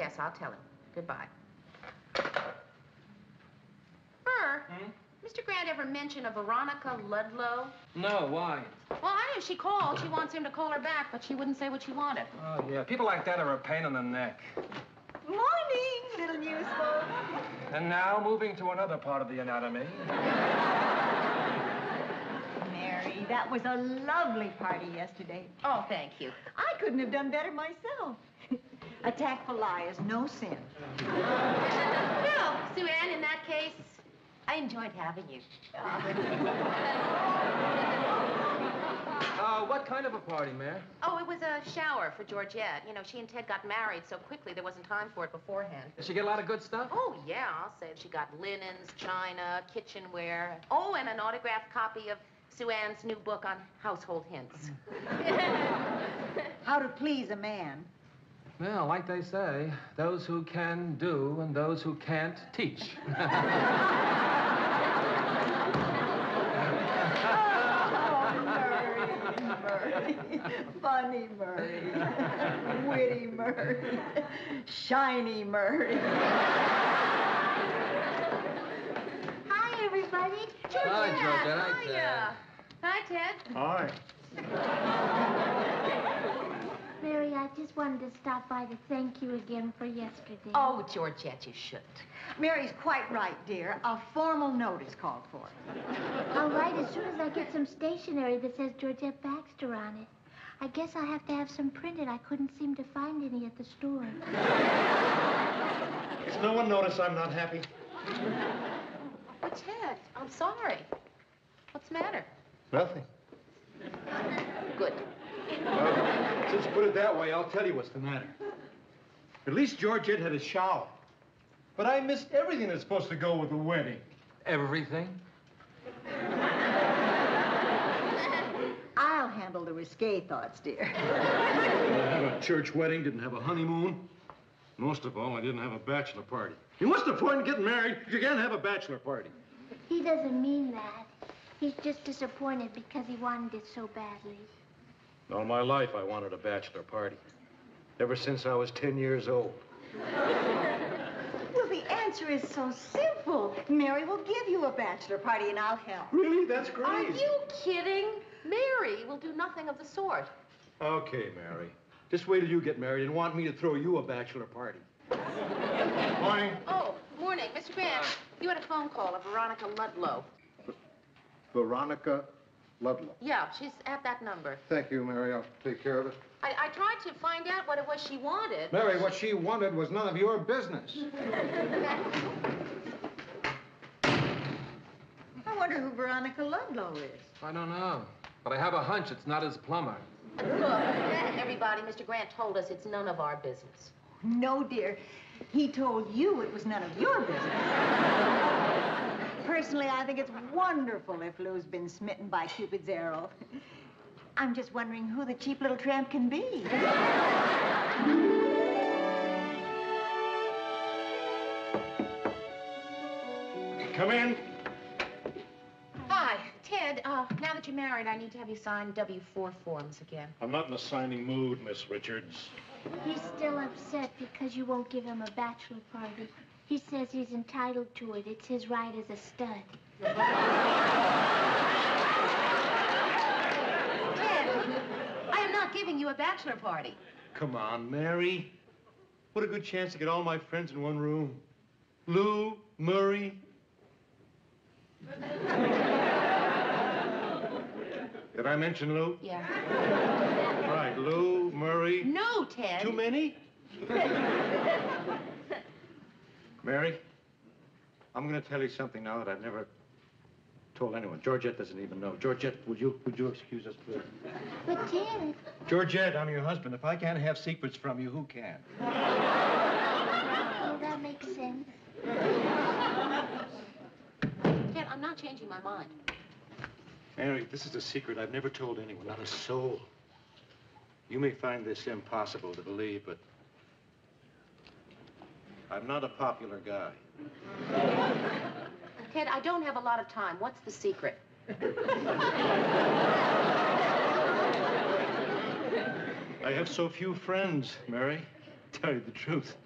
yes, I'll tell him. Goodbye. Burr, Mr. Grant ever mention a Veronica Ludlow? No, why? Well, I knew she called. She wants him to call her back, but she wouldn't say what she wanted. Oh, yeah. People like that are a pain in the neck. Morning, little newsboy. And now, moving to another part of the anatomy. Mary, that was a lovely party yesterday. Oh, thank you. I couldn't have done better myself. A tactful lie is no sin. Well, Sue Ann, in that case, I enjoyed having you. What kind of a party, Mayor? Oh, it was a shower for Georgette. You know, she and Ted got married so quickly there wasn't time for it beforehand. Did she get a lot of good stuff? Oh, yeah, I'll say. She got linens, china, kitchenware. Oh, and an autographed copy of Sue Ann's new book on household hints. How to please a man. Well, like they say, those who can do and those who can't teach. Murray. Funny Murray. Witty Murray. Shiny Murray. Hi, everybody. Georgette. Hi, Georgette. Hi, Hiya. Hi, Ted. Hi. Mary, I just wanted to stop by to thank you again for yesterday. Oh, Georgette, you shouldn't. Mary's quite right, dear. A formal note is called for. I'll write as soon as I get some stationery that says Georgette Baxter on it. I guess I'll have to have some printed. I couldn't seem to find any at the store. Does no one notice I'm not happy? Oh, Ted, I'm sorry. What's the matter? Nothing. Good. Well, since you put it that way, I'll tell you what's the matter. At least Georgette had a shower. But I missed everything that's supposed to go with the wedding. Everything? I'll handle the risque thoughts, dear. I had a church wedding, didn't have a honeymoon. Most of all, I didn't have a bachelor party. And what's the point in getting married if you can't have a bachelor party? He doesn't mean that. He's just disappointed because he wanted it so badly. All my life, I wanted a bachelor party. Ever since I was 10 years old. Well, the answer is so simple. Mary will give you a bachelor party, and I'll help. Really? That's great. Are you kidding? Mary will do nothing of the sort. Okay, Mary. Just wait till you get married and want me to throw you a bachelor party. Morning. Oh, morning. Mr. Grant, you had a phone call of Veronica Ludlow. Veronica Ludlow. Yeah, she's at that number. Thank you, Mary. I'll take care of it. I tried to find out what it was she wanted. Mary, what she wanted was none of your business. I wonder who Veronica Ludlow is. I don't know. But I have a hunch it's not his plumber. Look, everybody, Mr. Grant told us it's none of our business. No, dear. He told you it was none of your business. Personally, I think it's wonderful if Lou's been smitten by Cupid's arrow. I'm just wondering who the cheap little tramp can be. Come in. Hi, Ted. Now that you're married, I need to have you sign W-4 forms again. I'm not in a signing mood, Miss Richards. He's still upset because you won't give him a bachelor party. He says he's entitled to it. It's his right as a stud. Ted, I am not giving you a bachelor party. Come on, Mary. What a good chance to get all my friends in one room. Lou, Murray. Did I mention Lou? Yeah. Right, Lou, Murray. No, Ted. Too many? Mary, I'm going to tell you something now that I've never told anyone. Georgette doesn't even know. Georgette, would you excuse us, please? But, Ted... Georgette, I'm your husband. If I can't have secrets from you, who can? Oh, that makes sense. Ted, I'm not changing my mind. Mary, this is a secret I've never told anyone, not a soul. You may find this impossible to believe, but I'm not a popular guy. Ted, I don't have a lot of time. What's the secret? I have so few friends, Mary. Tell you the truth,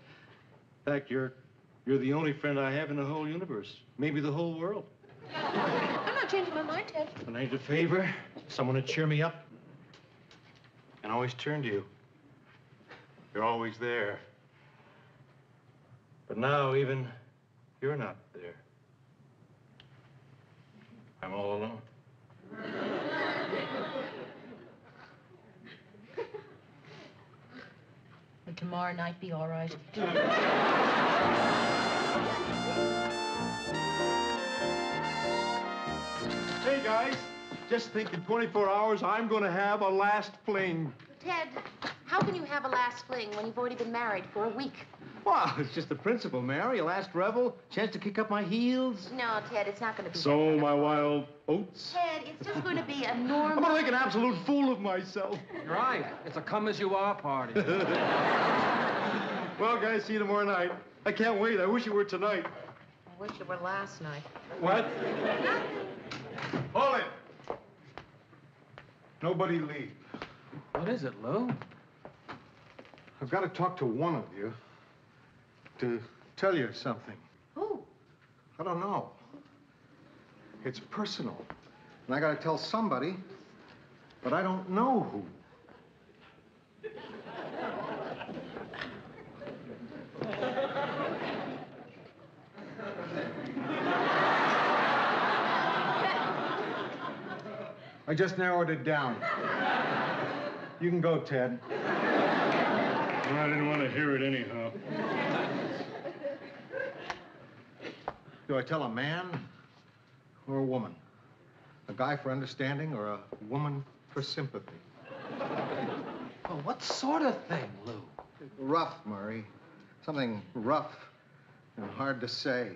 In fact, you're the only friend I have in the whole universe. Maybe the whole world. I'm not changing my mind, Ted. When I need a favor, someone to cheer me up, and always turn to you. You're always there. But now, even you're not there. I'm all alone. Would tomorrow night be all right? Hey, guys, just think in 24 hours, I'm going to have a last fling. Ted, how can you have a last fling when you've already been married for a week? Well, it's just the principle, Mary. A last revel, chance to kick up my heels. No, Ted, it's not going to be that Sow kind my of- wild oats. Ted, it's just going to be a I'm normal... going to make an absolute fool of myself. Right. It's a come-as-you-are party. Well, guys, see you tomorrow night. I can't wait. I wish it were tonight. I wish it were last night. What? Hold it. Nobody leave. What is it, Lou? I've got to talk to one of you to tell you something. Who? I don't know. It's personal. And I got to tell somebody, but I don't know who. I just narrowed it down. You can go, Ted. Well, I didn't want to hear it anyhow. Do I tell a man or a woman? A guy for understanding or a woman for sympathy? Well, what sort of thing, Lou? Rough, Murray. Something rough and hard to say.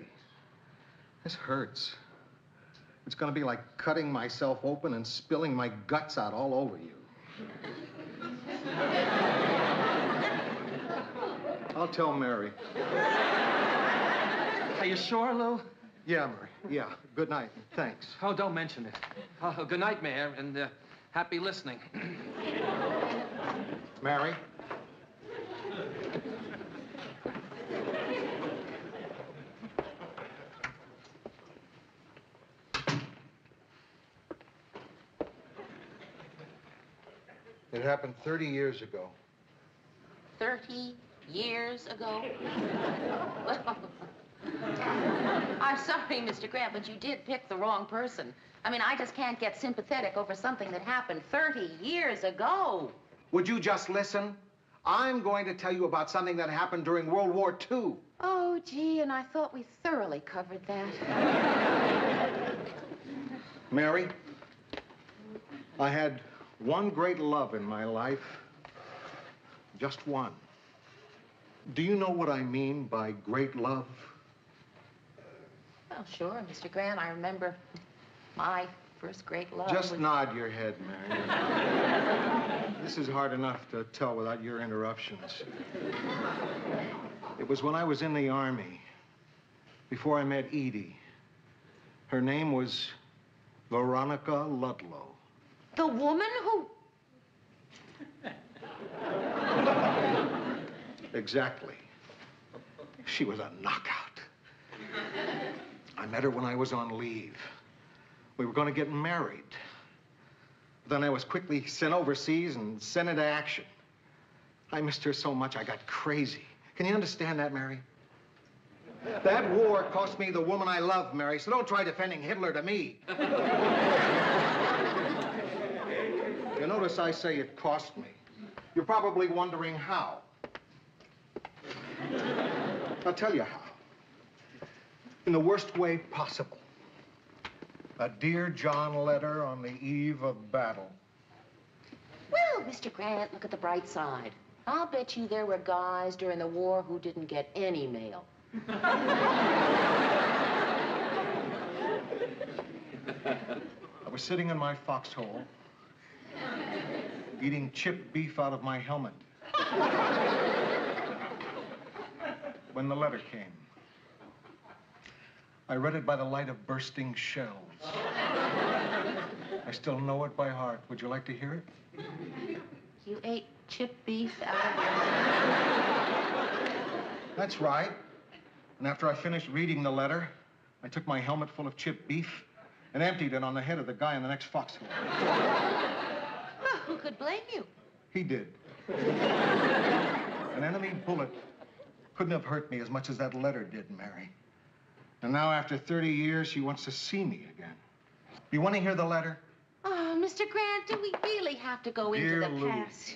This hurts. It's going to be like cutting myself open and spilling my guts out all over you. I'll tell Mary. Are you sure, Lou? Yeah, Murray. Yeah. Good night. Thanks. Oh, don't mention it. Oh, good night, Mayor, and happy listening. Mary? It happened 30 years ago. 30 years ago? I'm sorry, Mr. Grant, but you did pick the wrong person. I mean, I just can't get sympathetic over something that happened 30 years ago. Would you just listen? I'm going to tell you about something that happened during World War II. Oh, gee, and I thought we thoroughly covered that. Mary, I had one great love in my life. Just one. Do you know what I mean by great love? Well, sure, Mr. Grant, I remember my first great love. Just was... nod your head, Mary. This is hard enough to tell without your interruptions. It was when I was in the Army, before I met Edie. Her name was Veronica Ludlow. The woman who... Exactly. She was a knockout. I met her when I was on leave. We were going to get married. Then I was quickly sent overseas and sent into action. I missed her so much I got crazy. Can you understand that, Mary? That war cost me the woman I love, Mary, so don't try defending Hitler to me. You notice I say it cost me. You're probably wondering how. I'll tell you how. In the worst way possible. A Dear John letter on the eve of battle. Well, Mr. Grant, look at the bright side. I'll bet you there were guys during the war who didn't get any mail. I was sitting in my foxhole, eating chipped beef out of my helmet, when the letter came. I read it by the light of bursting shells. I still know it by heart. Would you like to hear it? You ate chipped beef out of That's right. And after I finished reading the letter, I took my helmet full of chipped beef and emptied it on the head of the guy in the next foxhole. Well, who could blame you? He did. An enemy bullet couldn't have hurt me as much as that letter did, Mary. And now, after 30 years, she wants to see me again. You want to hear the letter? Oh, Mr. Grant, do we really have to go Dear into the Lou. past?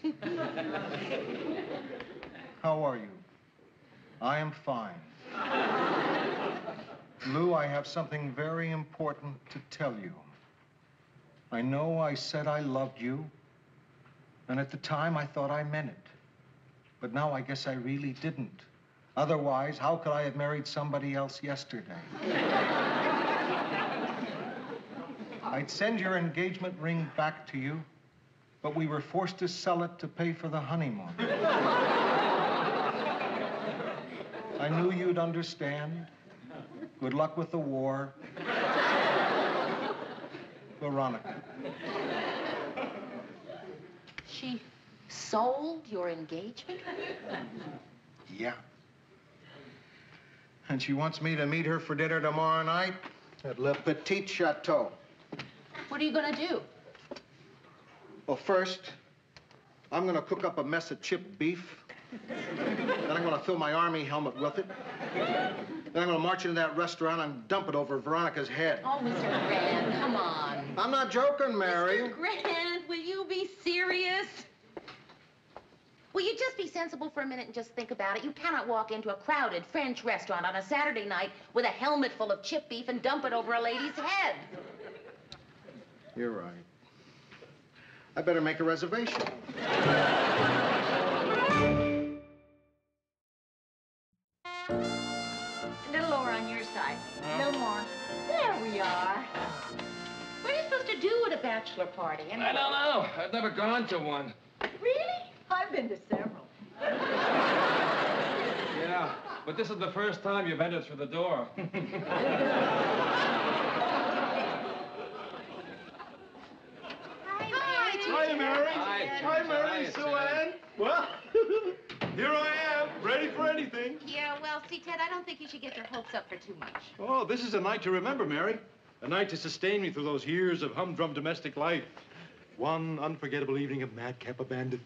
How are you? I am fine. Lou, I have something very important to tell you. I know I said I loved you, and at the time I thought I meant it. But now I guess I really didn't. Otherwise, how could I have married somebody else yesterday? I'd send your engagement ring back to you, but we were forced to sell it to pay for the honeymoon. I knew you'd understand. Good luck with the war. Veronica. She sold your engagement? Yeah. And she wants me to meet her for dinner tomorrow night at Le Petit Chateau. What are you going to do? Well, first, I'm going to cook up a mess of chipped beef. Then I'm going to fill my army helmet with it. Then I'm going to march into that restaurant and dump it over Veronica's head. Oh, Mr. Grant, come on. I'm not joking, Mary. Mr. Grant, will you be serious? Will you just be sensible for a minute and just think about it? You cannot walk into a crowded French restaurant on a Saturday night with a helmet full of chipped beef and dump it over a lady's head. You're right. I better make a reservation. A little lower on your side. A little more. There we are. What are you supposed to do at a bachelor party? I don't know. I've never gone to one. Really? I've been to several. Yeah, but this is the first time you've entered through the door. Hi, Mary. Hi, Mary Sue Ann. Well, here I am, ready for anything. Yeah, well, see, Ted, I don't think you should get your hopes up for too much. Oh, this is a night to remember, Mary. A night to sustain me through those years of humdrum domestic life. One unforgettable evening of madcap abandon.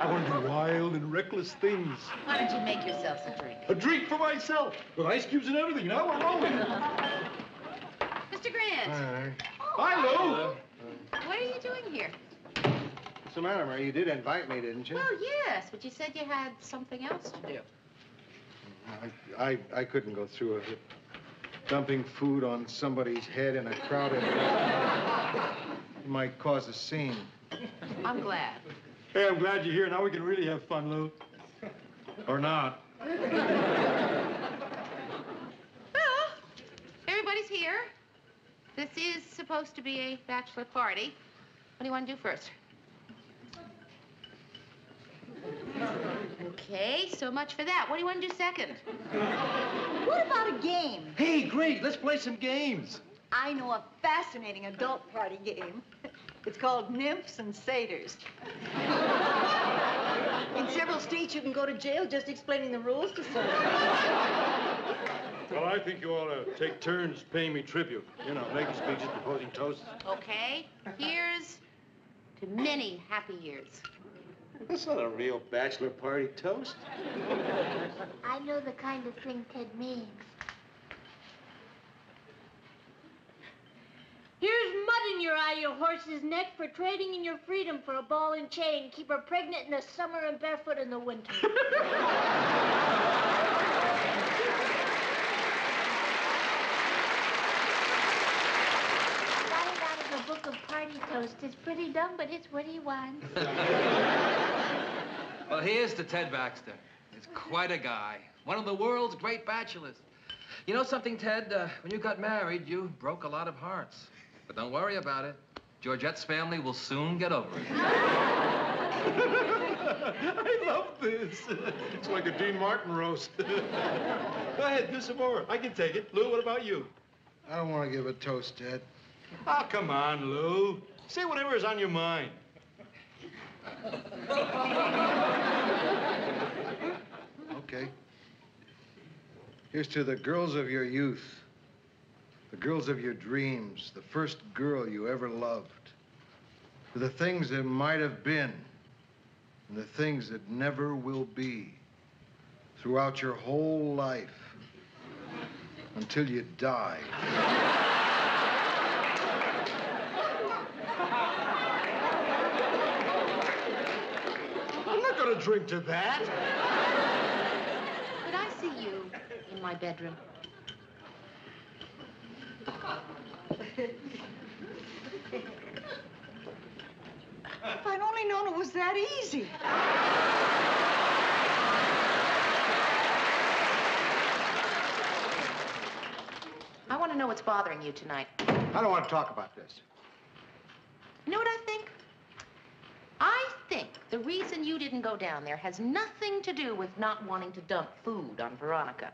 I want to do wild and reckless things. Why don't you make yourselves a drink? A drink for myself, with ice cubes and everything. Now we're rolling. Mr. Grant, Hi, Lou. what are you doing here? What's the matter, Mary? You did invite me, didn't you? Well, yes, but you said you had something else to do. I couldn't go through with it. Dumping food on somebody's head in a crowded restaurant might cause a scene. I'm glad. Hey, I'm glad you're here. Now we can really have fun, Lou. Or not. Well, everybody's here. This is supposed to be a bachelor party. What do you want to do first? Okay, so much for that. What do you want to do second? What about a game? Hey, great. Let's play some games. I know a fascinating adult party game. It's called Nymphs and Satyrs. In several states, you can go to jail just explaining the rules to someone. Well, I think you ought to take turns paying me tribute. You know, making speeches, proposing toasts. Okay, here's to many happy years. That's not a real bachelor party toast. I know the kind of thing Ted means. Here's mud in your eye, you horse's neck, for trading in your freedom for a ball and chain. Keep her pregnant in the summer and barefoot in the winter. Writing out of a book of party toast is pretty dumb, but it's what he wants. Well, here's to Ted Baxter. He's quite a guy. One of the world's great bachelors. You know something, Ted? When you got married, you broke a lot of hearts. But don't worry about it. Georgette's family will soon get over it. I love this. It's like a Dean Martin roast. Go ahead, do some more. I can take it. Lou, what about you? I don't want to give a toast, Ted. Oh, come on, Lou. Say whatever is on your mind. Okay. Here's to the girls of your youth, the girls of your dreams, the first girl you ever loved, to the things that might have been and the things that never will be throughout your whole life until you die. I'm not gonna drink to that. Could I see you in my bedroom? If I'd only known it was that easy. I want to know what's bothering you tonight. I don't want to talk about this. You know what I think? I think the reason you didn't go down there has nothing to do with not wanting to dump food on Veronica.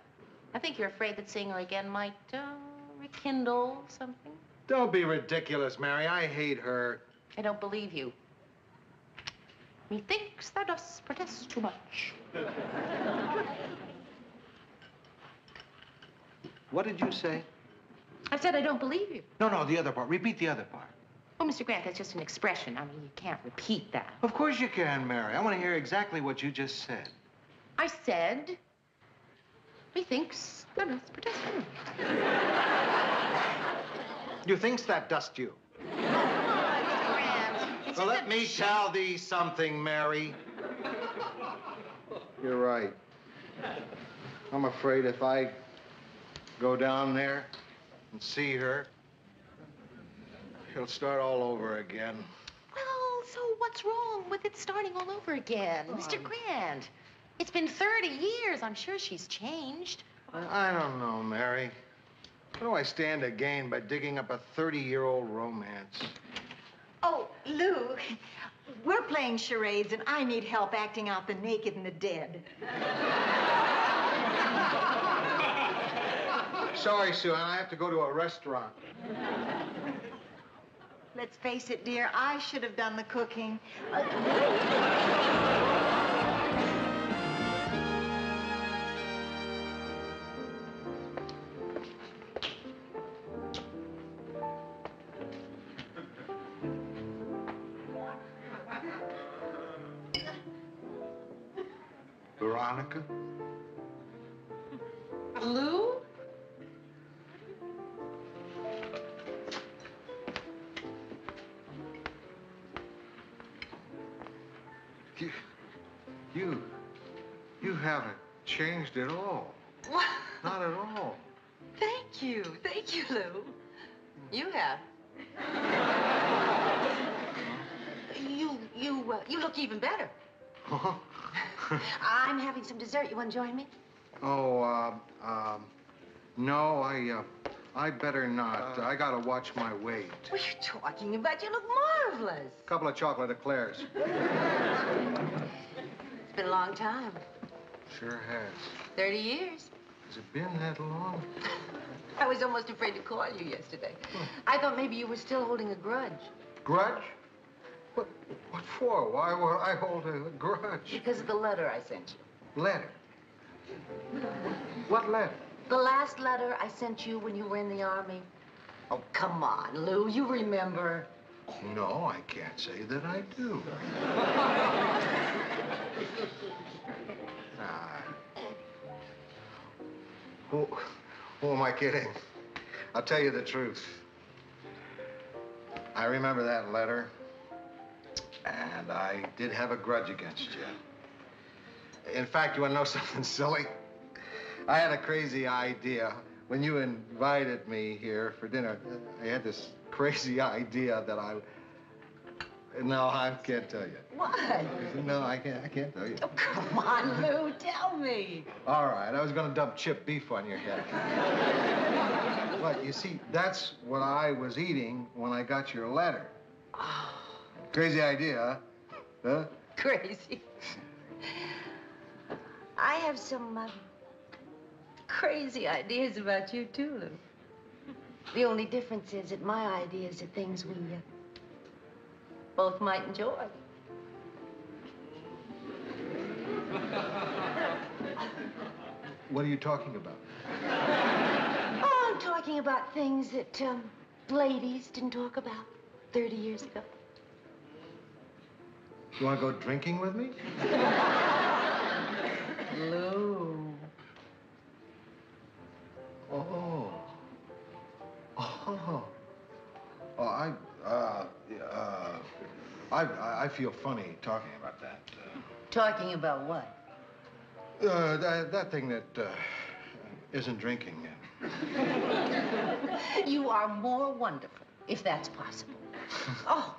I think you're afraid that seeing her again might rekindle something. Don't be ridiculous, Mary. I hate her. I don't believe you. Methinks thou dost protest too much. What did you say? I said I don't believe you. No, the other part. Repeat the other part. Oh, Mr. Grant, that's just an expression. I mean, you can't repeat that. Of course you can, Mary. I want to hear exactly what you just said. I said, methinks thou dost protest too much. You thinks that dust you? Well, let me tell thee something, Mary. You're right. I'm afraid if I go down there and see her, she'll start all over again. Well, so what's wrong with it starting all over again? Mr. Grant, it's been 30 years. I'm sure she's changed. I don't know, Mary. What do I stand to gain by digging up a 30-year-old romance? Oh, Lou, we're playing charades, and I need help acting out the naked and the dead. Sorry, Sue, I have to go to a restaurant. Let's face it, dear, I should have done the cooking. Veronica? Lou? You haven't changed at all. What? Not at all. Thank you, Lou. You have. You look even better. I'm having some dessert. You want to join me? Oh, no, I better not. I gotta watch my weight. What are you talking about? You look marvelous. A couple of chocolate eclairs. It's been a long time. Sure has. 30 years. Has it been that long? I was almost afraid to call you yesterday. I thought maybe you were still holding a grudge. Grudge? What for? Why would I hold a grudge? Because of the letter I sent you. Letter? What letter? The last letter I sent you when you were in the Army. Oh, come on, Lou. You remember. No, I can't say that I do. Who am I kidding? I'll tell you the truth. I remember that letter, and I did have a grudge against you. In fact, you want to know something silly? I had a crazy idea. When you invited me here for dinner, I had this crazy idea that No, I can't tell you. What? No, I can't tell you. Oh, come on, Lou. Tell me. All right, I was going to dump chip beef on your head. But you see, that's what I was eating when I got your letter. Oh. Crazy idea, huh? Crazy. I have some crazy ideas about you, too, Lou. The only difference is that my ideas are things we both might enjoy. What are you talking about? talking about things that ladies didn't talk about 30 years ago. You want to go drinking with me? Lou. Oh. Oh. Oh, I feel funny talking about that. Talking about what? That thing that isn't drinking. You are more wonderful, if that's possible. Oh,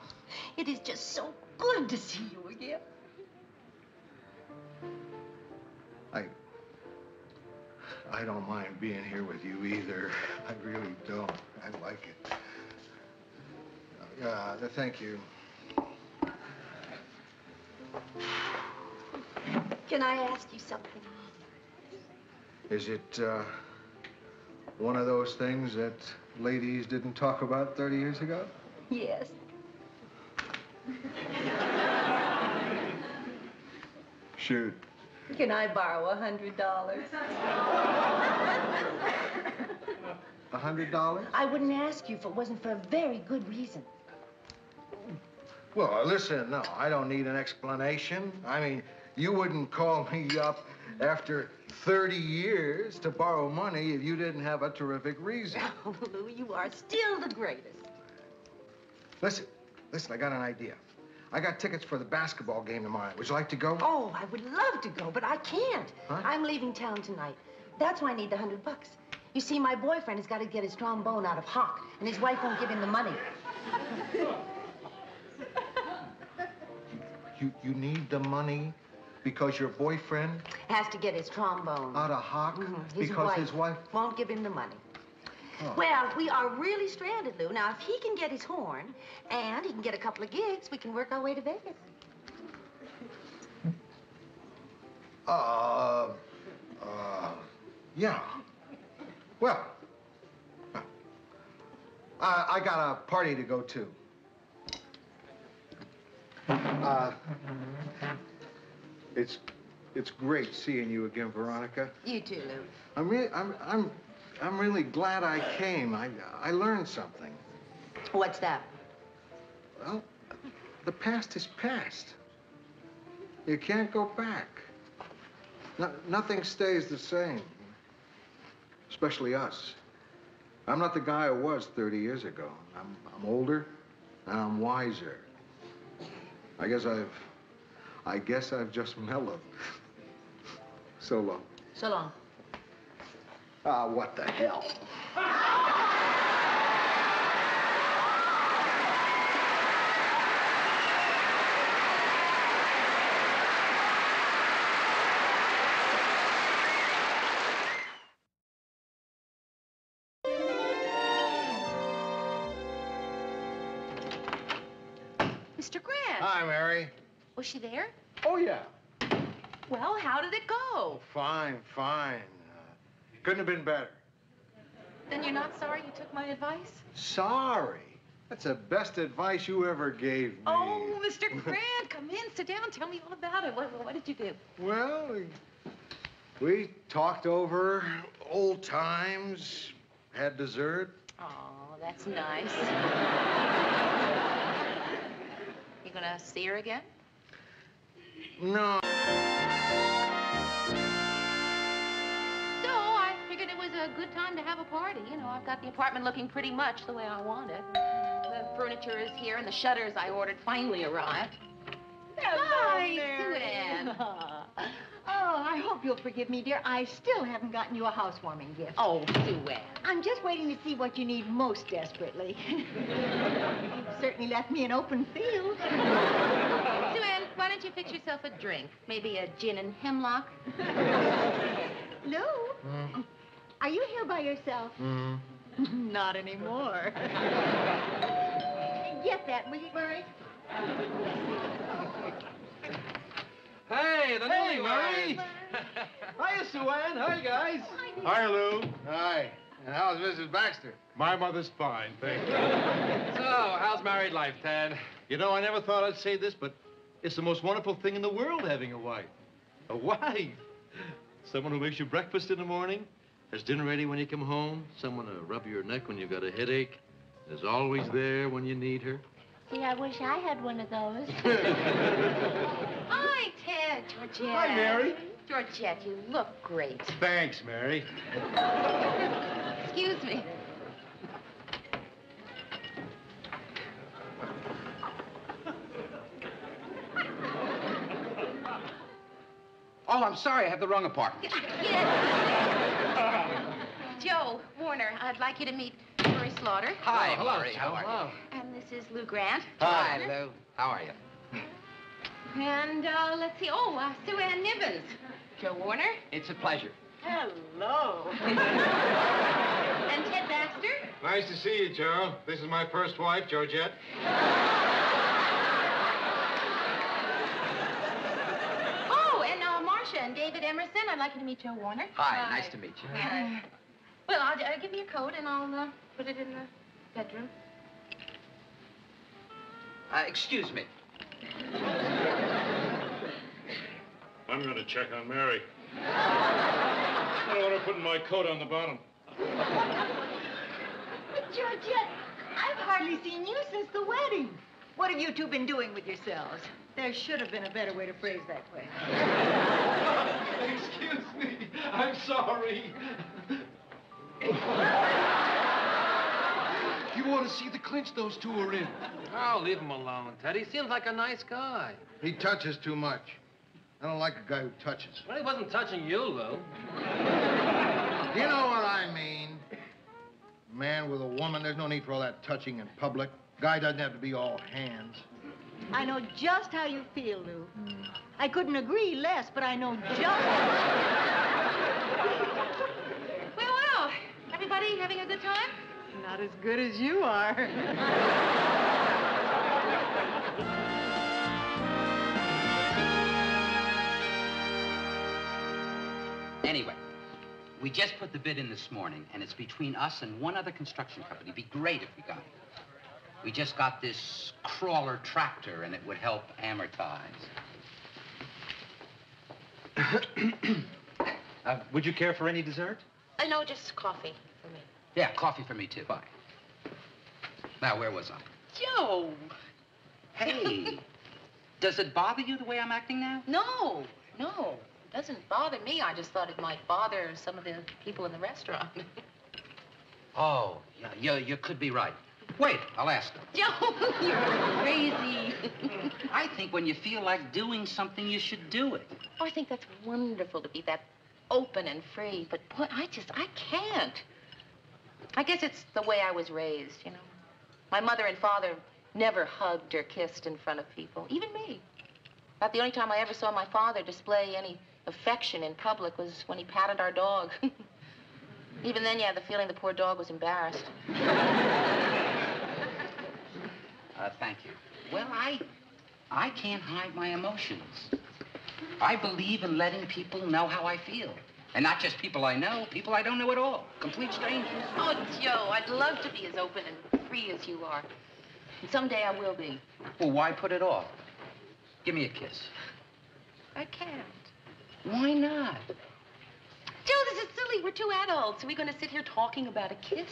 it is just so good to see you again. I don't mind being here with you either. I really don't. I like it. Thank you. Can I ask you something? Is it one of those things that ladies didn't talk about 30 years ago? Yes. Shoot. Can I borrow $100? $100? I wouldn't ask you if it wasn't for a very good reason. Well, listen, no, I don't need an explanation. I mean, you wouldn't call me up after 30 years to borrow money if you didn't have a terrific reason. Oh, Lou, you are still the greatest. Listen, I got an idea. I got tickets for the basketball game tomorrow. Would you like to go? Oh, I would love to go, but I can't. Huh? I'm leaving town tonight. That's why I need the $100. You see, my boyfriend has got to get his trombone out of hock, and his wife won't give him the money. You need the money because your boyfriend Has to get his trombone. out of hock because his wife... won't give him the money. Oh. Well, we are really stranded, Lou. Now, if he can get his horn and he can get a couple of gigs, we can work our way to Vegas. Yeah. Well, I got a party to go to. It's great seeing you again, Veronica. You too, Lou. I'm really glad I came. I learned something. What's that? Well, the past is past. You can't go back. Nothing stays the same. Especially us. I'm not the guy I was 30 years ago. I'm older and I'm wiser. I guess I've just mellowed. So long. So long. What the hell? Mr. Grant. Hi, Mary. Was she there? Oh, yeah. Well, how did it go? Fine. Couldn't have been better. Then you're not sorry you took my advice? Sorry. That's the best advice you ever gave me. Oh, Mr. Grant, come in, sit down, tell me all about it. What did you do? Well, we talked over old times, had dessert. Oh, that's nice. You gonna see her again? No. So I figured it was a good time to have a party. You know, I've got the apartment looking pretty much the way I want it. The furniture is here and the shutters I ordered finally arrived. Hi, Sue Ann. Oh, I hope you'll forgive me, dear. I still haven't gotten you a housewarming gift. Oh, Sue Ann. I'm just waiting to see what you need most desperately. You've certainly left me an open field. Sue Ann, why don't you fix yourself a drink? Maybe a gin and hemlock? Lou, are you here by yourself? Not anymore. Get that, will you, Murray? Hey, the newlyweds. Hiya, Sue Ann. Hi, guys. Hi, Lou. Hi. And how's Mrs. Baxter? My mother's fine, thank you. So, how's married life, Ted? You know, I never thought I'd say this, but it's the most wonderful thing in the world having a wife. A wife. Someone who makes you breakfast in the morning, Has dinner ready when you come home? Someone to rub your neck when you've got a headache? Is always there when you need her? Gee, I wish I had one of those. Hi, Ted. Georgette. Hi, Mary. Georgette, you look great. Thanks, Mary. Excuse me. Oh, I'm sorry. I have the wrong apartment. Joe Warner, I'd like you to meet Murray Slaughter. Hi, hello, Murray. How are hello. you? And this is Lou Grant. Hi, Lou. How are you? And let's see. Sue Ann Nibbins. Joe Warner. It's a pleasure. Hello. And Ted Baxter. Nice to see you, Joe. This is my first wife, Georgette. Oh, and Marcia and David Emerson. I'd like you to meet Joe Warner. Hi, nice to meet you. Well, I'll give you a coat and I'll put it in the bedroom. Excuse me. I'm going to check on Mary. I don't want her putting my coat on the bottom. But Georgette, I've hardly seen you since the wedding. What have you two been doing with yourselves? There should have been a better way to phrase that question. Excuse me. I'm sorry. You ought to see the clinch those two are in. Oh, leave him alone, Ted. He seems like a nice guy. He touches too much. I don't like a guy who touches. Well, he wasn't touching you, Lou. You know what I mean? Man with a woman, there's no need for all that touching in public. Guy doesn't have to be all hands. I know just how you feel, Lou. I couldn't agree less, but I know just Well, everybody having a good time? not as good as you are. Anyway, we just put the bid in this morning, and it's between us and one other construction company. It'd be great if we got it. We just got this crawler tractor, and it would help amortize. Would you care for any dessert? No, just coffee for me. Yeah, coffee for me, too. Bye. Now, where was I? Joe! Hey, does it bother you the way I'm acting now? No. It doesn't bother me. I just thought it might bother some of the people in the restaurant. Oh, yeah, you could be right. Wait, I'll ask them. Joe, you're crazy. I think when you feel like doing something, you should do it. Oh, I think that's wonderful to be that open and free. But boy, I can't. I guess it's the way I was raised, you know. My mother and father never hugged or kissed in front of people, even me. About the only time I ever saw my father display any affection in public was when he patted our dog. Even then, you had the feeling the poor dog was embarrassed. Thank you. Well, I can't hide my emotions. I believe in letting people know how I feel. And not just people I know, people I don't know at all. Complete strangers. Oh, Joe, I'd love to be as open and free as you are. And someday I will be. Well, why put it off? Give me a kiss. I can't. Why not? Joe, this is silly. We're two adults. Are we going to sit here talking about a kiss?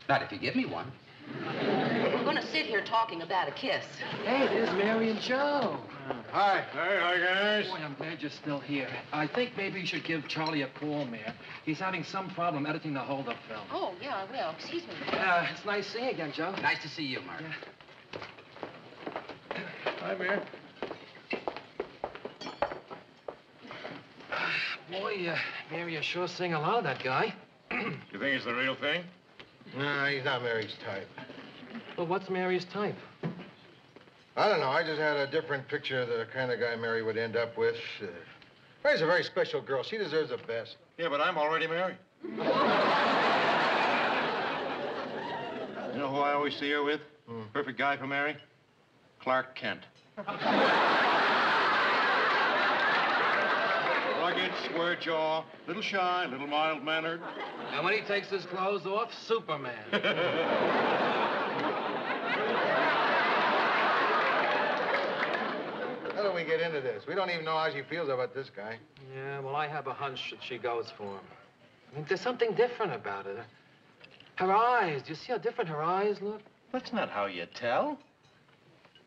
Not if you give me one. We're going to sit here talking about a kiss. Hey, there's Mary and Joe. Hi. Hey, hi, guys. Boy, I'm glad you're still here. I think maybe you should give Charlie a call, Mayor. He's having some problem editing the hold-up film. Oh, yeah, I will. Excuse me. It's nice seeing you again, Joe. Nice to see you, Mark. Hi, Mayor. Boy, Mary, you sure sing a lot of that guy. You think it's the real thing? No, he's not Mary's type. Well, what's Mary's type? I don't know. I just had a different picture of the kind of guy Mary would end up with. Mary's a very special girl. She deserves the best. Yeah, but I'm already married. You know who I always see her with? Perfect guy for Mary? Clark Kent. Rugged, square jaw, little shy, little mild-mannered. And when he takes his clothes off, Superman. How do we get into this? We don't even know how she feels about this guy. Yeah, well, I have a hunch that she goes for him. There's something different about it. Her eyes. Do you see how different her eyes look? That's not how you tell.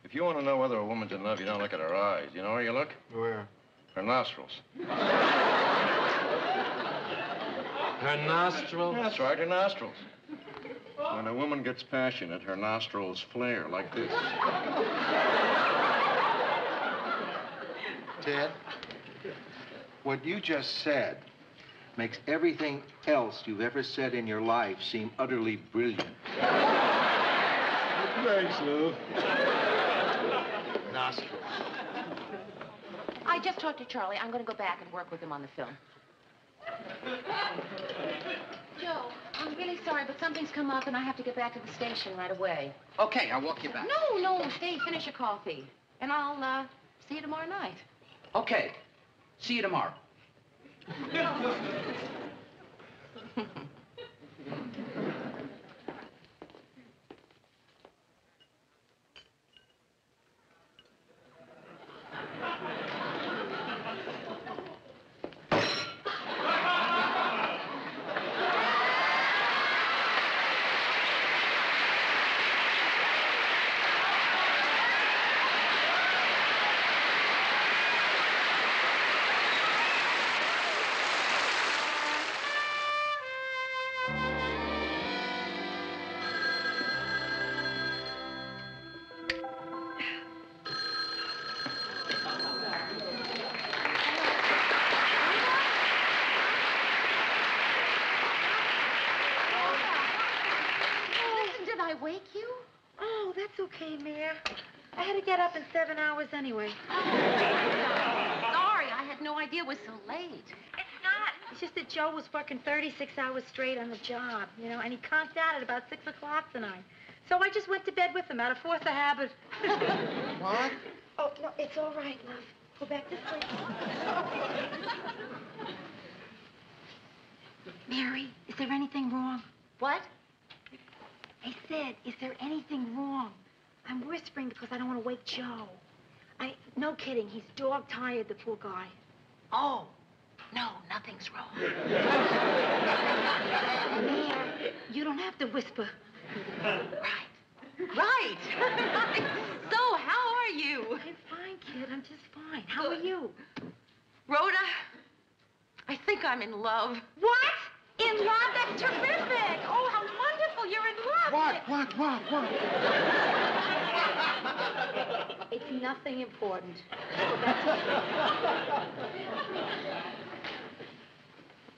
If you want to know whether a woman's in love, you don't look at her eyes. You know where you look? Where? Her nostrils. Her nostrils? That's right, her nostrils. When a woman gets passionate, her nostrils flare like this. Ted, what you just said makes everything else you've ever said in your life seem utterly brilliant. Thanks, Lou. Nostrils. I just talked to Charlie. I'm going to go back and work with him on the film. Joe, I'm really sorry, but something's come up and I have to get back to the station right away. Okay, I'll walk you back. No, stay, finish your coffee. And I'll, see you tomorrow night. Okay. See you tomorrow. Wake you? Oh, that's okay, Mayor. I had to get up in 7 hours anyway. Sorry, I had no idea it was so late. It's not. It's just that Joe was working 36 hours straight on the job, you know, and he conked out at about 6 o'clock tonight. So I just went to bed with him out of force of habit. What? Oh, no, it's all right, love. Go back to sleep. Mary, is there anything wrong? What? I said, is there anything wrong? I'm whispering because I don't want to wake Joe. No kidding, he's dog-tired, the poor guy. Oh, no, nothing's wrong. Mare, you don't have to whisper. Right. So, how are you? I'm fine, kid, I'm just fine. How are you? Rhoda, I think I'm in love. What? In love? That's terrific! Oh, how wonderful! You're in love! What? It's nothing important.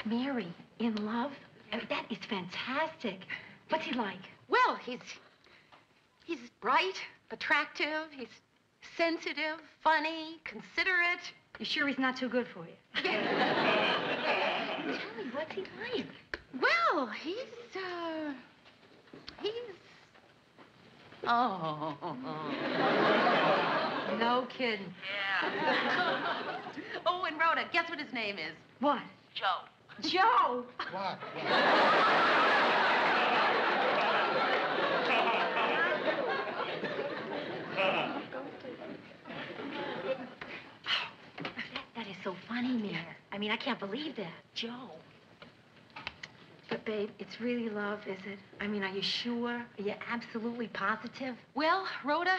Mary, in love? I mean, that is fantastic. What's he like? Well, he's bright, attractive, he's sensitive, funny, considerate. You sure he's not too good for you? Tell me, what's he like? Well, he's... Oh. No kidding. Yeah. Oh, and Rhoda, guess what his name is? What? Joe. Joe! What? That is so funny, Mare. I mean, I can't believe that. Joe. But, babe, it's really love, is it? I mean, are you sure? Are you absolutely positive? Well, Rhoda,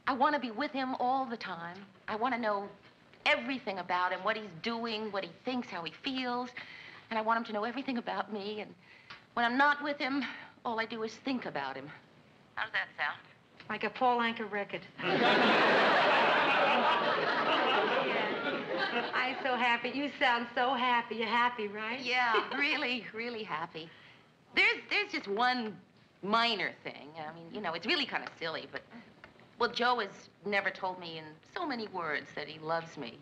I want to be with him all the time. I want to know everything about him, what he's doing, what he thinks, how he feels. And I want him to know everything about me. And when I'm not with him, all I do is think about him. How does that sound? Like a Paul Anka record. I'm so happy. You sound so happy. You're happy, right? Yeah, really, really happy. There's just one minor thing. I mean, you know, it's really kind of silly, but... Well, Joe has never told me in so many words that he loves me.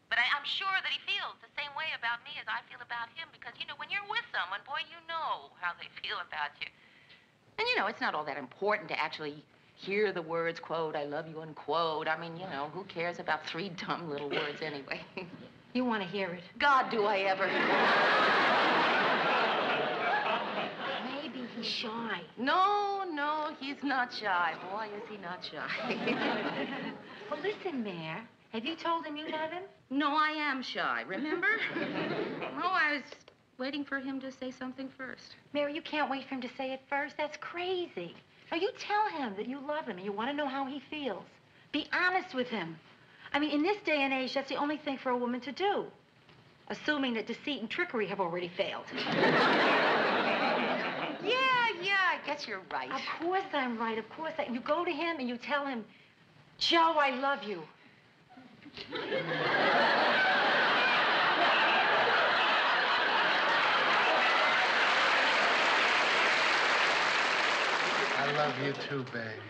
But I'm sure that he feels the same way about me as I feel about him, because, you know, when you're with someone, boy, you know how they feel about you. And, you know, it's not all that important to actually hear the words, quote, I love you, unquote. I mean, you know, who cares about 3 dumb little words anyway? You want to hear it. God, do I ever. Maybe he's shy. No, he's not shy. Boy, is he not shy. Well, listen, Mare. Have you told him you love him? No, I am shy, remember? Oh, I was waiting for him to say something first. Mary, you can't wait for him to say it first. That's crazy. Now, you tell him that you love him and you want to know how he feels. Be honest with him. I mean, in this day and age, that's the only thing for a woman to do. Assuming that deceit and trickery have already failed. Yeah, I guess you're right. Of course I'm right, of course. You go to him and you tell him, Joe, I love you. I love you too, babe.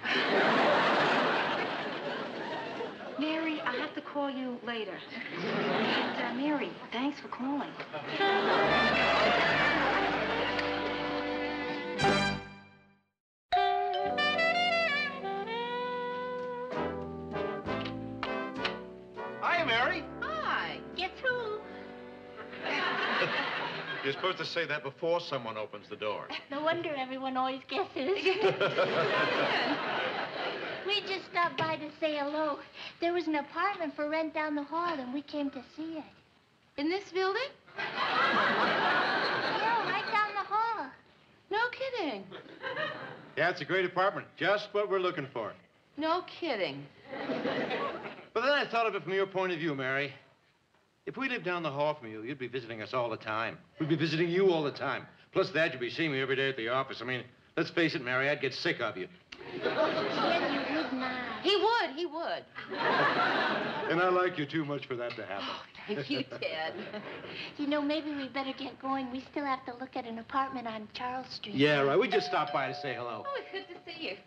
Mary, I'll have to call you later. And, Mary, thanks for calling. Hi, Mary. Hi. Guess who? You're supposed to say that before someone opens the door. No wonder everyone always guesses. We just stopped by to say hello. There was an apartment for rent down the hall, and we came to see it. In this building? Yeah, right down the hall. No kidding. Yeah, it's a great apartment. Just what we're looking for. No kidding. But then I thought of it from your point of view, Mary. If we lived down the hall from you, you'd be visiting us all the time. We'd be visiting you all the time. Plus that, you'd be seeing me every day at the office. I mean, let's face it, Mary, I'd get sick of you. Yes, you would not. He would. And I like you too much for that to happen. Oh, thank you, Ted. You know, maybe we better get going. We still have to look at an apartment on Charles Street. Yeah, right. We just stopped by to say hello. Oh, it's good to see you.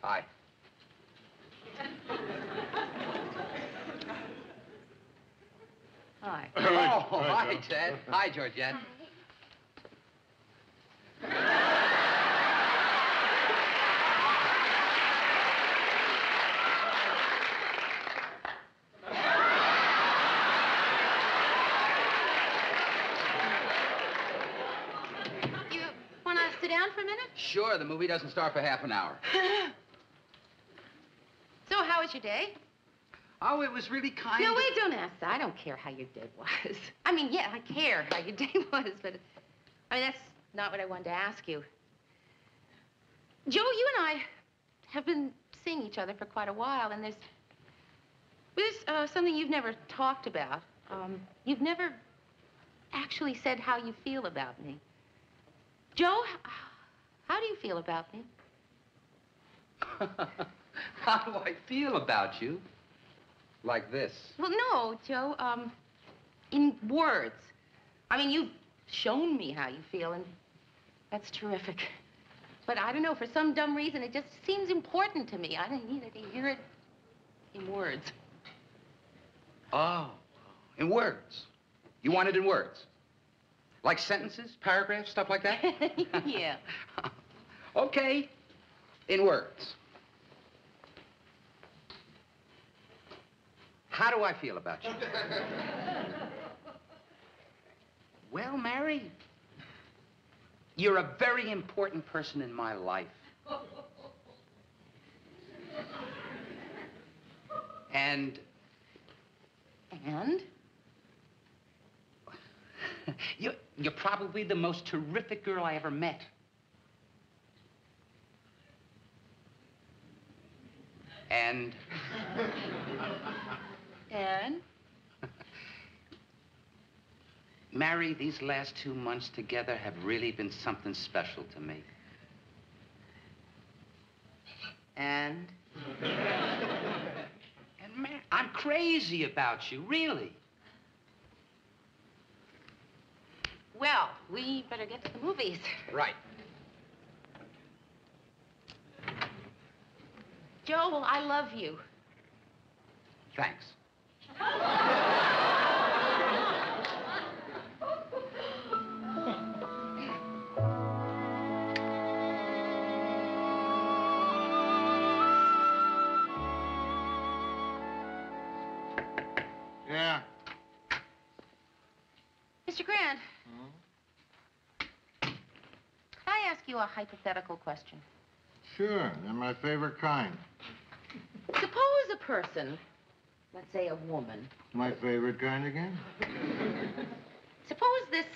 Hi. Hi. Oh, hi, Ted. Hi, Georgette. You want to sit down for a minute? Sure, the movie doesn't start for half an hour. So, how was your day? Oh, it was really kind No, of... wait, don't ask that. I don't care how your day was. I mean, yeah, I care how your day was, but... I mean, that's not what I wanted to ask you. Joe, you and I have been seeing each other for quite a while, and there's something you've never talked about. You've never actually said how you feel about me. Joe, how do you feel about me? How do I feel about you? Like this. Well, no, Joe, in words. I mean, you've shown me how you feel, and that's terrific. But I don't know, for some dumb reason, it just seems important to me. I needed to hear it in words. Oh, in words. You want it in words? Like sentences, paragraphs, stuff like that? Yeah. Okay, in words. How do I feel about you? Well, Mary, you're a very important person in my life. And? You're probably the most terrific girl I ever met. And? Mary, these last 2 months together have really been something special to me. And, Mary, I'm crazy about you, really. well, we better get to the movies. Right. Joe, I love you. Thanks. Yeah. Mr. Grant. Can I ask you a hypothetical question? Sure, they're my favorite kind. Suppose a person, let's say a woman, My favorite kind again? Suppose this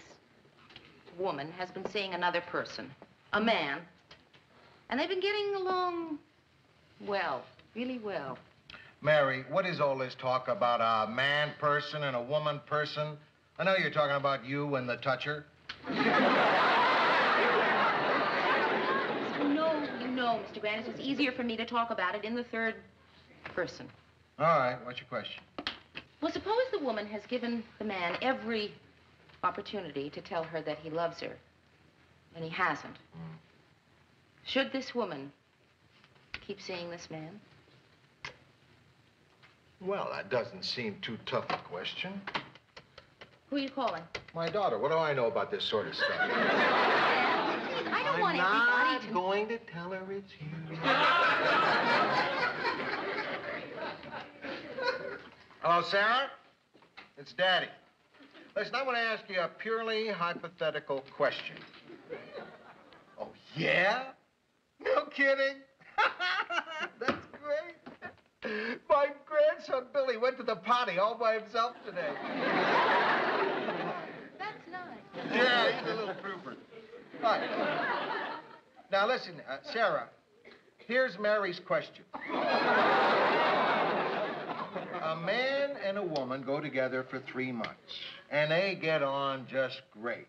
woman has been seeing another person, a man, and they've been getting along well, really well. Mary, what is all this talk about a man person and a woman person? I know you're talking about you and the toucher. No, Mr. Grant, it's just easier for me to talk about it in the third person. All right, what's your question? Well, suppose the woman has given the man every opportunity to tell her that he loves her, and he hasn't. Should this woman keep seeing this man? Well, that doesn't seem too tough a question. Who are you calling? My daughter. What do I know about this sort of stuff? I don't want everybody to... I'm not going to tell her it's you. Hello, Sarah? It's Daddy. Listen, I want to ask you a purely hypothetical question. Oh, yeah? No kidding? That's great. My grandson, Billy, went to the potty all by himself today. That's nice. Yeah, he's a little trooper. All right. Now, listen, Sarah, here's Mary's question. A man and a woman go together for 3 months, and they get on just great.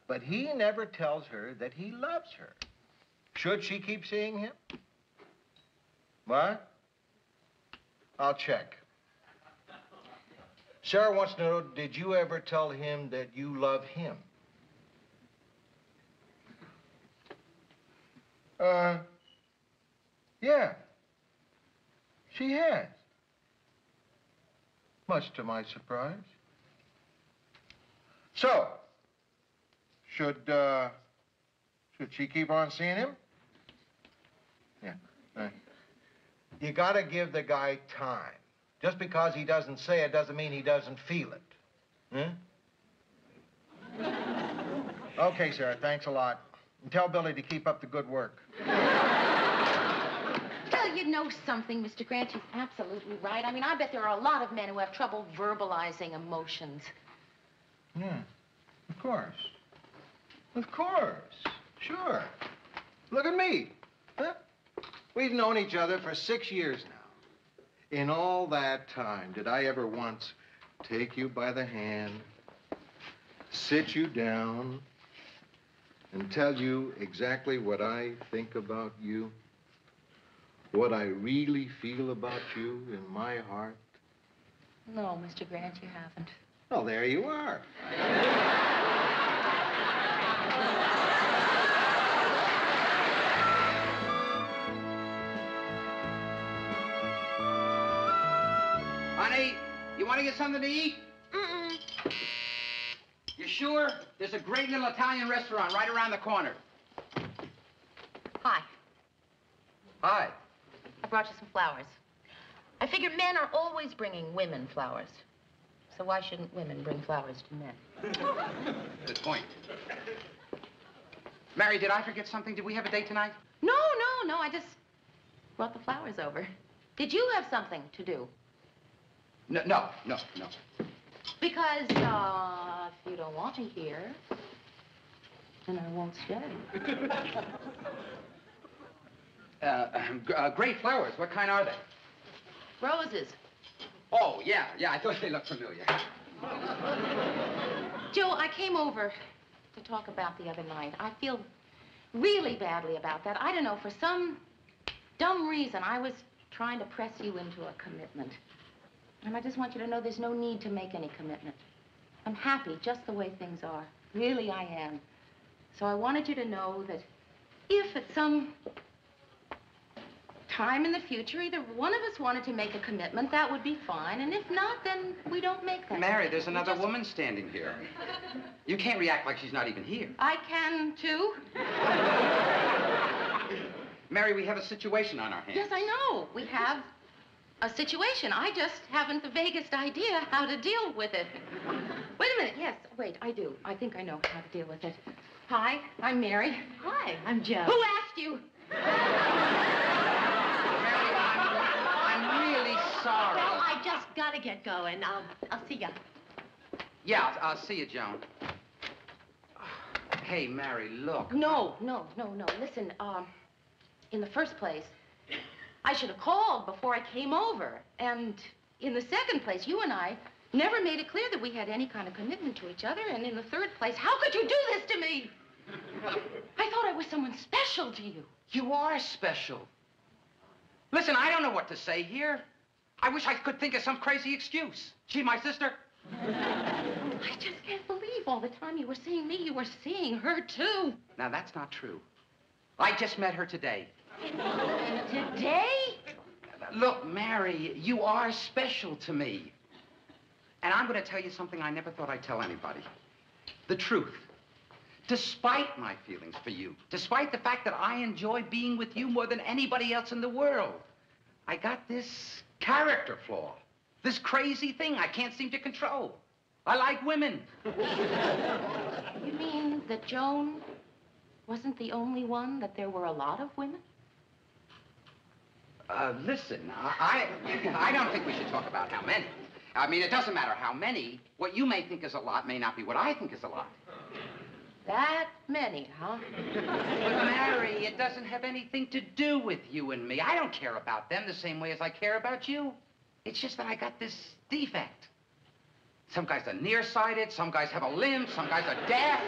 But he never tells her that he loves her. Should she keep seeing him? What? I'll check. Sarah wants to know, did you ever tell him that you love him? Yeah. She has. Much to my surprise. So, should she keep on seeing him? Yeah. You gotta give the guy time. Just because he doesn't say it doesn't mean he doesn't feel it. Huh? Okay, Sarah, thanks a lot. And tell Billy to keep up the good work. Well, you know something, Mr. Grant. She's absolutely right. I mean, I bet there are a lot of men who have trouble verbalizing emotions. Yeah, of course. Of course. Sure. Look at me. Huh? We've known each other for 6 years now. In all that time, did I ever once take you by the hand, sit you down, and tell you exactly what I think about you? What I really feel about you in my heart? No, Mr. Grant, you haven't. Well, there you are. Honey, you want to get something to eat? You sure? There's a great little Italian restaurant right around the corner. Hi. Hi. I brought you some flowers. I figure men are always bringing women flowers. So why shouldn't women bring flowers to men? Good point. Mary, did I forget something? Did we have a date tonight? No. I just brought the flowers over. Did you have something to do? No. Because, if you don't want to hear, then I won't stay. Great flowers. What kind are they? Roses. Oh, yeah, I thought they looked familiar. Joe, I came over to talk about the other night. I feel really badly about that. I don't know, for some dumb reason, I was trying to press you into a commitment. And I just want you to know there's no need to make any commitment. I'm happy just the way things are. Really, I am. So I wanted you to know that if at some time in the future either one of us wanted to make a commitment, that would be fine. And if not, then we don't make that. Mary, there's another woman standing here. You can't react like she's not even here. I can, too. Mary, we have a situation on our hands. Yes, I know. We have a situation. I just haven't the vaguest idea how to deal with it. Wait a minute. Yes, wait, I do. I think I know how to deal with it. Hi, I'm Mary. Hi, I'm Jo. Who asked you? Mary, I'm really sorry. Well, I just gotta get going. I'll see ya. Yeah, I'll see you, Joan. Hey, Mary, look. No. Listen, in the first place, I should have called before I came over. And in the second place, you and I never made it clear that we had any kind of commitment to each other. And in the third place, how could you do this to me? I thought I was someone special to you. You are special. Listen, I don't know what to say here. I wish I could think of some crazy excuse. She my sister? I just can't believe all the time you were seeing me, you were seeing her, too. Now, that's not true. I just met her today. Today? Look, Mary, you are special to me. And I'm going to tell you something I never thought I'd tell anybody. The truth. Despite my feelings for you, despite the fact that I enjoy being with you more than anybody else in the world, I got this character flaw, this crazy thing I can't seem to control. I like women. You mean that Joan wasn't the only one, that there were a lot of women? Listen, I don't think we should talk about how many. I mean, it doesn't matter how many. What you may think is a lot may not be what I think is a lot. That many, huh? But Mary, it doesn't have anything to do with you and me. I don't care about them the same way as I care about you. It's just that I got this defect. Some guys are nearsighted, some guys have a limb, some guys are deaf.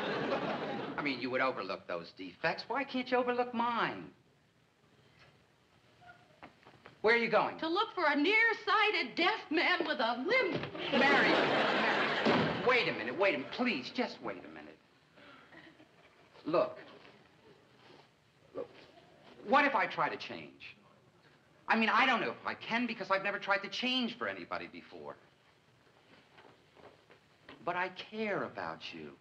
I mean, you would overlook those defects. Why can't you overlook mine? Where are you going? To look for a nearsighted deaf man with a limb. Mary, wait a minute, please, just wait a minute. Look, what if I try to change? I mean, I don't know if I can because I've never tried to change for anybody before. But I care about you.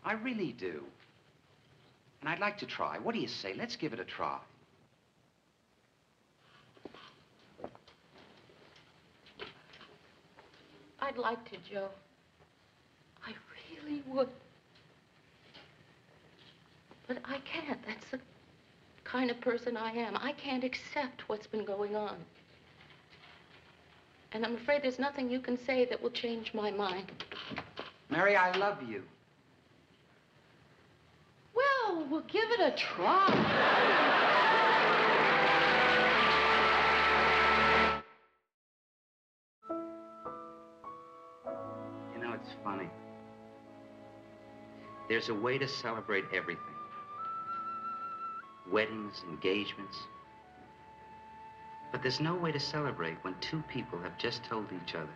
I really do. And I'd like to try. What do you say? Let's give it a try. I'd like to, Joe. I really would. But I can't. That's the kind of person I am. I can't accept what's been going on. And I'm afraid there's nothing you can say that will change my mind. Mary, I love you. Well, we'll give it a try. You know, it's funny. There's a way to celebrate everything. Weddings, engagements. But there's no way to celebrate when two people have just told each other.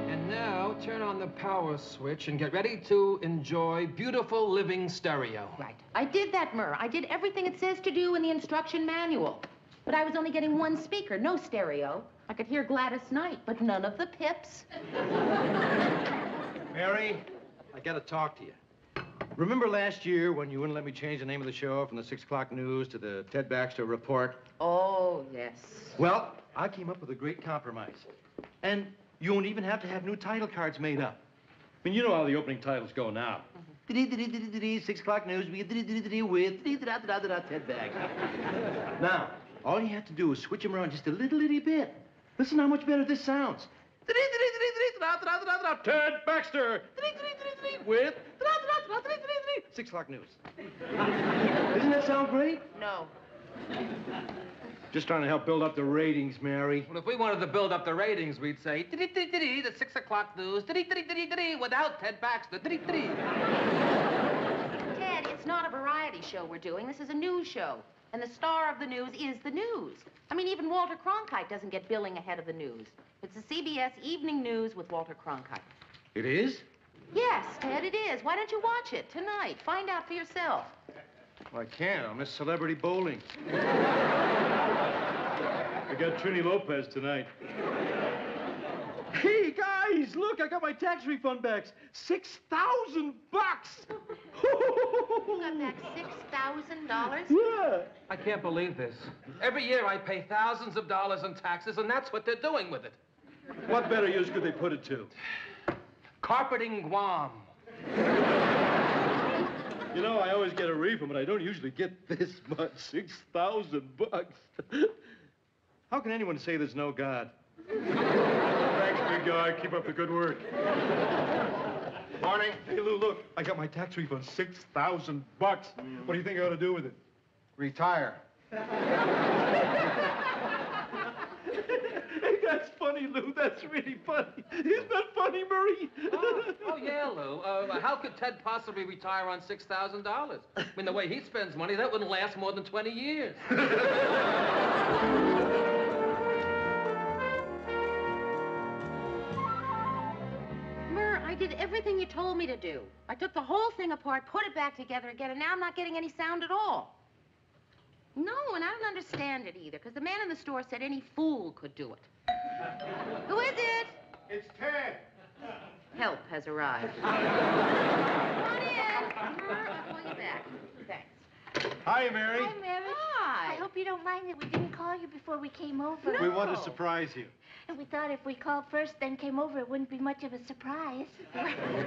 And now, turn on the power switch and get ready to enjoy beautiful living stereo. Right. I did that, Murr. I did everything it says to do in the instruction manual. But I was only getting one speaker, no stereo. I could hear Gladys Knight, but none of the Pips. Mary, I gotta talk to you. Remember last year when you wouldn't let me change the name of the show from the 6 o'clock news to the Ted Baxter Report? Oh, yes. Well, I came up with a great compromise. And you won't even have to have new title cards made up. I mean, you know how the opening titles go now. 6 o'clock news, we get with Ted Baxter. Now, all you have to do is switch them around just a little bit. Listen how much better this sounds. Ted Baxter with 6 o'clock news. Doesn't that sound great? No. Just trying to help build up the ratings, Mary. Well, if we wanted to build up the ratings, we'd say, the 6 o'clock news, without Ted Baxter, Ted, it's not a variety show we're doing. This is a news show. And the star of the news is the news. I mean, even Walter Cronkite doesn't get billing ahead of the news. It's the CBS Evening News with Walter Cronkite. It is? Yes, Ted, it is. Why don't you watch it tonight? Find out for yourself. Well, I can't. I'll miss celebrity bowling. I got Trini Lopez tonight. Hey, guys, look, I got my tax refund back. $6,000. You got back $6,000? Yeah. I can't believe this. Every year I pay thousands of dollars in taxes, and that's what they're doing with it. What better use could they put it to? Carpeting Guam. You know, I always get a refund, but I don't usually get this much. $6,000. How can anyone say there's no God? Thanks, big guy. Keep up the good work. Morning. Hey, Lou, look. I got my tax refund, $6,000. What do you think I ought to do with it? Retire. Hey, that's funny, Lou. That's really funny. Isn't that funny, Murray? Oh, yeah, Lou. How could Ted possibly retire on $6,000? I mean, the way he spends money, that wouldn't last more than 20 years. I did everything you told me to do. I took the whole thing apart, put it back together again, and now I'm not getting any sound at all. No, and I don't understand it either, because the man in the store said any fool could do it. Who is it? It's Ted. Help has arrived. Come on in. I'll call you back. Thanks. Hi, Mary. Hi, Mary. Hi. I hope you don't mind that we didn't call you before we came over. We wanted to surprise you. And we thought if we called first, then came over, it wouldn't be much of a surprise.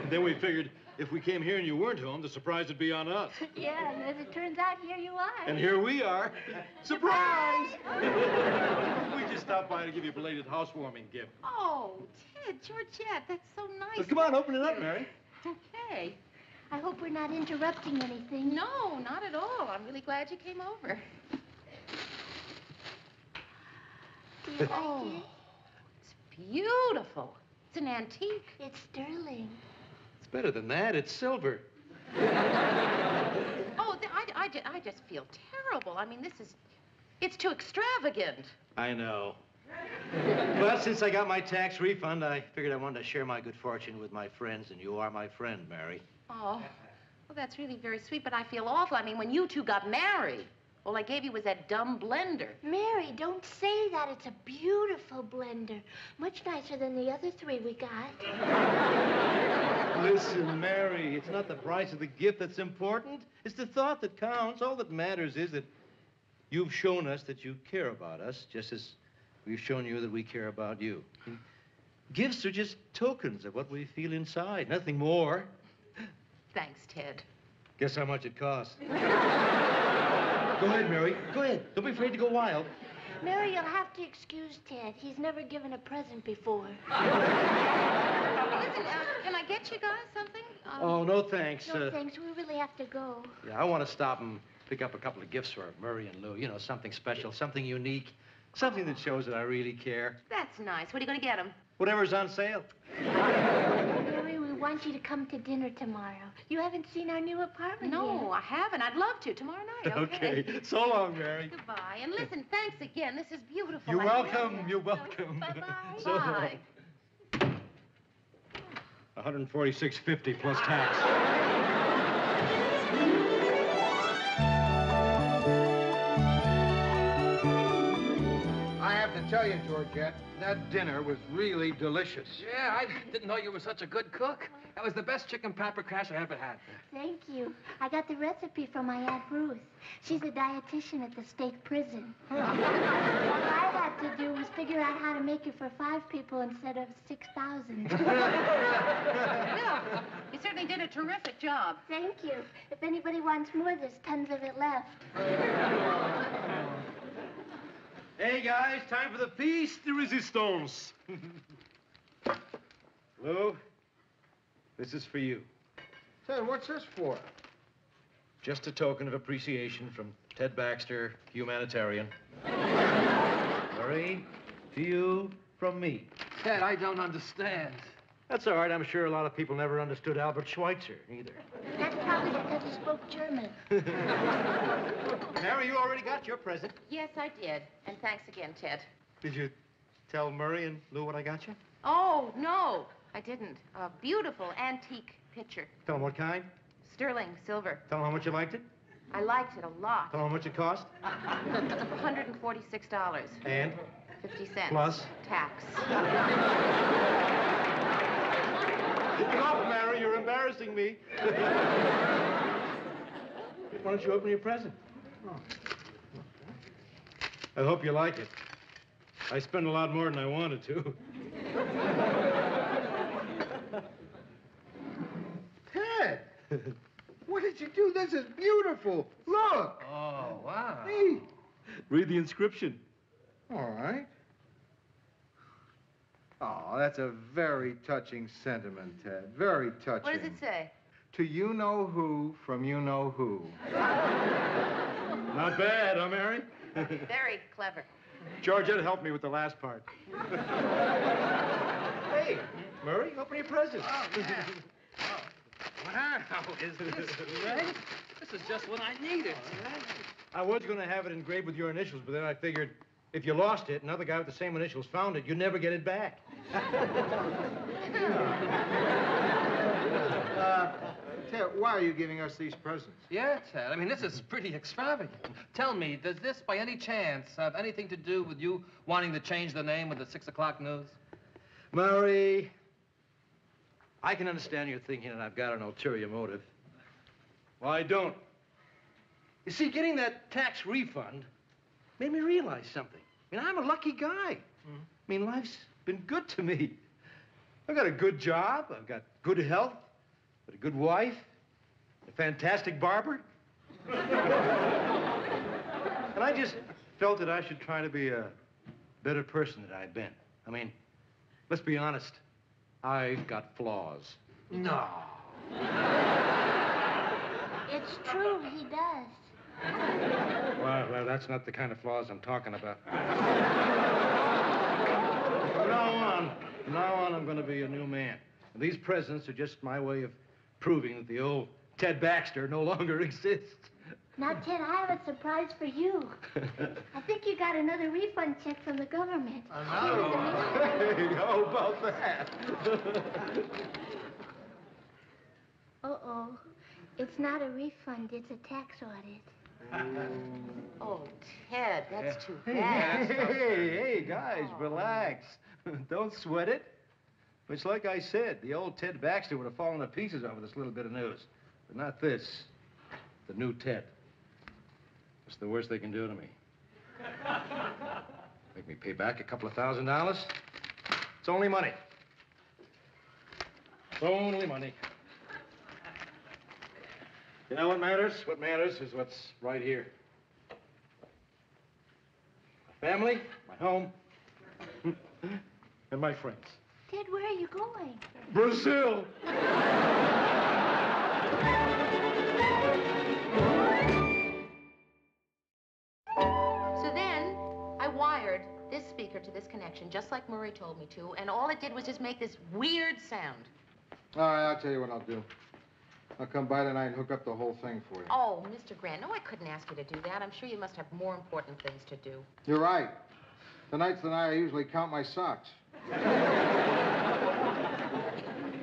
Then we figured if we came here and you weren't home, the surprise would be on us. Yeah, and as it turns out, here you are. And here we are. Surprise! We just stopped by to give you a belated housewarming gift. Oh, Ted, Georgette, that's so nice. Come on, open it up, Mary. Okay. I hope we're not interrupting anything. No, not at all. I'm really glad you came over. Do you like it? It's beautiful. It's an antique. It's sterling. It's better than that. It's silver. Oh, I just feel terrible. I mean, it's too extravagant. I know. But since I got my tax refund, I figured I wanted to share my good fortune with my friends, and you are my friend, Mary. Oh, well, that's really very sweet, but I feel awful. I mean, when you two got married, all I gave you was that dumb blender. Mary, don't say that. It's a beautiful blender. Much nicer than the other three we got. Listen, Mary, it's not the price of the gift that's important. It's the thought that counts. All that matters is that you've shown us that you care about us, just as we've shown you that we care about you. And gifts are just tokens of what we feel inside, nothing more. Thanks, Ted. Guess how much it costs. Go ahead, Mary. Go ahead. Don't be afraid to go wild. Mary, you'll have to excuse Ted. He's never given a present before. Listen, can I get you guys something? Oh, no thanks. No, thanks. We really have to go. Yeah, I want to stop and pick up a couple of gifts for Murray and Lou. You know, something special, something unique, something that shows that I really care. That's nice. What are you going to get them? Whatever's on sale. Mary, we want you to come to dinner tomorrow. You haven't seen our new apartment yet. No, I haven't. I'd love to. Tomorrow night, okay? Okay. So long, Mary. Goodbye. And listen, thanks again. This is beautiful. You're I welcome. love it. You're welcome. Bye-bye. So Bye. $146.50 plus tax. I have to tell you, Georgette, that dinner was really delicious. Yeah, I didn't know you were such a good cook. That was the best chicken paprikash I ever had. Thank you. I got the recipe from my Aunt Ruth. She's a dietitian at the state prison. All I had to do was figure out how to make it for 5 people instead of 6,000. Yeah, you certainly did a terrific job. Thank you. If anybody wants more, there's tons of it left. Hey, guys, time for the piece de resistance. Lou, this is for you. Ted, what's this for? Just a token of appreciation from Ted Baxter, humanitarian. Murray, to you from me. Ted, I don't understand. That's all right. I'm sure a lot of people never understood Albert Schweitzer either. That's probably because he spoke German. Mary, you already got your present. Yes, I did. And thanks again, Ted. Did you tell Murray and Lou what I got you? Oh, no, I didn't. A beautiful antique picture. Tell them what kind? Sterling silver. Tell them how much you liked it? I liked it a lot. Tell them how much it cost? $146. And? 50 cents. Plus? Tax. Enough, Mary. You're embarrassing me. Why don't you open your present? Oh. I hope you like it. I spent a lot more than I wanted to. Ted! What did you do? This is beautiful. Look! Oh, wow. Hey! Read the inscription. All right. Oh, that's a very touching sentiment, Ted. Very touching. What does it say? To you-know-who from you-know-who. Not bad, huh, Mary? Very clever. Georgette helped me with the last part. Hey, Murray, open your presents. Oh, yeah. Wow, is this great? This is just what I needed. I was going to have it engraved with your initials, but then I figured if you lost it, another guy with the same initials found it, you'd never get it back. Ted, why are you giving us these presents? Yeah, Ted. I mean, this is pretty extravagant. Tell me, does this by any chance have anything to do with you wanting to change the name of the 6 o'clock news? Murray, I can understand you thinking that I've got an ulterior motive. Well, I don't. You see, getting that tax refund made me realize something. I mean, I'm a lucky guy. I mean, life's been good to me. I've got a good job. I've got good health. I've got a good wife. A fantastic barber. And I just felt that I should try to be a better person than I've been. I mean, let's be honest. I've got flaws. No. It's true, he does. Well, that's not the kind of flaws I'm talking about. From now on, I'm going to be a new man. And these presents are just my way of proving that the old Ted Baxter no longer exists. Now, Ted, I have a surprise for you. I think you got another refund check from the government. Hey, how about that? Uh-oh. It's not a refund, it's a tax audit. Oh, Ted, that's too Hey, bad. hey, guys, relax. Don't sweat it. It's like I said, the old Ted Baxter would have fallen to pieces over this little bit of news. But not this. The new Ted. What's the worst they can do to me? Make me pay back a couple of $1,000? It's only money. It's only money. You know what matters? What matters is what's right here. My family, my home, and my friends. Ted, where are you going? Brazil! So then, I wired this speaker to this connection, just like Murray told me to, and all it did was just make this weird sound. All right, I'll tell you what I'll do. I'll come by tonight and hook up the whole thing for you. Oh, Mr. Grant, no, I couldn't ask you to do that. I'm sure you must have more important things to do. You're right. Tonight's the night I usually count my socks.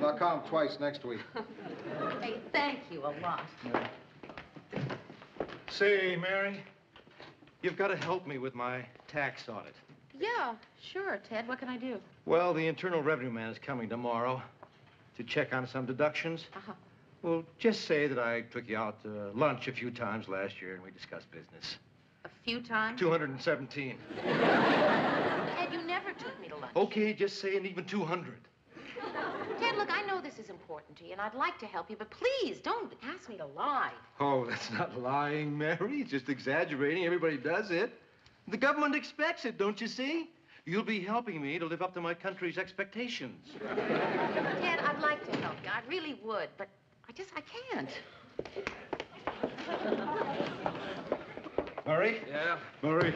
I'll count them twice next week. Hey, thank you a lot. Say, Mary, you've got to help me with my tax audit. Yeah, sure, Ted. What can I do? Well, the Internal Revenue man is coming tomorrow to check on some deductions. Uh-huh. Well, just say that I took you out to lunch a few times last year and we discussed business. A few times? 217. Ted, you never took me to lunch. Okay, just say an even 200. Ted, look, I know this is important to you, and I'd like to help you, but please, don't ask me to lie. Oh, that's not lying, Mary. It's just exaggerating. Everybody does it. The government expects it, don't you see? You'll be helping me to live up to my country's expectations. Ted, I'd like to help you. I really would, but I can't. Murray? Yeah? Murray,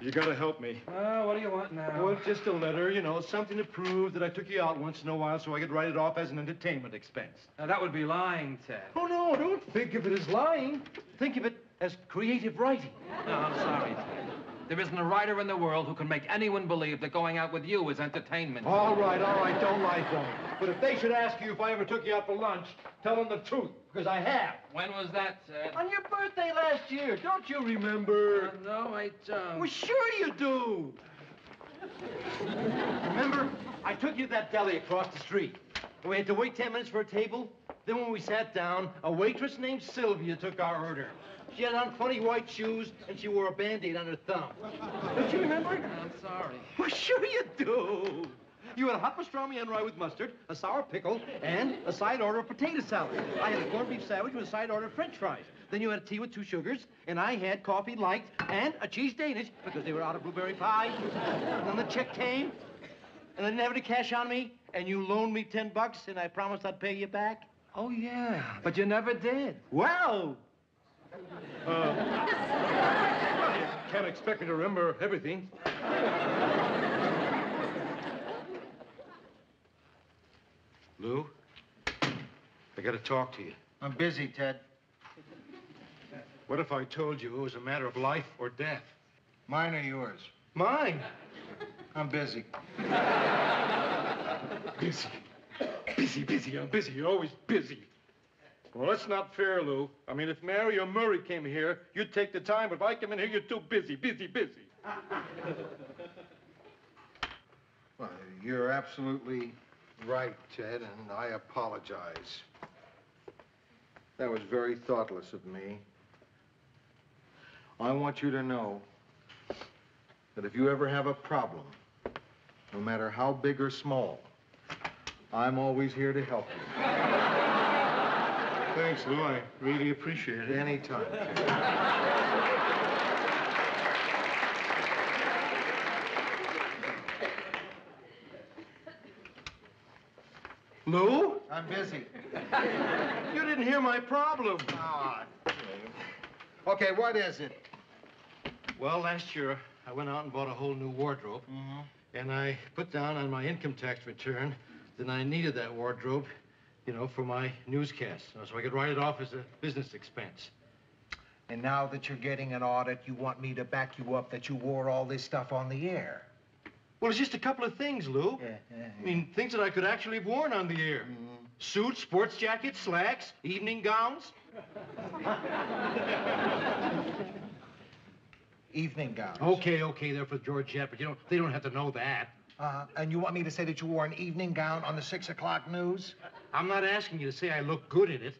you gotta help me. What do you want now? Well, just a letter, you know, something to prove that I took you out once in a while so I could write it off as an entertainment expense. Now, that would be lying, Ted. Oh, no, don't think of it as lying. Think of it as creative writing. No, I'm sorry, Ted. There isn't a writer in the world who can make anyone believe that going out with you is entertainment. All right, don't lie for me. But if they should ask you if I ever took you out for lunch, tell them the truth, because I have. When was that, Ted? On your birthday last year, don't you remember? No, I don't. Well, sure you do. Remember, I took you to that deli across the street. We had to wait 10 minutes for a table. Then when we sat down, a waitress named Sylvia took our order. She had on funny white shoes, and she wore a Band-Aid on her thumb. Don't you remember? I'm sorry. Well, sure you do. You had a hot pastrami on rye with mustard, a sour pickle, and a side order of potato salad. I had a corned beef sandwich with a side order of French fries. Then you had a tea with 2 sugars, and I had coffee light and a cheese Danish because they were out of blueberry pie. And then the check came, and I didn't have any cash on me, and you loaned me $10, and I promised I'd pay you back? Oh, yeah, but you never did. Well, Can't expect me to remember everything. Lou, I gotta talk to you. I'm busy, Ted. What if I told you it was a matter of life or death? Mine or yours? Mine. I'm busy. Busy. Busy. I'm busy. You're always busy. Well, that's not fair, Lou. I mean, if Mary or Murray came here, you'd take the time. But if I come in here, you're too busy. Well, you're absolutely right, Ted, and I apologize. That was very thoughtless of me. I want you to know that if you ever have a problem, no matter how big or small, I'm always here to help you. Thanks, Lou. I really appreciate it. Anytime, Ted. Lou? I'm busy. You didn't hear my problem. Ah, okay, what is it? Well, last year, I went out and bought a whole new wardrobe. Mm-hmm. And I put down on my income tax return that I needed that wardrobe, you know, for my newscast, so I could write it off as a business expense. And now that you're getting an audit, you want me to back you up that you wore all this stuff on the air? Well, it's just a couple of things, Lou. Yeah. I mean, things that I could actually have worn on the air. Mm-hmm. Suits, sports jackets, slacks, evening gowns. Evening gowns. Okay, they're for Georgette, but they don't have to know that. And you want me to say that you wore an evening gown on the 6 o'clock news? I'm not asking you to say I look good in it.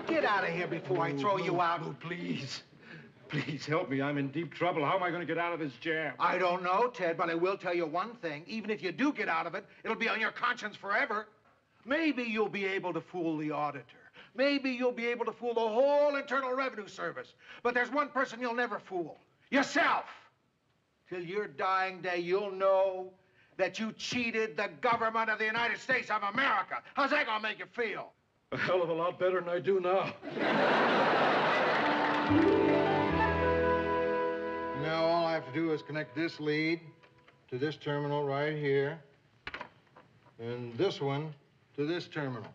Get out of here before I throw you out. Lou, please. Please help me. I'm in deep trouble. How am I going to get out of this jam? I don't know, Ted, but I will tell you one thing. Even if you do get out of it, it'll be on your conscience forever. Maybe you'll be able to fool the auditor. Maybe you'll be able to fool the whole Internal Revenue Service. But there's one person you'll never fool. Yourself. Till your dying day, you'll know that you cheated the government of the United States of America. How's that gonna make you feel? A hell of a lot better than I do now. Now all I have to do is connect this lead to this terminal right here, and this one to this terminal.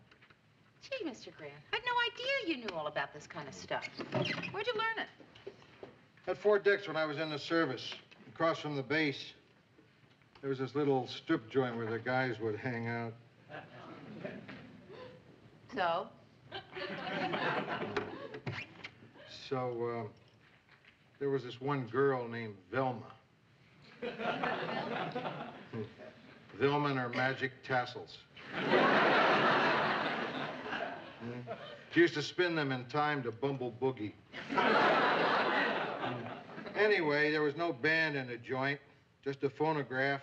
Gee, Mr. Grant, I had no idea you knew all about this kind of stuff. Where'd you learn it? At Fort Dix, when I was in the service, across from the base, there was this little strip joint where the guys would hang out. So? So, there was this one girl named Velma. Velma and her magic tassels. She used to spin them in time to Bumble Boogie. Anyway, there was no band in the joint, just a phonograph.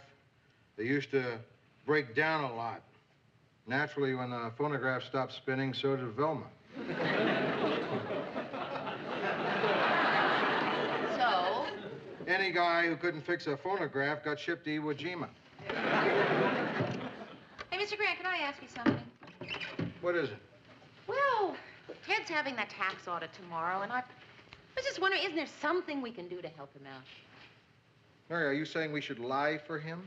They used to break down a lot. Naturally, when the phonograph stopped spinning, so did Velma. So? Any guy who couldn't fix a phonograph got shipped to Iwo Jima. Hey, Mr. Grant, can I ask you something? What is it? Well, Ted's having that tax audit tomorrow, and I was just wondering, isn't there something we can do to help him out? Mary, are you saying we should lie for him?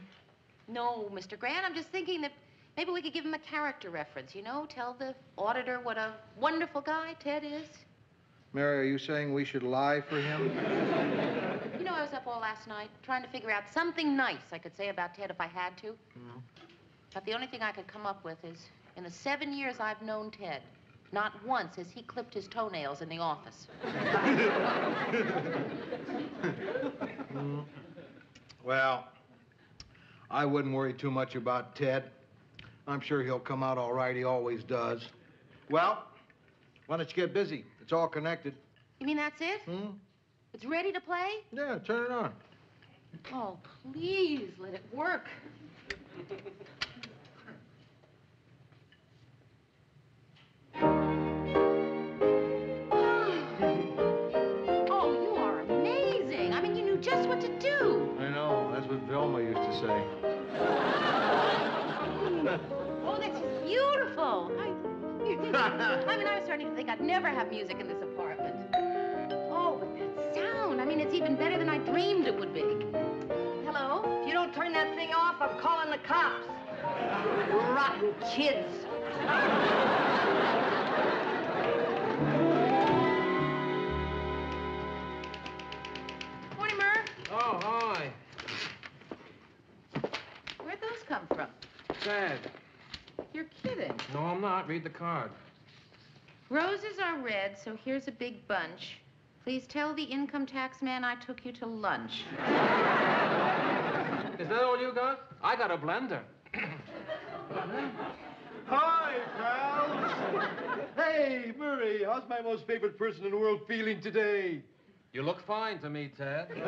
No, Mr. Grant, I'm just thinking that maybe we could give him a character reference, you know? Tell the auditor what a wonderful guy Ted is. Mary, are you saying we should lie for him? You know, I was up all last night trying to figure out something nice I could say about Ted if I had to. Mm-hmm. But the only thing I could come up with is, in the 7 years I've known Ted, not once has he clipped his toenails in the office. Well, I wouldn't worry too much about Ted. I'm sure he'll come out all right. He always does. Well, why don't you get busy? It's all connected. You mean that's it? Hmm? It's ready to play? Yeah, turn it on. Oh, please, let it work. Oh, you are amazing. I mean, you knew knew just what to do. I know. That's what Vilma used to say. Oh, that's just beautiful. I mean, I was starting to think I'd never have music in this apartment. Oh, but that sound. I mean, it's even better than I dreamed it would be. Hello? If you don't turn that thing off, I'm calling the cops. Rotten kids. Morning, Murr. Oh, hi. Where'd those come from? Ted. You're kidding. No, I'm not. Read the card. Roses are red, so here's a big bunch. Please tell the income tax man I took you to lunch. Is that all you got? I got a blender. Hi, pals. Hey, Murray, how's my most favorite person in the world feeling today? You look fine to me, Ted. Ted,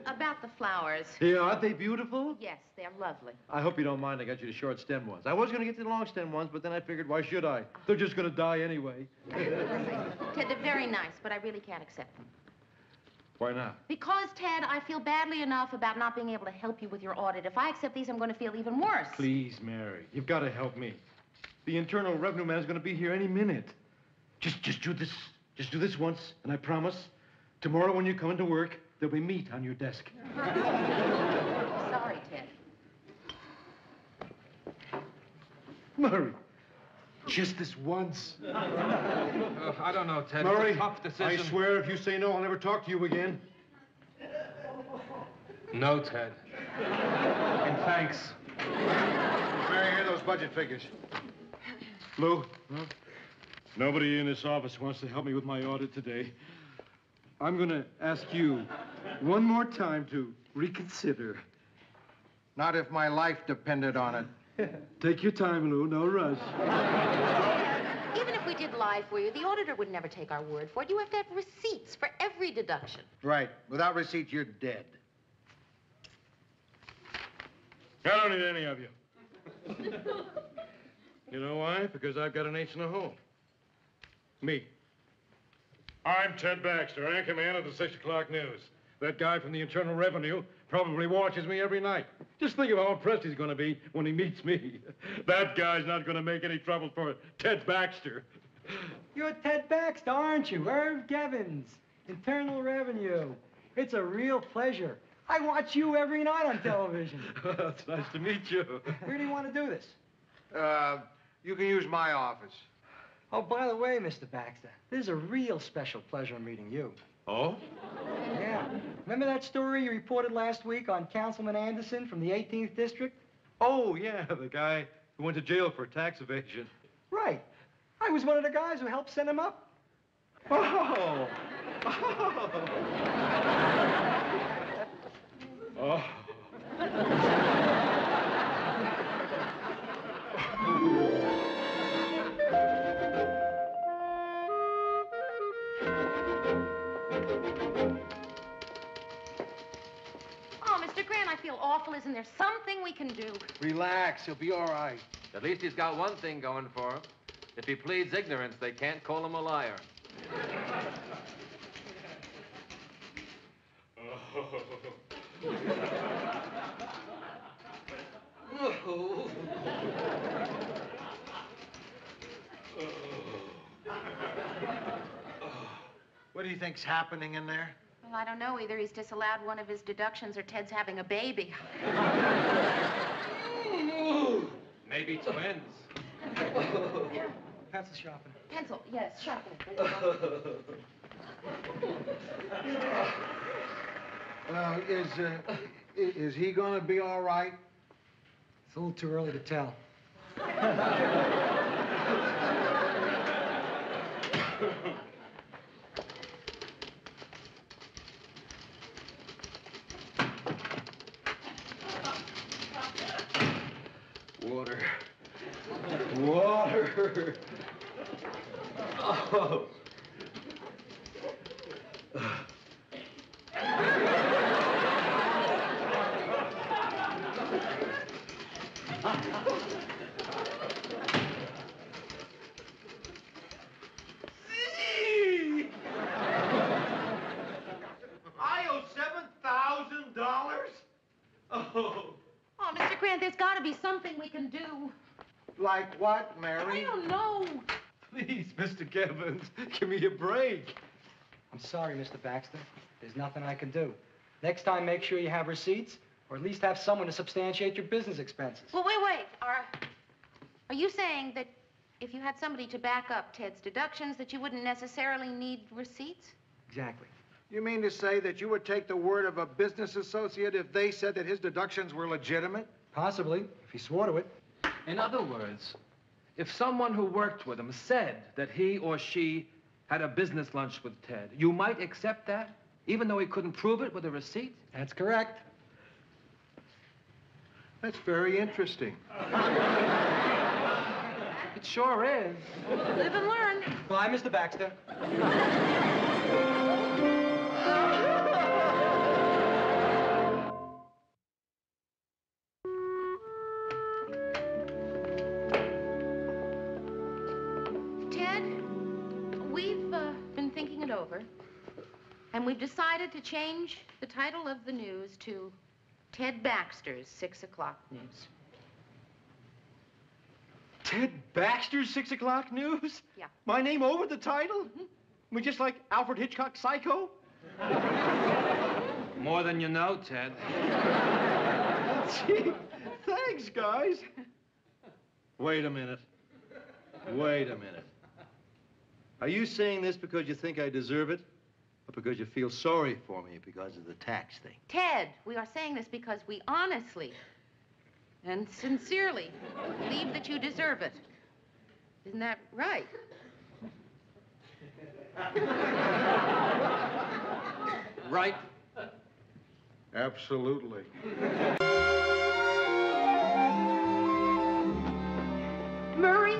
about the flowers. Yeah, aren't they beautiful? Yes, they're lovely. I hope you don't mind I got you the short stem ones. I was going to get you the long stem ones, but then I figured, why should I? They're just going to die anyway. Ted, they're very nice, but I really can't accept them. Why not? Because, Ted, I feel badly enough about not being able to help you with your audit. If I accept these, I'm going to feel even worse. Please, Mary, you've got to help me. The Internal Revenue man is going to be here any minute. Just do this. Just do this once, and I promise, tomorrow when you come into work, there'll be meat on your desk. Sorry, Ted. Murray, just this once. I don't know, Ted. Murray, it's a tough decision. I swear if you say no, I'll never talk to you again. No, Ted. And thanks. Mary, here are those budget figures. Lou? Huh? Nobody in this office wants to help me with my audit today. I'm going to ask you one more time to reconsider. Not if my life depended on it. Take your time, Lou. No rush. Even if we did lie for you, the auditor would never take our word for it. You have to have receipts for every deduction. Right. Without receipts, you're dead. I don't need any of you. You know why? Because I've got an ace in the hole. Me. I'm Ted Baxter, anchorman of the 6 o'clock news. That guy from the Internal Revenue probably watches me every night. Just think of how impressed he's going to be when he meets me. That guy's not going to make any trouble for Ted Baxter. You're Ted Baxter, aren't you? Irv Gevins, Internal Revenue. It's a real pleasure. I watch you every night on television. Well, it's nice to meet you. Where do you want to do this? You can use my office. Oh, by the way, Mr. Baxter, this is a real special pleasure meeting you. Oh? Yeah. Remember that story you reported last week on Councilman Anderson from the 18th District? Oh, yeah, the guy who went to jail for tax evasion. Right. I was one of the guys who helped send him up. Oh. Oh. Oh, Mr. Grant, I feel awful. Isn't there something we can do? Relax. He'll be all right. At least he's got one thing going for him. If he pleads ignorance, they can't call him a liar. What do you think's happening in there? Well, I don't know. Either he's disallowed one of his deductions or Ted's having a baby. Maybe twins. Pencil sharpener. Pencil, yes, sharpen it. Is he going to be all right? It's a little too early to tell. Water. Water. Oh. Oh. Oh, Mr. Grant, there's got to be something we can do. Like what, Mary? I don't know. Please, Mr. Gibbons, give me a break. I'm sorry, Mr. Baxter. There's nothing I can do. Next time, make sure you have receipts, or at least have someone to substantiate your business expenses. Well, wait. Are you saying that if you had somebody to back up Ted's deductions, that you wouldn't necessarily need receipts? Exactly. You mean to say that you would take the word of a business associate if they said that his deductions were legitimate? Possibly, if he swore to it. In other words, if someone who worked with him said that he or she had a business lunch with Ted, you might accept that, even though he couldn't prove it with a receipt? That's correct. That's very interesting. It sure is. Live and learn. Bye, Mr. Baxter. Ted, we've been thinking it over, and we've decided to change the title of the news to Ted Baxter's 6 o'clock news. Ted Baxter's 6 o'clock news? Yeah. My name over the title? I mean, just like Alfred Hitchcock's Psycho? More than you know, Ted. Gee, thanks, guys. Wait a minute. Are you saying this because you think I deserve it? Or because you feel sorry for me because of the tax thing? Ted, we are saying this because we honestly and sincerely believe that you deserve it. Isn't that right? Right? Absolutely. Murray,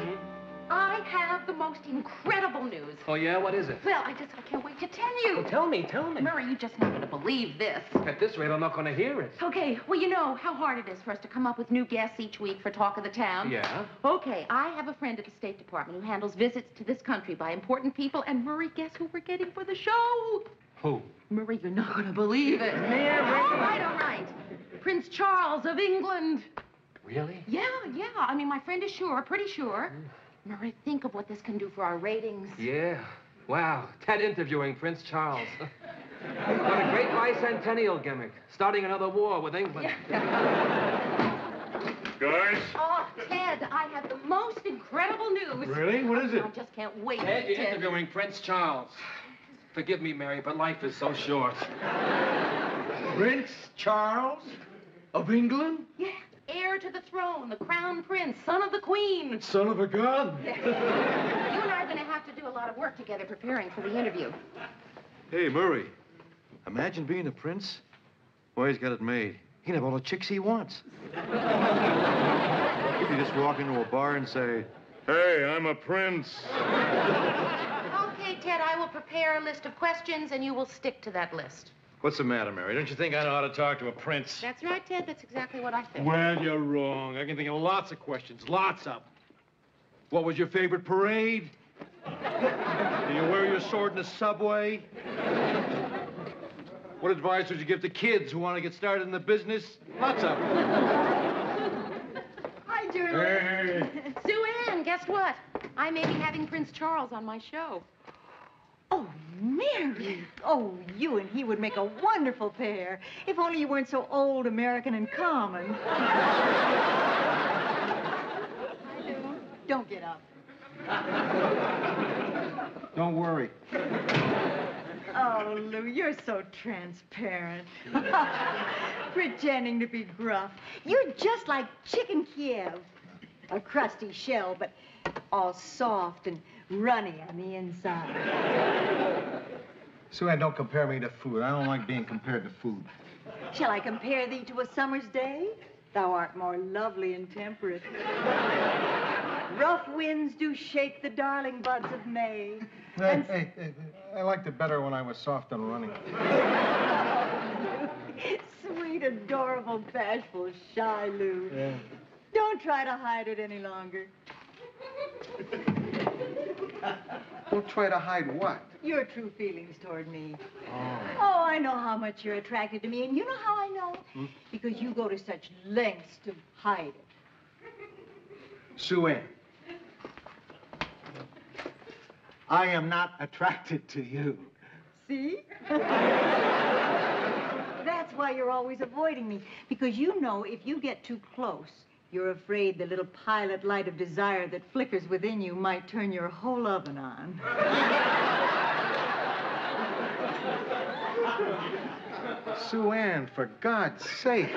I have the most incredible news. Oh, yeah? What is it? Well, I can't wait to tell you. Well, tell me. Murray, you're just not going to believe this. At this rate, I'm not going to hear it. Okay, well, you know how hard it is for us to come up with new guests each week for Talk of the Town. Yeah? Okay, I have a friend at the State Department who handles visits to this country by important people, and Murray, guess who we're getting for the show? Who? Murray, you're not going to believe it. All right. Prince Charles of England. Really? Yeah. I mean, my friend is pretty sure. Murray, think of what this can do for our ratings. Yeah. Wow. Ted interviewing Prince Charles. What a great bicentennial gimmick. Starting another war with England. Guys? Oh, Ted, I have the most incredible news. Really? What is it? I just can't wait. Ted, you're interviewing Prince Charles. Forgive me, Mary, but life is so short. Prince Charles of England? Yeah, heir to the throne, the crown prince, son of the queen. Son of a gun. You and I are going to have to do a lot of work together preparing for the interview. Hey, Murray, imagine being a prince. Boy, he's got it made. He can have all the chicks he wants. He can just walk into a bar and say, Hey, I'm a prince. Okay, Ted, I will prepare a list of questions, and you will stick to that list. What's the matter, Mary? Don't you think I know how to talk to a prince? That's right, Ted. That's exactly what I think. Well, you're wrong. I can think of lots of questions. Lots of them. What was your favorite parade? Do you wear your sword in the subway? What advice would you give to kids who want to get started in the business? Lots of them. Hi, Julie. Hey. Sue Ann, guess what? I may be having Prince Charles on my show. Oh, Mary. Oh, you and he would make a wonderful pair. If only you weren't so old, American, and common. Don't get up. Don't worry. Oh, Lou, you're so transparent. Pretending to be gruff. You're just like Chicken Kiev. A crusty shell, but all soft and runny on the inside. Sue Ann, don't compare me to food. I don't like being compared to food. Shall I compare thee to a summer's day? Thou art more lovely and temperate. Rough winds do shake the darling buds of May. Hey, I liked it better when I was soft and running. Sweet, adorable, bashful, shy Lou. Yeah. Don't try to hide it any longer. Don't try to hide what? Your true feelings toward me. Oh. Oh, I know how much you're attracted to me, and you know how I know? Because you go to such lengths to hide it. Sue Ann, I am not attracted to you. See? That's why you're always avoiding me. Because you know if you get too close, you're afraid the little pilot light of desire that flickers within you might turn your whole oven on. Sue Ann, for God's sake.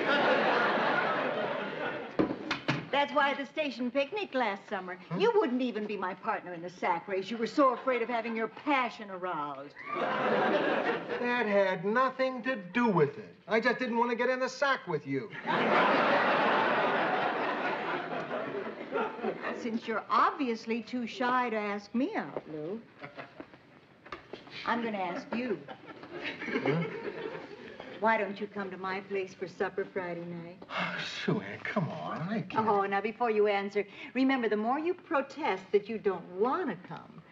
That's why at the station picnic last summer, you wouldn't even be my partner in the sack race. You were so afraid of having your passion aroused. That had nothing to do with it. I just didn't want to get in the sack with you. Since you're obviously too shy to ask me out, Lou, I'm going to ask you. Why don't you come to my place for supper Friday night? Oh, Sue Ann, come on. I can't. Oh, now before you answer, remember, the more you protest that you don't want to come,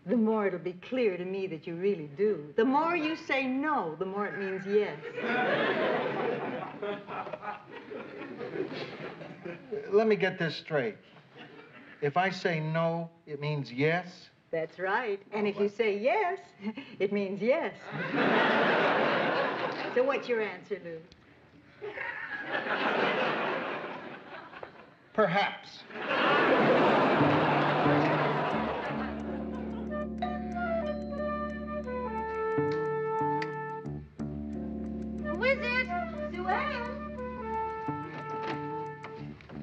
the more it'll be clear to me that you really do. The more you say no, the more it means yes. Let me get this straight. If I say no, it means yes? That's right. And if you say yes, it means yes. So what's your answer, Lou? Perhaps. Who is it? Sue Ann.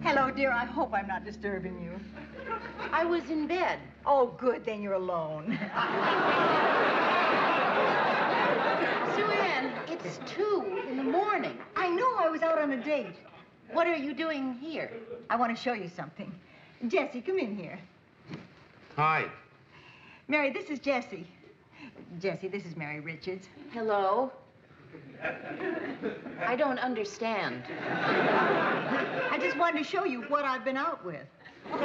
Hello, dear. I hope I'm not disturbing you. I was in bed. Oh, good. Then you're alone. Sue Ann, it's 2 in the morning. I know. I was out on a date. What are you doing here? I want to show you something. Jessie, come in here. Hi. Mary, this is Jessie. Jessie, this is Mary Richards. Hello? I don't understand. I just wanted to show you what I've been out with. Well,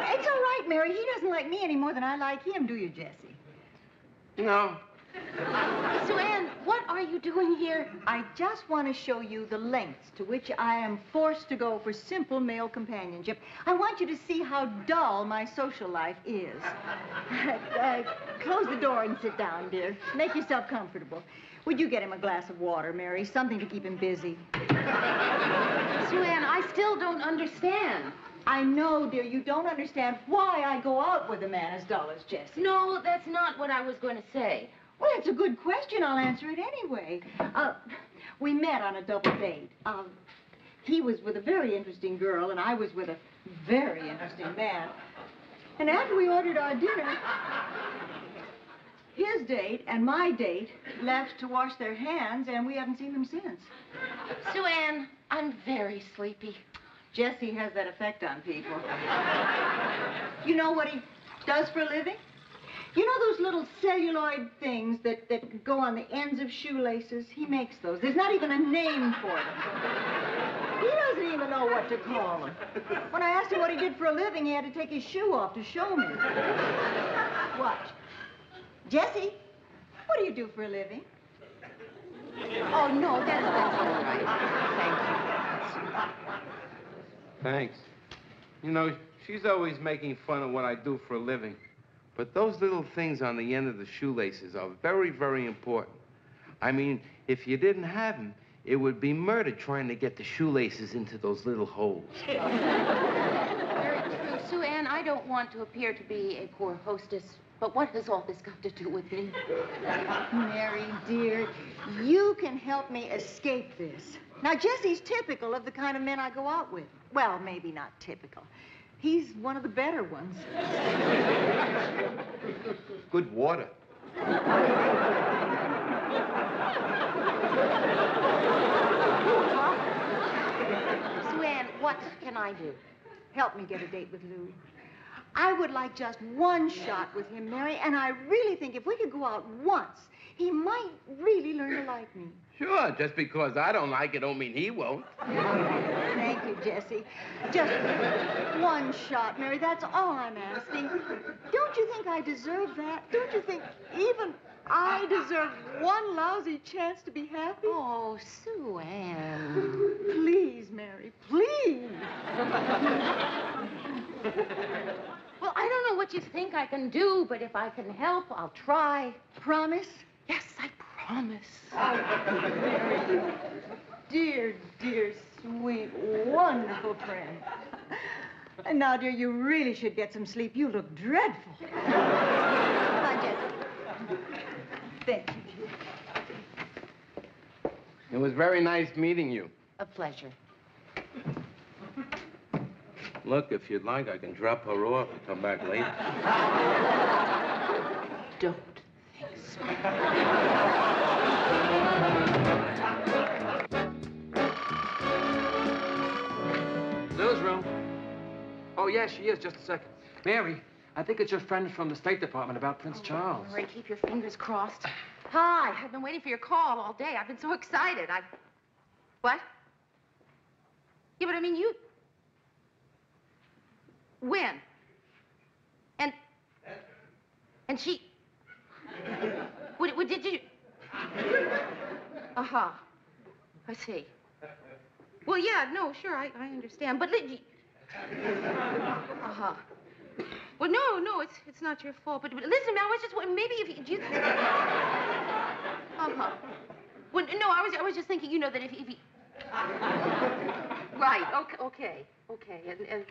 it's all right, Mary. He doesn't like me any more than I like him, do you, Jessie? No. Sue Ann, what are you doing here? I just want to show you the lengths to which I am forced to go for simple male companionship. I want you to see how dull my social life is. Close the door and sit down, dear. Make yourself comfortable. Would you get him a glass of water, Mary? Something to keep him busy. Sue Ann, I still don't understand. I know, dear, you don't understand why I go out with a man as dull as Jessie. No, that's not what I was going to say. Well, it's a good question. I'll answer it anyway. We met on a double date. He was with a very interesting girl, and I was with a very interesting man. And after we ordered our dinner, his date and my date left to wash their hands, and we haven't seen them since. Sue Ann, I'm very sleepy. Jessie has that effect on people. You know what he does for a living? You know those little celluloid things that go on the ends of shoelaces? He makes those. There's not even a name for them. He doesn't even know what to call them. When I asked him what he did for a living, he had to take his shoe off to show me. Watch. Jessie, what do you do for a living? Oh, no, that's all right. Thanks. You know, she's always making fun of what I do for a living. But those little things on the end of the shoelaces are very, very important. I mean, if you didn't have them, it would be murder trying to get the shoelaces into those little holes. Very true. Sue Ann, I don't want to appear to be a poor hostess, but what has all this got to do with me? Mary, dear, you can help me escape this. Now, Jessie's typical of the kind of men I go out with. Well, maybe not typical. He's one of the better ones. Good water. Sue Ann, what can I do? Help me get a date with Lou. I would like just one shot with him, Mary, and I really think if we could go out once, he might really learn to like me. Sure, just because I don't like it don't mean he won't. Thank you, Jesse. Just one shot, Mary. That's all I'm asking. Don't you think I deserve that? Don't you think even I deserve one lousy chance to be happy? Oh, Sue Ann. Please, Mary, please. Well, I don't know what you think I can do, but if I can help, I'll try. Promise? Yes, I promise. Oh, Mary, dear, dear, sweet, wonderful friend. And now, dear, you really should get some sleep. You look dreadful. Bye, Jesse. Thank you. It was very nice meeting you. A pleasure. Look, if you'd like, I can drop her off and come back later. Don't think so. Newsroom. Oh, yeah, she is. Just a second. Mary, I think it's your friend from the State Department about Prince Charles. Murray, keep your fingers crossed. Hi, I've been waiting for your call all day. I've been so excited. What? Yeah, but I mean, you... When? And she... What did you... Uh-huh. I see. Well, yeah, no, sure, I understand. But... Uh-huh. Well, no, it's not your fault. But listen, man, I was just... Maybe if you... Uh-huh. Well, no, I was just thinking, you know, that if you... Right, okay. And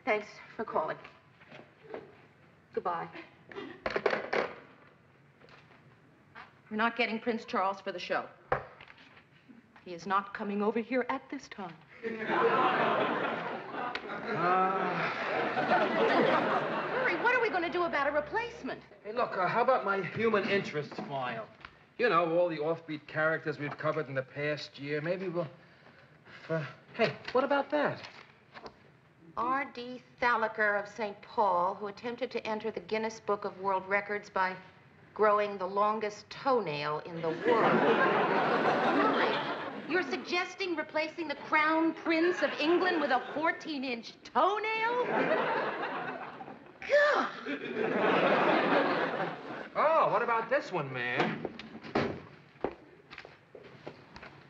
thanks for calling. Goodbye. We're not getting Prince Charles for the show. He is not coming over here at this time. Murray, what are we going to do about a replacement? Hey, look, how about my human interest file? You know, all the offbeat characters we've covered in the past year. Maybe we'll... Hey, what about that? R.D. Thalacker of St. Paul, who attempted to enter the Guinness Book of World Records by growing the longest toenail in the world. Murray, you're suggesting replacing the Crown Prince of England with a 14-inch toenail? God! Oh, what about this one, man?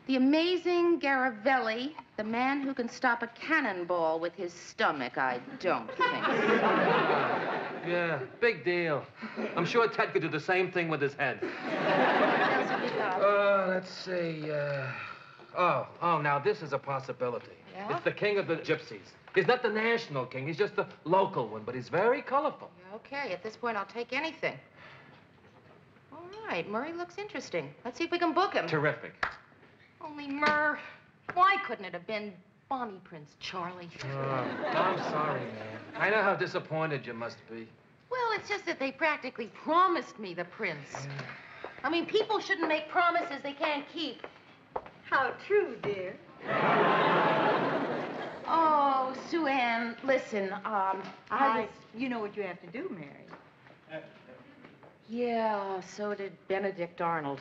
The amazing Garavelli, the man who can stop a cannonball with his stomach, I don't think so. Yeah, big deal. I'm sure Ted could do the same thing with his head. What else have you got? Let's see, Oh, now this is a possibility. Yeah? It's the king of the gypsies. He's not the national king, he's just the local one, but he's very colorful. Okay, at this point, I'll take anything. All right, Murray looks interesting. Let's see if we can book him. Terrific. Only Murr, why couldn't it have been Bonnie Prince Charlie? I'm sorry, man. I know how disappointed you must be. Well, it's just that they practically promised me the prince. I mean, people shouldn't make promises they can't keep. How true, dear. Oh, Sue Ann, listen, You know what you have to do, Mary. Yeah, so did Benedict Arnold.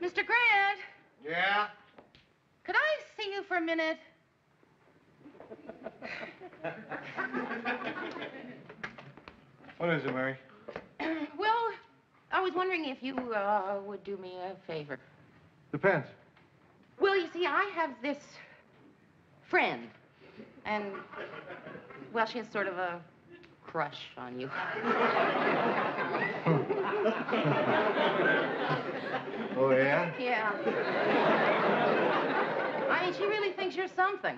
Mr. Grant. Yeah? Could I see you for a minute? What is it, Mary? Well, I was wondering if you would do me a favor. Depends. Well, you see, I have this friend, and, well, she has sort of a crush on you. Oh, yeah? Yeah. I mean, she really thinks you're something.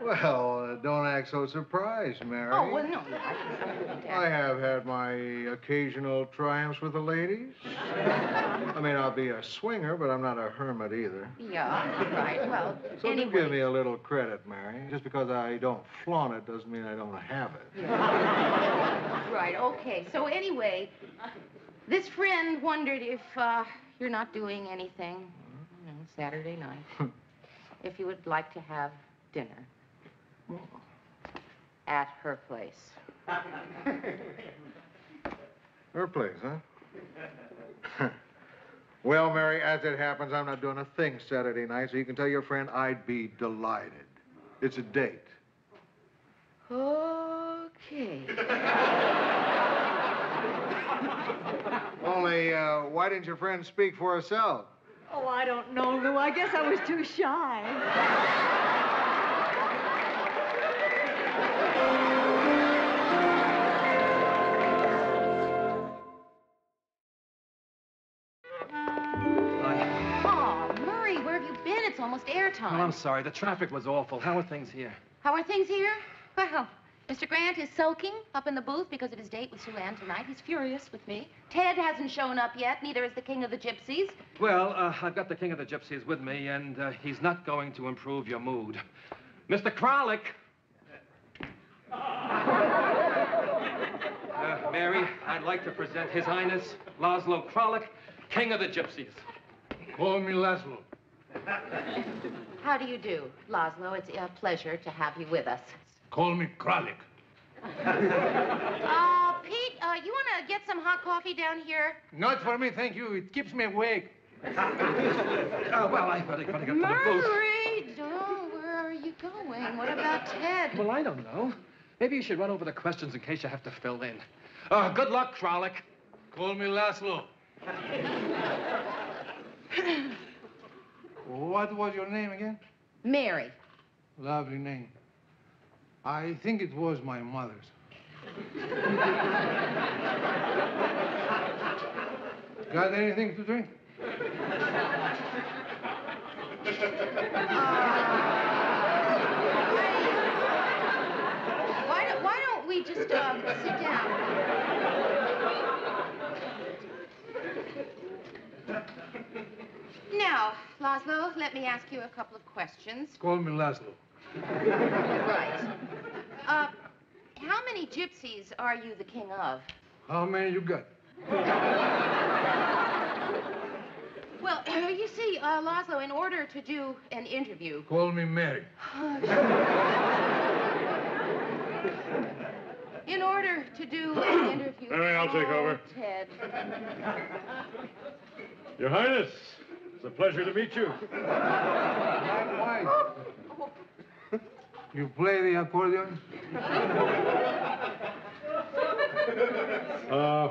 Well, don't act so surprised, Mary. Oh, well, no, I really don't. I have had my occasional triumphs with the ladies. I mean, I'll be a swinger, but I'm not a hermit either. Yeah, right. Well, So anyway. do give me a little credit, Mary. Just because I don't flaunt it doesn't mean I don't have it. Yeah. Right, okay. So anyway, this friend wondered if you're not doing anything, Saturday night, if you would like to have dinner. At her place. Her place, huh? Well, Mary, as it happens, I'm not doing a thing Saturday night, so you can tell your friend I'd be delighted. It's a date. Okay. Only, why didn't your friend speak for herself? Oh, I don't know, Lou. I guess I was too shy. Oh, Murray, where have you been? It's almost airtime. Oh, I'm sorry. The traffic was awful. How are things here? How are things here? Well, Mr. Grant is sulking up in the booth because of his date with Sue Ann tonight. He's furious with me. Ted hasn't shown up yet. Neither is the king of the gypsies. Well, I've got the king of the gypsies with me, and he's not going to improve your mood. Mr. Kralik. Mary, I'd like to present His Highness Laszlo Kralik, king of the gypsies. Call me Laszlo. How do you do, Laszlo? It's a pleasure to have you with us. Call me Kralik. Pete, you want to get some hot coffee down here? Not for me, thank you. It keeps me awake. Well, I better get to the booth. Murray, where are you going? What about Ted? Well, I don't know. Maybe you should run over the questions in case you have to fill in. Good luck, Kralik. Call me Laszlo. What was your name again? Mary. Lovely name. I think it was my mother's. Got anything to drink? Why don't we just sit down? Now, Laszlo, let me ask you a couple of questions. Call me Laszlo. Right. How many gypsies are you the king of? How many you got? Well, you see, Laszlo, in order to do an interview... Call me Mary. In order to do an interview... Mary, I'll take over. Ted. Your Highness, it's a pleasure to meet you. My wife. You play the accordion?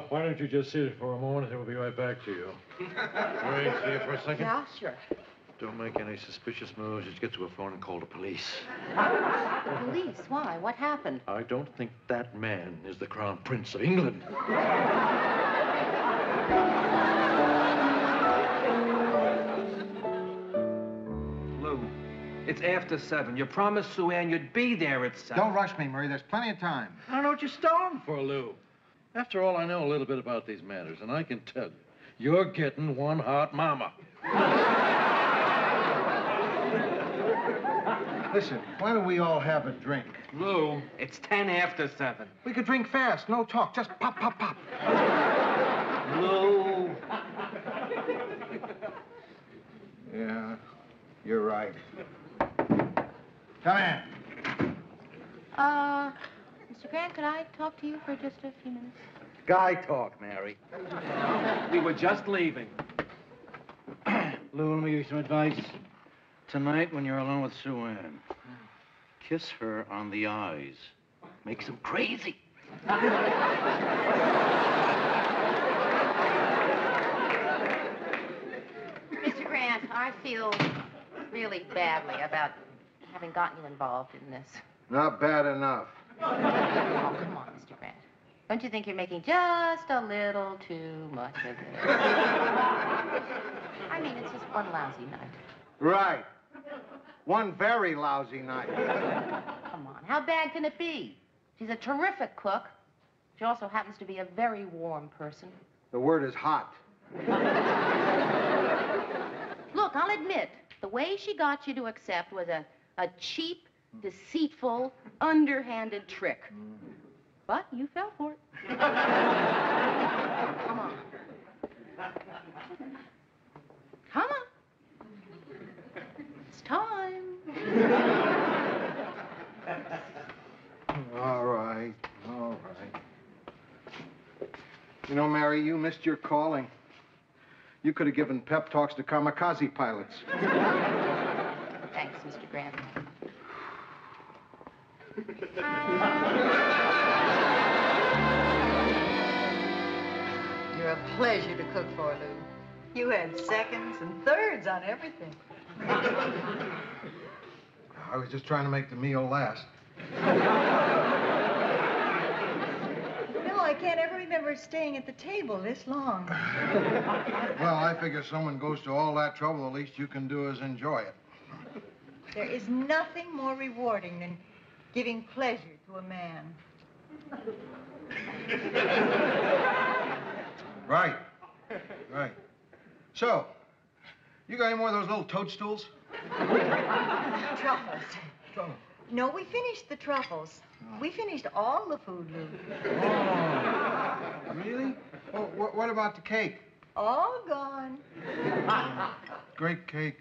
Why don't you just sit for a moment and we'll be right back to you. Wait, see you for a second? Yeah, sure. Don't make any suspicious moves. Just get to a phone and call the police. Police? Why? What happened? I don't think that man is the Crown Prince of England. Lou, it's after 7. You promised Sue Ann you'd be there at 7. Don't rush me, Murray. There's plenty of time. I don't know what you're stalling for, Lou. After all, I know a little bit about these matters, and I can tell you, you're getting one hot mama. Listen, why don't we all have a drink? Lou, it's 10 after 7. We could drink fast, no talk, just pop, pop, pop. Lou. Yeah, you're right. Come in. Mr. Grant, could I talk to you for just a few minutes? Guy talk, Mary. We were just leaving. Lou, let me give you some advice. Tonight, when you're alone with Sue Ann, kiss her on the eyes. Makes them crazy. Mr. Grant, I feel really badly about having gotten you involved in this. Not bad enough. Oh, come on, Mr. Grant. Don't you think you're making just a little too much of it? I mean, it's just one lousy night. Right. One very lousy night. Come on, how bad can it be? She's a terrific cook. She also happens to be a very warm person. The word is hot. Look, I'll admit, the way she got you to accept was a cheap, deceitful, underhanded trick. But you fell for it. Come on. Come on. It's time. All right, all right. You know, Mary, you missed your calling. You could have given pep talks to kamikaze pilots. Thanks, Mr. Graham. You're a pleasure to cook for, Lou. You had seconds and thirds on everything. I was just trying to make the meal last. No, I can't ever remember staying at the table this long. Well, I figure someone goes to all that trouble, the least you can do is enjoy it. There is nothing more rewarding than giving pleasure to a man. Right. Right. So, you got any more of those little toadstools? Truffles. Truffles. No, we finished the truffles. We finished all the food, Lou. Oh, really? Oh, what about the cake? All gone. Great cake.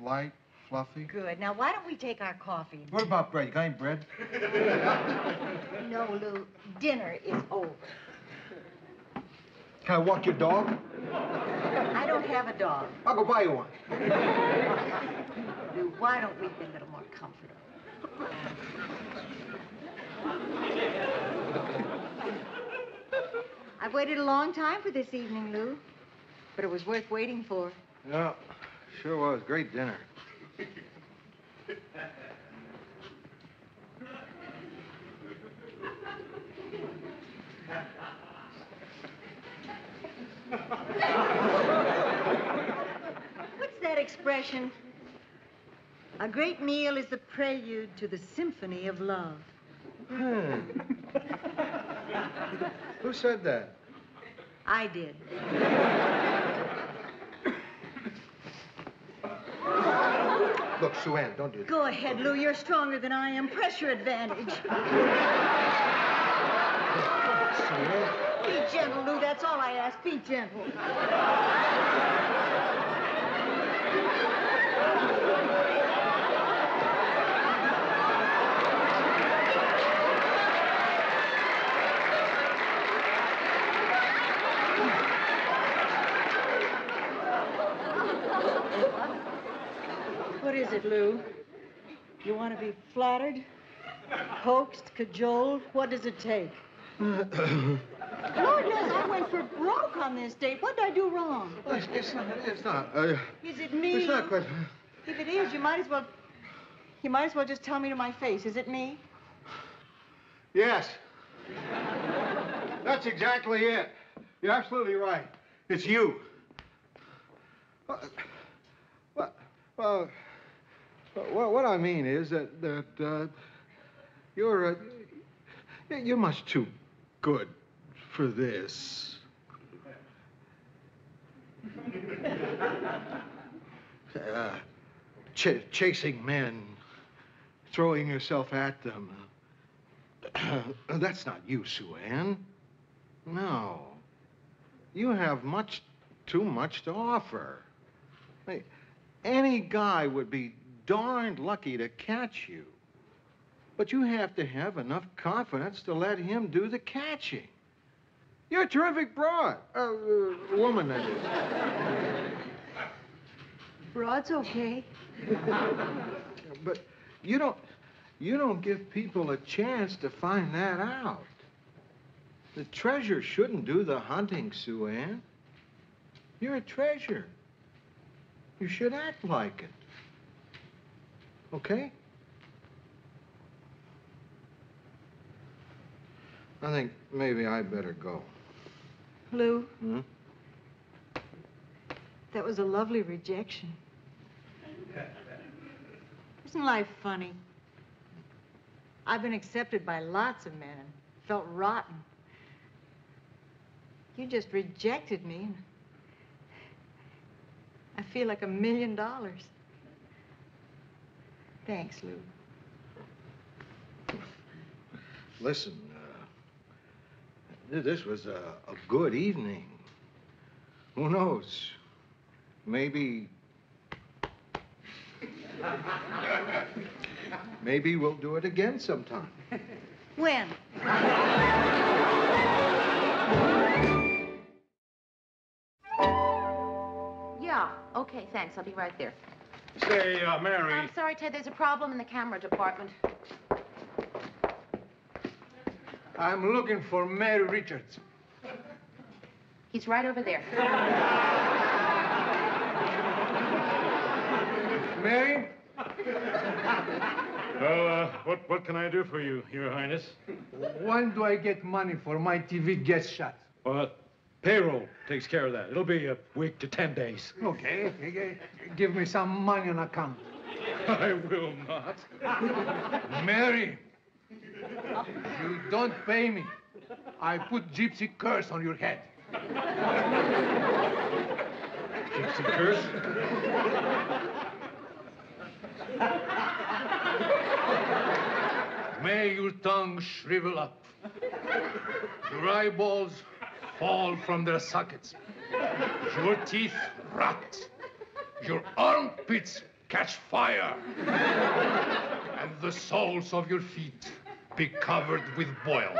Light, fluffy. Good. Now, why don't we take our coffee? What about bread? You got any bread? No, Lou. Dinner is over. Can I walk your dog? I don't have a dog. I'll go buy you one. Lou, why don't we be a little more comfortable? I've waited a long time for this evening, Lou. But it was worth waiting for. Yeah, sure was. Great dinner. What's that expression? A great meal is the prelude to the symphony of love. Who said that? I did. Look, Sue Ann, don't do that. Go ahead, Lou. You're stronger than I am. Press your advantage. Sue Ann. Be gentle, Lou. That's all I ask. Be gentle. What is it, Lou? You want to be flattered? Coaxed? Cajoled? What does it take? Lord knows I went for broke on this date. What did I do wrong? Well, it's not. Is it me? It's not quite. If it is, you might as well just tell me to my face. Is it me? Yes. That's exactly it. You're absolutely right. It's you. What I mean is that you're much too good for this. Chasing men, throwing yourself at them. That's not you, Sue Ann. No. You have too much to offer. Hey, any guy would be darned lucky to catch you. But you have to have enough confidence to let him do the catching. You're a terrific broad. Woman, that is. Broad's okay. But you don't give people a chance to find that out. The treasure shouldn't do the hunting, Sue Ann. You're a treasure. You should act like it. Okay? I think maybe I better go. Lou, Hmm? that was a lovely rejection. Isn't life funny? I've been accepted by lots of men and felt rotten. You just rejected me. And I feel like $1 million. Thanks, Lou. Listen, this was a good evening. Who knows? Maybe... Maybe we'll do it again sometime. When? Yeah, okay, thanks. I'll be right there. Say, Mary. I'm sorry, Ted. There's a problem in the camera department. I'm looking for Mary Richards. He's right over there. Mary? Well, what can I do for you, Your Highness? When do I get money for my TV guest shot? Well, payroll takes care of that. It'll be a week to 10 days. Okay. Give me some money on account. I will not. Mary, you don't pay me. I put gypsy curse on your head. Gypsy curse? May your tongue shrivel up. Your eyeballs fall from their sockets. Your teeth rot. Your armpits catch fire. And the soles of your feet be covered with boils.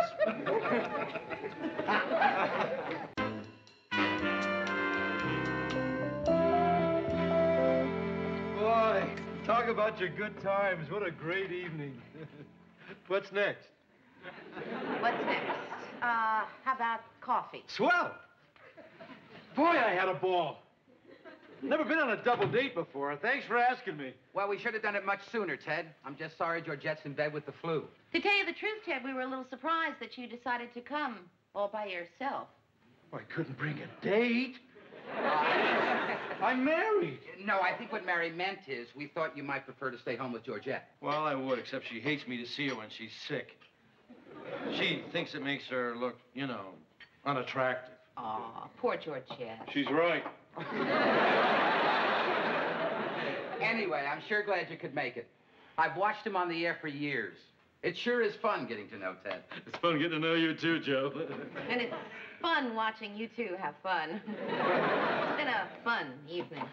Boy, talk about your good times. What a great evening. What's next? What's next? How about coffee? Swell. Boy, I had a ball. Never been on a double date before. Thanks for asking me. Well, we should have done it much sooner, Ted. I'm just sorry Georgette's in bed with the flu. To tell you the truth, Ted, we were a little surprised that you decided to come all by yourself. I couldn't bring a date. I'm married. No, I think what Mary meant is we thought you might prefer to stay home with Georgette. Well, I would, except she hates me to see her when she's sick. She thinks it makes her look, you know, unattractive. Aw, poor Georgette. She's right. Anyway, I'm sure glad you could make it. I've watched him on the air for years. It sure is fun getting to know Ted. It's fun getting to know you, too, Joe. And it's fun watching you two have fun. It's been a fun evening.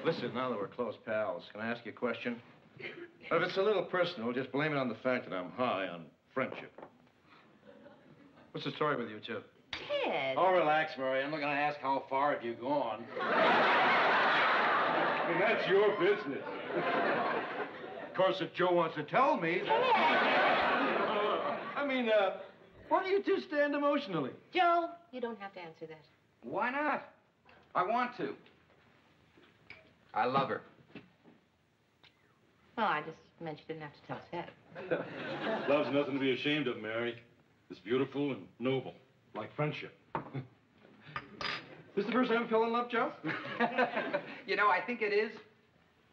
Listen, now that we're close pals, can I ask you a question? If it's a little personal, just blame it on the fact that I'm high on friendship. What's the story with you two? Ted. Oh, relax, Murray. I'm not going to ask how far have you gone. I mean, that's your business. Of course, if Joe wants to tell me... why do you two stand emotionally? Joe, you don't have to answer that. Why not? I want to. I love her. Well, I just meant you didn't have to tell Ted. Love's nothing to be ashamed of, Mary. It's beautiful and noble, like friendship. This the first time you fell in love, Joe? You know, I think it is.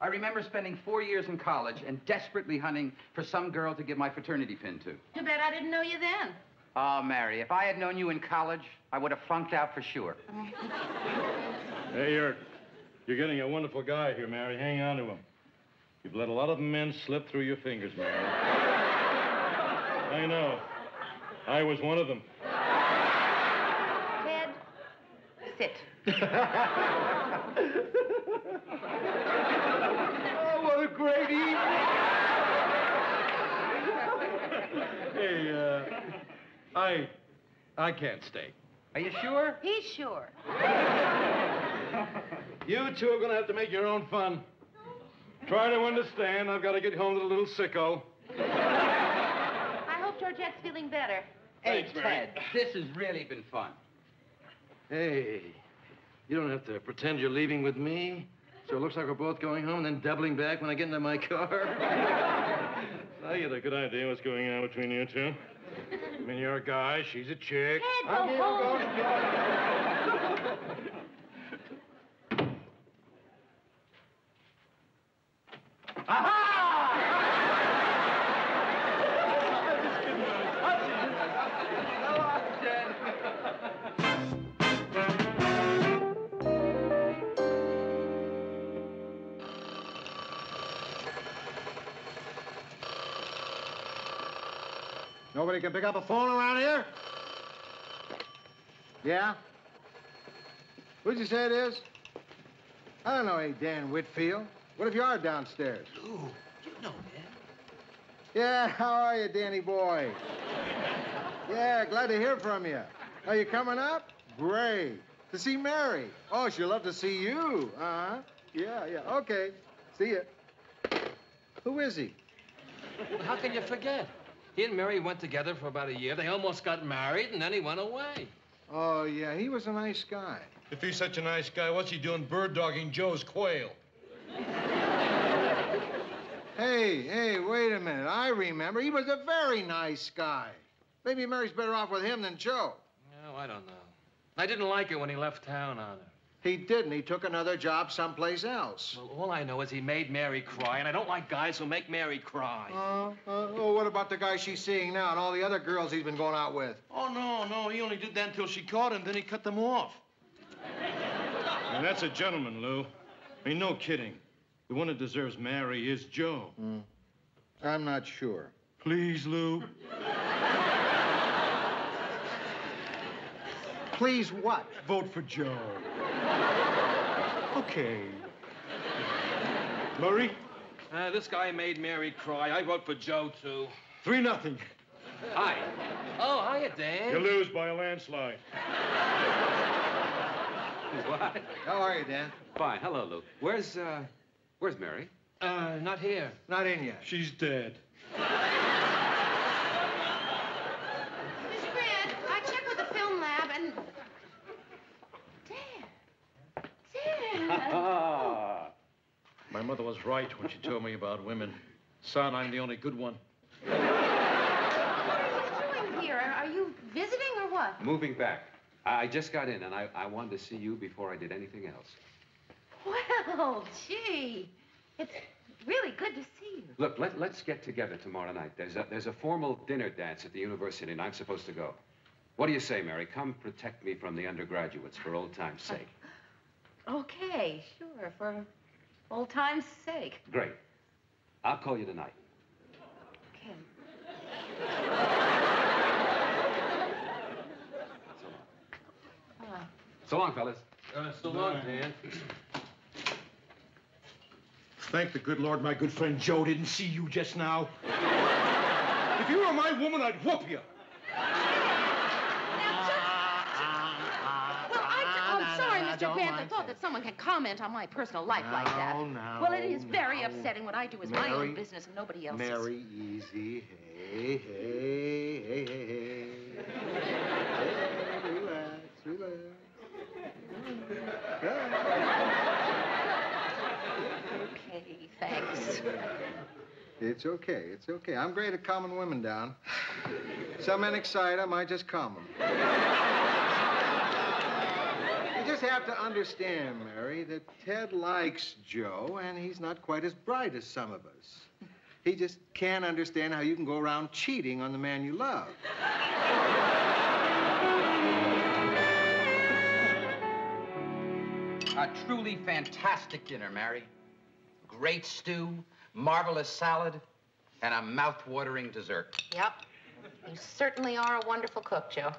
I remember spending 4 years in college and desperately hunting for some girl to give my fraternity pin to. Too bad I didn't know you then. Oh, Mary, if I had known you in college, I would have flunked out for sure. Hey, you're getting a wonderful guy here, Mary. Hang on to him. You've let a lot of men slip through your fingers, Mary. I know. I was one of them. Ted, sit. Oh, what a great evening. Hey, I can't stay. Are you sure? He's sure. You two are going to have to make your own fun. Try to understand. I've got to get home to the little sicko. I hope Georgette's feeling better. Hey, Thanks, Mary. Ted, this has really been fun. Hey, you don't have to pretend you're leaving with me. So it looks like we're both going home and then doubling back when I get into my car. I get a good idea what's going on between you two. I mean, you're a guy, she's a chick. Ted, go home. Nobody can pick up a phone around here? Yeah? Who'd you say it is? I don't know any Dan Whitfield. What if you are downstairs? Lou, you know him. Yeah, how are you, Danny boy? Yeah, glad to hear from you. Are you coming up? Great. To see Mary. Oh, she'll love to see you. Uh-huh. Yeah. Okay. See ya. Who is he? Well, how can you forget? He and Mary went together for about a year. They almost got married, and then he went away. Oh, yeah, he was a nice guy. If he's such a nice guy, what's he doing bird-dogging Joe's quail? Hey, wait a minute. I remember. He was a very nice guy. Maybe Mary's better off with him than Joe. No, I don't know. I didn't like it when he left town on her. He didn't. He took another job someplace else. Well, all I know is he made Mary cry, and I don't like guys who make Mary cry. What about the guy she's seeing now and all the other girls he's been going out with? Oh, no, he only did that until she caught him, then he cut them off. And that's a gentleman, Lou. I mean, no kidding. The one that deserves Mary is Joe. I'm not sure. Please, Lou. Please what? Vote for Joe. Okay. Murray? This guy made Mary cry. I vote for Joe, too. 3-0. Hi. Oh, hiya, Dan. You lose by a landslide. What? How are you, Dan? Fine. Hello, Lou. Where's Mary? Not here. Not in yet. She's dead. Miss Grant, I checked with the film lab and... Dan! My mother was right when she told me about women. Son, I'm the only good one. What are you doing here? Are you visiting or what? Moving back. I just got in, and I wanted to see you before I did anything else. Well, gee, it's really good to see you. Look, let's get together tomorrow night. There's a formal dinner dance at the university, and I'm supposed to go. What do you say, Mary? Come protect me from the undergraduates for old time's sake. Okay, sure, for old time's sake. Great. I'll call you tonight. Okay. So long, fellas. So long, Dan. Thank the good Lord my good friend Joe didn't see you just now. If you were my woman, I'd whoop you. I'm sorry, Mr. Grant. I thought that someone can comment on my personal life like that. Well, it is very upsetting. What I do is my own business and nobody else's. Mary, easy. Hey. Hey, relax. Okay, thanks. It's okay. I'm great at calming women down. Some men excite them, I just calm them. You just have to understand, Mary, that Ted likes Joe, and he's not quite as bright as some of us. He just can't understand how you can go around cheating on the man you love. A truly fantastic dinner, Mary. Great stew, marvelous salad, and a mouth-watering dessert. Yep. You certainly are a wonderful cook, Joe.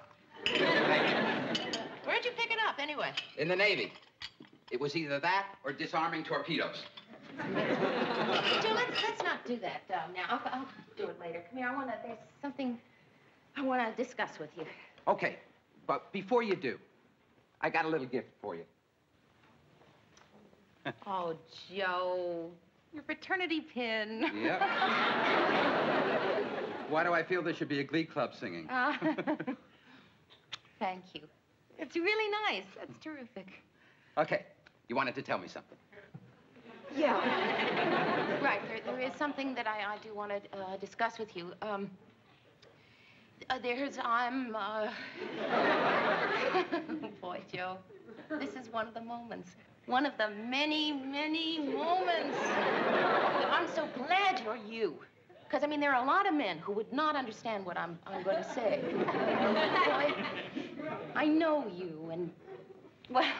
Thank you. Where'd you pick it up, anyway? In the Navy. It was either that or disarming torpedoes. Joe, let's not do that now. I'll do it later. Come here. There's something I want to discuss with you. Okay, but before you do, I got a little gift for you. Oh, Joe, your fraternity pin. Yep. Why do I feel there should be a glee club singing? Thank you. It's really nice. That's terrific. Okay, you wanted to tell me something. Yeah. Right, there is something that I do want to discuss with you. Boy, Joe, this is one of the moments. One of the many, many moments. I'm so glad you're you. Because, I mean, there are a lot of men who would not understand what I'm going to say. Well, I know you, and, well...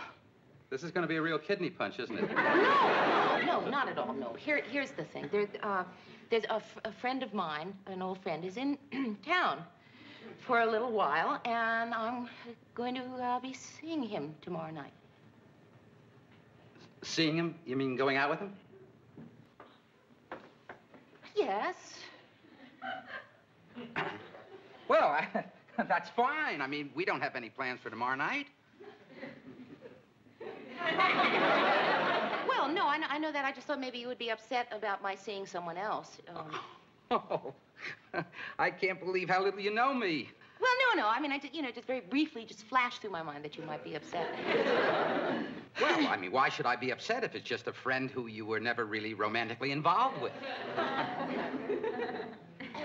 This is going to be a real kidney punch, isn't it? No, not at all, no. Here's the thing. There's a friend of mine, an old friend, is in town for a little while, and I'm going to be seeing him tomorrow night. Seeing him? You mean going out with him? Yes. Well, that's fine. I mean, we don't have any plans for tomorrow night. Well, no, I know that. I just thought maybe you would be upset about my seeing someone else. Oh, I can't believe how little you know me. Well, no. I mean, just very briefly just flashed through my mind that you might be upset. Well, I mean, why should I be upset if it's just a friend who you were never really romantically involved with?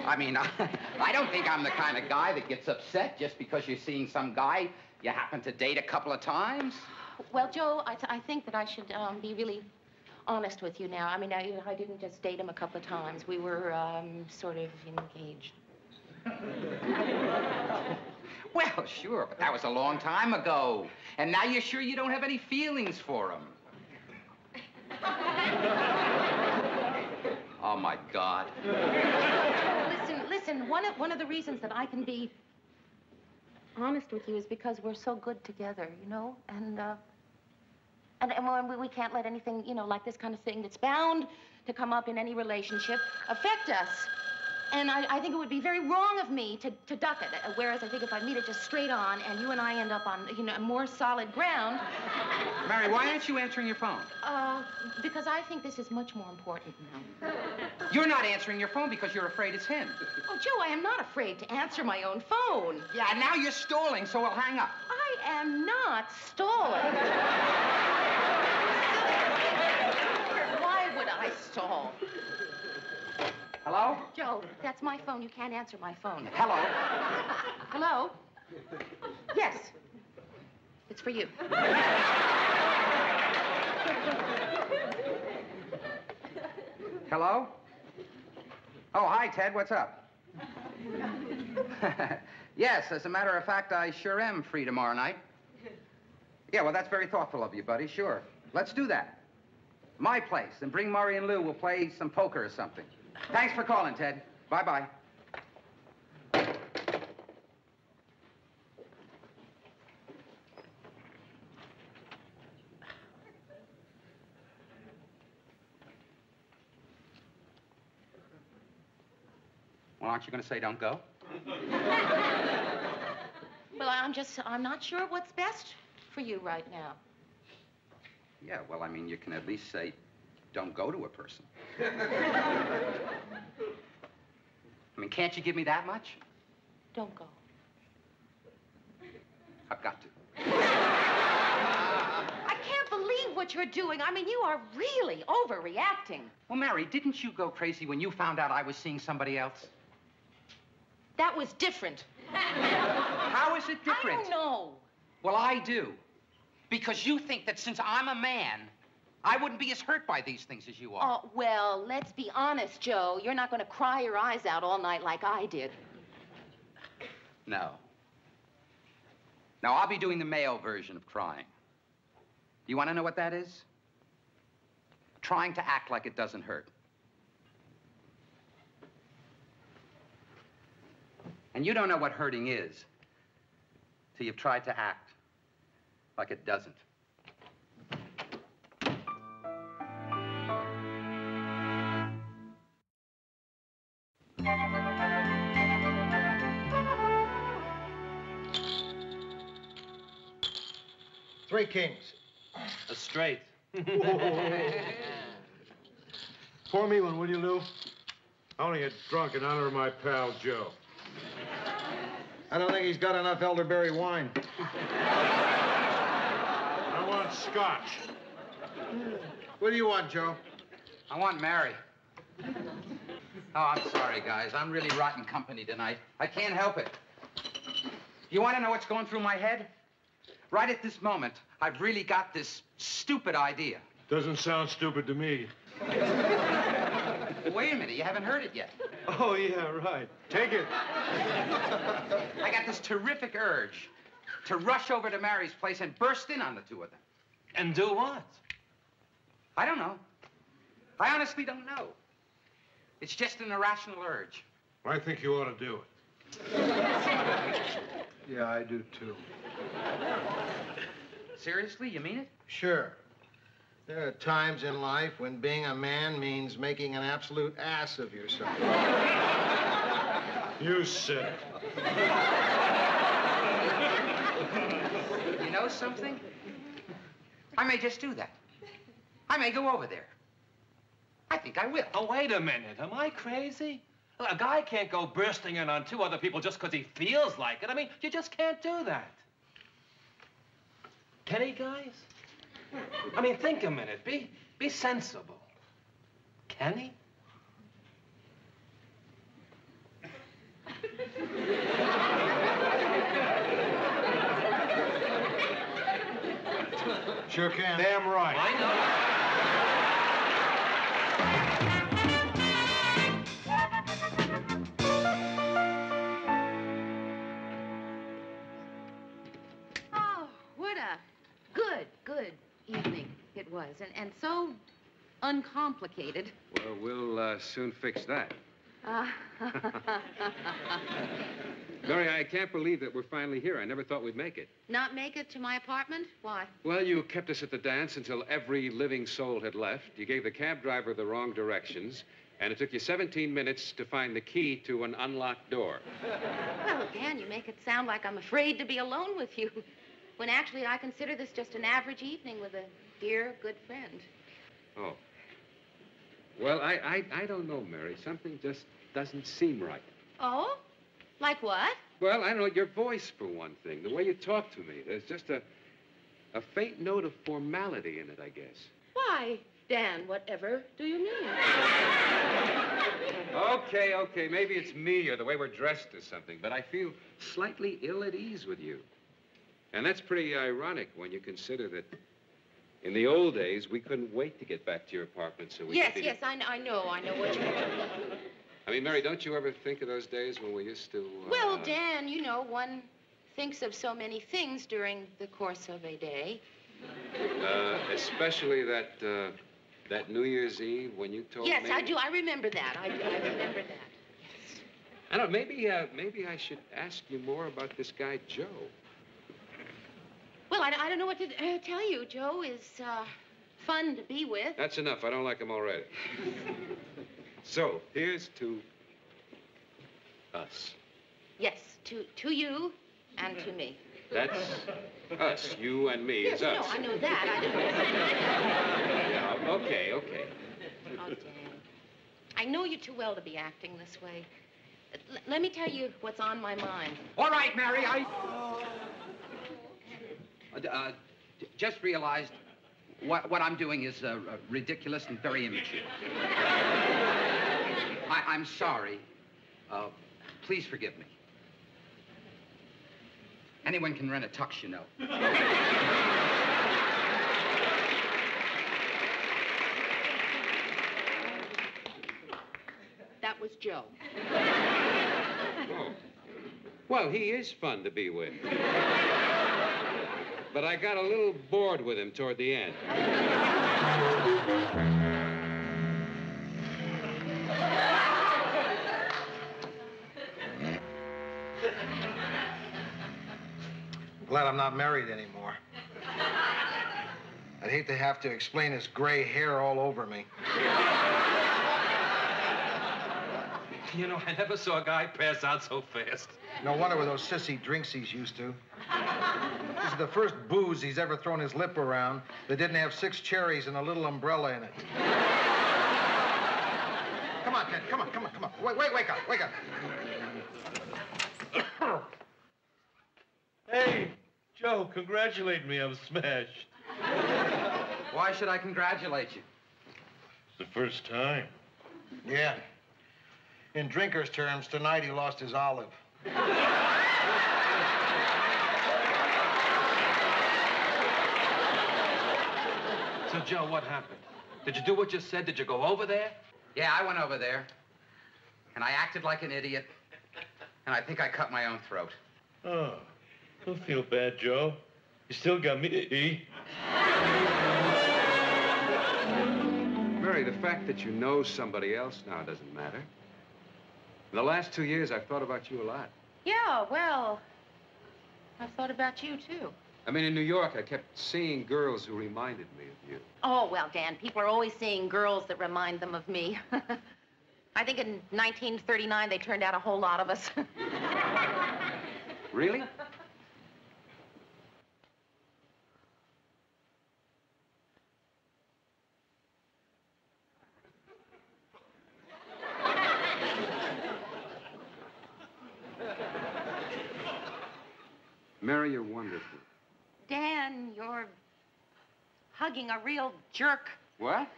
I mean, I don't think I'm the kind of guy that gets upset just because you're seeing some guy you happen to date a couple of times. Well, Joe, I think that I should be really honest with you now. I mean, I didn't just date him a couple of times. We were sort of engaged. Well, sure, but that was a long time ago. And now you're sure you don't have any feelings for him. Oh, my God. Listen, one of the reasons that I can be honest with you is because we're so good together, you know? And we can't let anything, like this kind of thing that's bound to come up in any relationship affect us. And I think it would be very wrong of me to duck it, whereas I think if I meet it just straight on and you and I end up on, more solid ground... Mary, why aren't you answering your phone? Because I think this is much more important now. You're not answering your phone because you're afraid it's him. Oh, Joe, I am not afraid to answer my own phone. Yeah, now you're stalling, so we'll hang up. I am not stalling. Why would I stall? Hello? Joe, that's my phone. You can't answer my phone. Hello? Hello? Yes. It's for you. Hello? Oh, hi, Ted. What's up? Yes, as a matter of fact, I sure am free tomorrow night. Yeah, well, that's very thoughtful of you, buddy. Sure. Let's do that. My place. And bring Murray and Lou. We'll play some poker or something. Thanks for calling, Ted. Bye-bye. Well, aren't you going to say don't go? Well, I'm not sure what's best for you right now. Yeah, well, I mean, you can at least say don't go to a person. I mean, can't you give me that much? Don't go. I've got to. I can't believe what you're doing. I mean, you are really overreacting. Well, Mary, didn't you go crazy when you found out I was seeing somebody else? That was different. How is it different? I don't know. Well, I do. Because you think that since I'm a man, I wouldn't be as hurt by these things as you are. Oh, well, let's be honest, Joe. You're not going to cry your eyes out all night like I did. No. Now, I'll be doing the male version of crying. Do you want to know what that is? Trying to act like it doesn't hurt. And you don't know what hurting is till you've tried to act like it doesn't. Three kings. A straight. Pour me one, will you, Lou? I only get drunk in honor of my pal, Joe. I don't think he's got enough elderberry wine. I want scotch. What do you want, Joe? I want Mary. Oh, I'm sorry, guys. I'm really rotten company tonight. I can't help it. You want to know what's going through my head? Right at this moment, I've really got this stupid idea. Doesn't sound stupid to me. Wait a minute, you haven't heard it yet. Oh, yeah, right. Take it. I got this terrific urge to rush over to Mary's place and burst in on the two of them. And do what? I don't know. I honestly don't know. It's just an irrational urge. I think you ought to do it. Yeah, I do, too. Seriously, you mean it? Sure. There are times in life when being a man means making an absolute ass of yourself. You said it. You know something? I may just do that. I may go over there. I think I will. Oh, wait a minute. Am I crazy? A guy can't go bursting in on two other people just because he feels like it. I mean, you just can't do that. Can he, guys? I mean, think a minute. Be sensible. Can he? Sure can. Damn right. I know. Oh, what a good evening it was, and so uncomplicated. Well, we'll soon fix that. Mary, I can't believe that we're finally here. I never thought we'd make it. Not make it to my apartment? Why? Well, you kept us at the dance until every living soul had left. You gave the cab driver the wrong directions, and it took you 17 minutes to find the key to an unlocked door. Well, again, you make it sound like I'm afraid to be alone with you, when actually I consider this just an average evening with a dear, good friend. Oh. Well, I don't know, Mary. Something just doesn't seem right. Oh? Like what? Well, I don't know. Your voice, for one thing. The way you talk to me. There's just a faint note of formality in it, I guess. Why, Dan, whatever do you mean? Okay. Maybe it's me or the way we're dressed or something, but I feel slightly ill at ease with you. And that's pretty ironic when you consider that in the old days, we couldn't wait to get back to your apartment so we Yes, could... yes, I know what you mean. I mean, Mary, don't you ever think of those days when we used to... Well, Dan, you know, one thinks of so many things during the course of a day. Especially that New Year's Eve when you told me... Yes, I do. I remember that. I remember that. Yes. I don't know, maybe I should ask you more about this guy, Joe. Well, I don't know what to tell you. Joe is fun to be with. That's enough. I don't like him already. So, here's to us. Yes, to you and to me. That's us. You and me is us. No, I know that. Yeah, okay. Oh, Dan. I know you too well to be acting this way. Let me tell you what's on my mind. All right, Mary, just realized what I'm doing is ridiculous and very immature. I'm sorry. Please forgive me. Anyone can rent a tux, you know. That was Joe. Oh. Well, he is fun to be with. But I got a little bored with him toward the end. Glad I'm not married anymore. I'd hate to have to explain his gray hair all over me. You know, I never saw a guy pass out so fast. No wonder with those sissy drinks he's used to. This is the first booze he's ever thrown his lip around that didn't have 6 cherries and a little umbrella in it. Come on, Ted. Come on. Wake up. Hey, Joe, congratulate me. I'm smashed. Why should I congratulate you? It's the first time. Yeah. In drinker's terms, tonight he lost his olive. So, Joe, what happened? Did you do what you said? Did you go over there? Yeah, I went over there, and I acted like an idiot, and I think I cut my own throat. Oh, don't feel bad, Joe. You still got me. Mary, the fact that you know somebody else now doesn't matter. In the last 2 years, I've thought about you a lot. Yeah, well, I've thought about you, too. I mean, in New York, I kept seeing girls who reminded me of you. Oh, well, Dan, people are always seeing girls that remind them of me. I think in 1939 they turned out a whole lot of us. Really? Mary, you're wonderful. Dan, you're hugging a real jerk. What?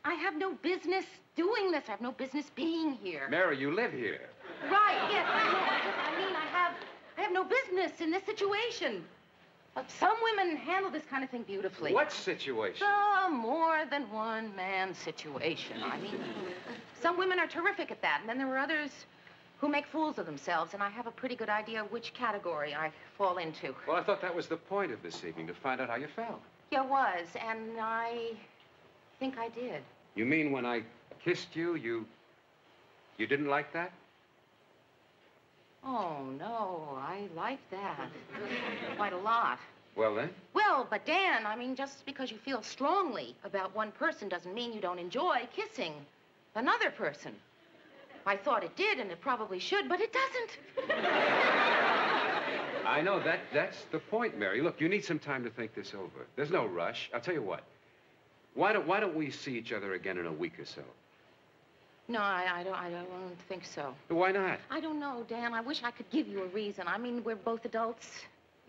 I have no business doing this. I have no business being here. Mary, you live here. Right, yes, I know. I mean, I have no business in this situation. Some women handle this kind of thing beautifully. What situation? The more than one man situation. I mean, some women are terrific at that, and then there are others who make fools of themselves, and I have a pretty good idea which category I fall into. Well, I thought that was the point of this evening, to find out how you felt. Yeah, it was, and I think I did. You mean when I kissed you, you didn't like that? Oh, no, I liked that. Quite a lot. Well, then? Well, but Dan, I mean, just because you feel strongly about one person doesn't mean you don't enjoy kissing another person. I thought it did, and it probably should, but it doesn't. I know, that's the point, Mary. Look, you need some time to think this over. There's no rush. I'll tell you what. Why don't we see each other again in a week or so? No, I don't think so. Why not? I don't know, Dan. I wish I could give you a reason. I mean, we're both adults.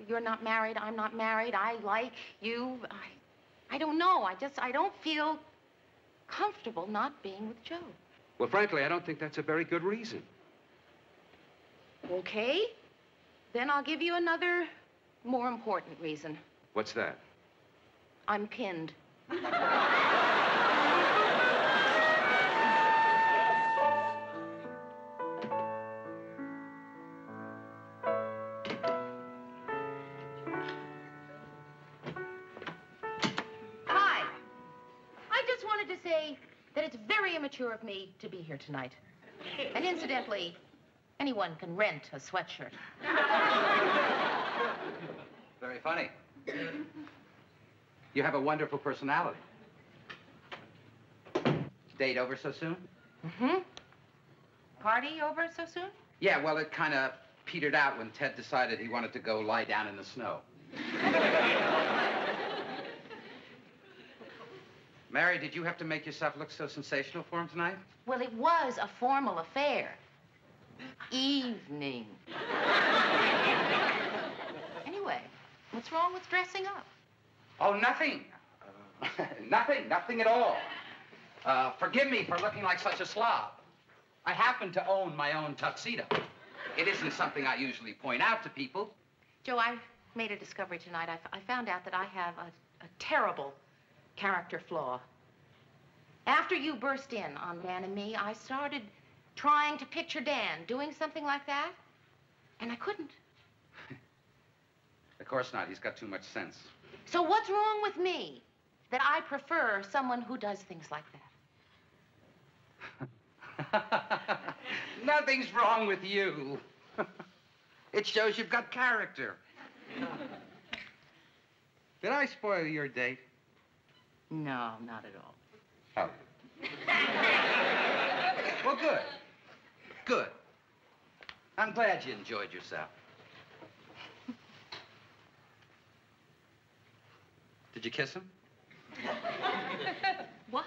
You're not married. I'm not married. I like you. I don't know. I don't feel comfortable not being with Joe. Well, frankly, I don't think that's a very good reason. Okay. Then I'll give you another more important reason. What's that? I'm pinned. Hi. I just wanted to say that it's very immature of me to be here tonight. And incidentally, anyone can rent a sweatshirt. Very funny. You have a wonderful personality. Date over so soon? Mm-hmm. Party over so soon? Yeah, well, it kind of petered out when Ted decided he wanted to go lie down in the snow. Mary, did you have to make yourself look so sensational for him tonight? Well, it was a formal affair. Evening. Anyway, what's wrong with dressing up? Oh, nothing. Nothing at all. Forgive me for looking like such a slob. I happen to own my own tuxedo. It isn't something I usually point out to people. Joe, I made a discovery tonight. I found out that I have a terrible character flaw. After you burst in on Dan and me, I started trying to picture Dan doing something like that, and I couldn't. Of course not. He's got too much sense. So what's wrong with me that I prefer someone who does things like that? Nothing's wrong with you. It shows you've got character. Did I spoil your date? No, not at all. Oh. Well, good. Good. I'm glad you enjoyed yourself. Did you kiss him? What?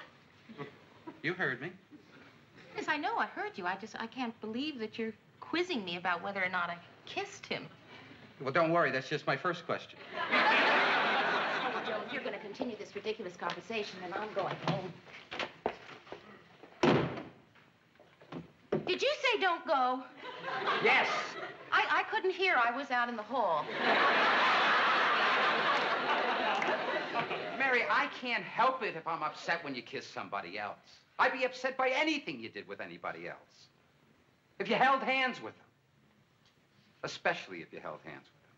You heard me. Yes, I know. I heard you. I can't believe that you're quizzing me about whether or not I kissed him. Well, don't worry. That's just my first question. Oh, Joe, if you're going to continue this ridiculous conversation, then I'm going home. Did you say don't go? Yes. I couldn't hear. I was out in the hall. Mary, I can't help it if I'm upset when you kiss somebody else. I'd be upset by anything you did with anybody else. If you held hands with them. Especially if you held hands with them.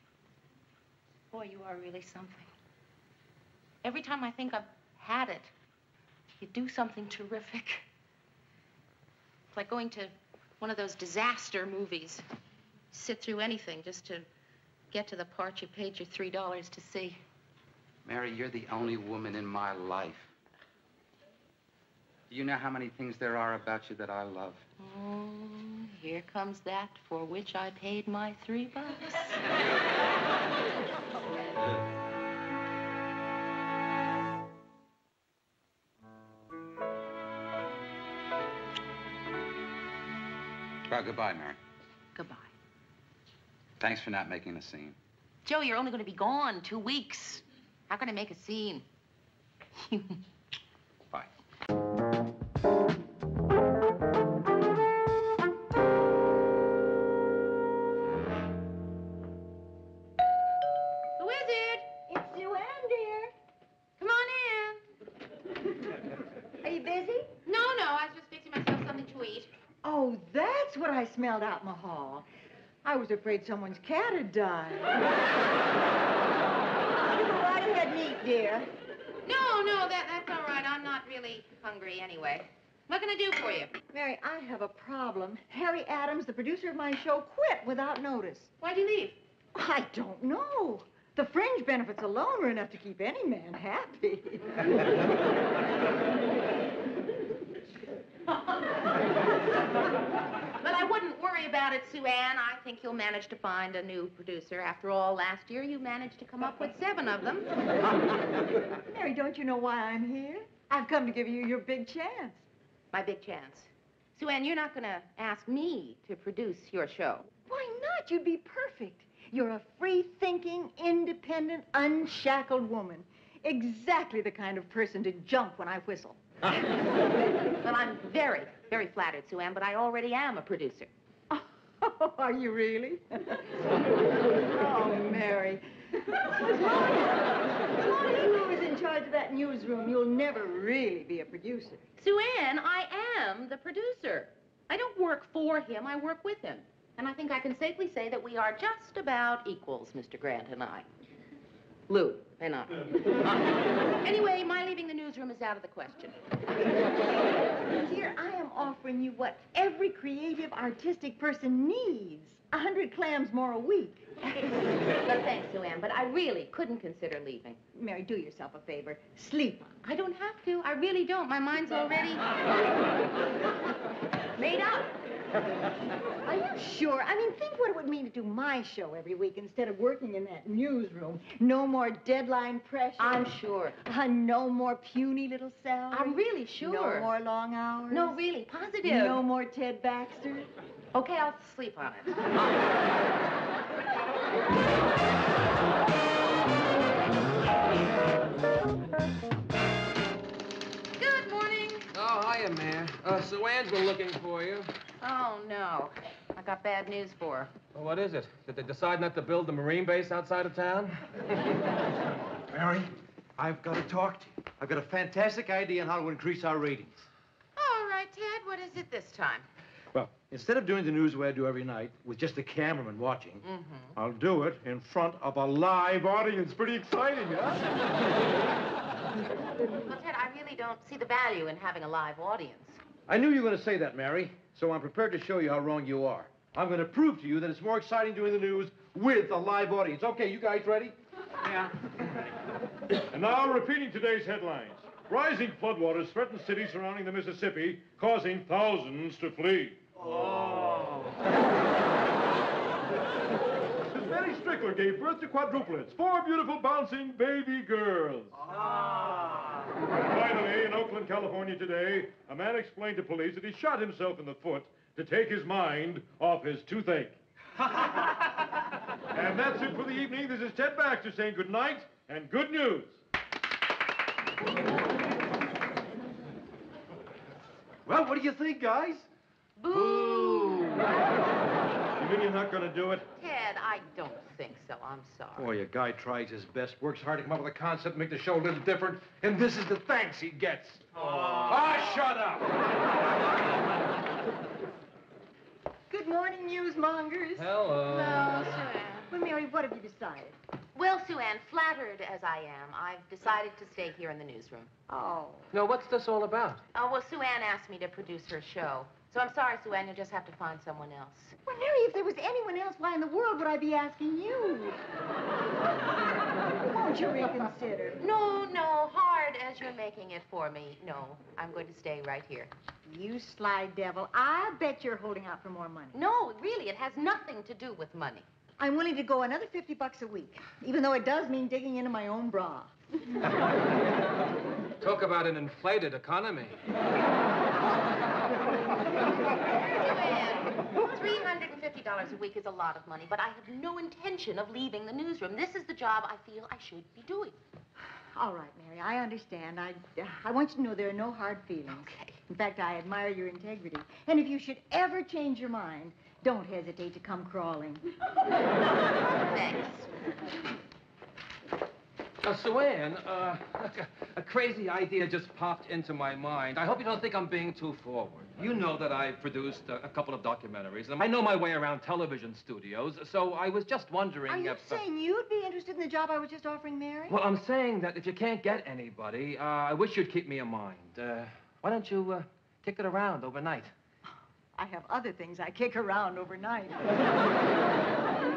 Boy, you are really something. Every time I think I've had it, you do something terrific. It's like going to one of those disaster movies. Sit through anything just to get to the part you paid your $3 to see. Mary, you're the only woman in my life. Do you know how many things there are about you that I love? Oh, here comes that for which I paid my $3. Well, goodbye, Mary. Goodbye. Thanks for not making a scene. Joe, you're only going to be gone 2 weeks. How can I make a scene? Bye. Who is it? It's Sue Ann, dear. Come on in. Are you busy? No, I was just fixing myself something to eat. Oh, that's what I smelled out in the hall. I was afraid someone's cat had died. You go right ahead and eat, dear. No, that's all right. I'm not really hungry anyway. What can I do for you? Mary, I have a problem. Harry Adams, the producer of my show, quit without notice. Why'd you leave? I don't know. The fringe benefits alone were enough to keep any man happy. But I wouldn't worry about it, Sue Ann. I think you'll manage to find a new producer. After all, last year you managed to come up with 7 of them. Mary, don't you know why I'm here? I've come to give you your big chance. My big chance. Sue Ann, you're not going to ask me to produce your show. Why not? You'd be perfect. You're a free-thinking, independent, unshackled woman. Exactly the kind of person to jump when I whistle. Well, I'm very, very flattered, Sue Ann, but I already am a producer. Oh, are you really? Oh, Mary. As long as you was in charge of that newsroom, you'll never really be a producer. Sue Ann, I am the producer. I don't work for him, I work with him. And I think I can safely say that we are just about equals, Mr. Grant and I. Lou and I. Anyway, my leaving the newsroom is out of the question. Dear, I am offering you what every creative, artistic person needs. 100 clams more a week. But thanks, Sue Ann, but I really couldn't consider leaving. Mary, do yourself a favor. Sleep on it. I don't have to. I really don't. My mind's already made up. Are you sure? I mean, think what it would mean to do my show every week instead of working in that newsroom. No more deadline pressure. I'm sure. No more puny little salary. I'm really sure. No more long hours. No, really, positive. No more Ted Baxter. Okay, I'll sleep on it. Good morning. Oh, hiya, Mayor. Sue Ann's been looking for you. Oh, no. I got bad news for her. Well, what is it? Did they decide not to build the Marine base outside of town? Mary, I've got to talk to you. I've got a fantastic idea on how to increase our ratings. All right, Ted, what is it this time? Well, instead of doing the news the way I do every night with just the cameraman watching, I'll do it in front of a live audience. Pretty exciting, huh? Well, Ted, I really don't see the value in having a live audience. I knew you were going to say that, Mary, so I'm prepared to show you how wrong you are. I'm going to prove to you that it's more exciting doing the news with a live audience. Okay, you guys ready? Yeah. And now, repeating today's headlines. Rising floodwaters threaten cities surrounding the Mississippi, causing thousands to flee. Oh. Miss Mary Strickler gave birth to quadruplets, 4 beautiful, bouncing baby girls. Finally, in Oakland, California today, a man explained to police that he shot himself in the foot to take his mind off his toothache. And that's it for the evening. This is Ted Baxter saying good night and good news. Well, what do you think, guys? Boo! You mean you're not going to do it? Ted, I don't think so. I'm sorry. Boy, a guy tries his best, works hard to come up with a concept, make the show a little different, and this is the thanks he gets. Shut up! Good morning, newsmongers. Hello. No, Sue Ann. Well, Mary, what have you decided? Well, Sue Ann, flattered as I am, I've decided to stay here in the newsroom. Oh. No, what's this all about? Oh, well, Sue Ann asked me to produce her show. So I'm sorry, Sue Ann, you'll just have to find someone else. Well, Mary, if there was anyone else, why in the world would I be asking you? Won't you reconsider? No, hard as pleasure in making it for me. No, I'm going to stay right here. You sly devil. I bet you're holding out for more money. No, really, it has nothing to do with money. I'm willing to go another $50 a week, even though it does mean digging into my own bra. Talk about an inflated economy. $350 a week is a lot of money, but I have no intention of leaving the newsroom. This is the job I feel I should be doing. All right, Mary, I understand. I want you to know there are no hard feelings. Okay. In fact, I admire your integrity. And if you should ever change your mind, don't hesitate to come crawling. Thanks. Sue Ann, a crazy idea just popped into my mind. I hope you don't think I'm being too forward. You know that I've produced a couple of documentaries, and I know my way around television studios, so I was just wondering Are you if... saying you'd be interested in the job I was just offering Mary? Well, I'm saying that if you can't get anybody, I wish you'd keep me in mind. Why don't you kick it around overnight? I have other things I kick around overnight.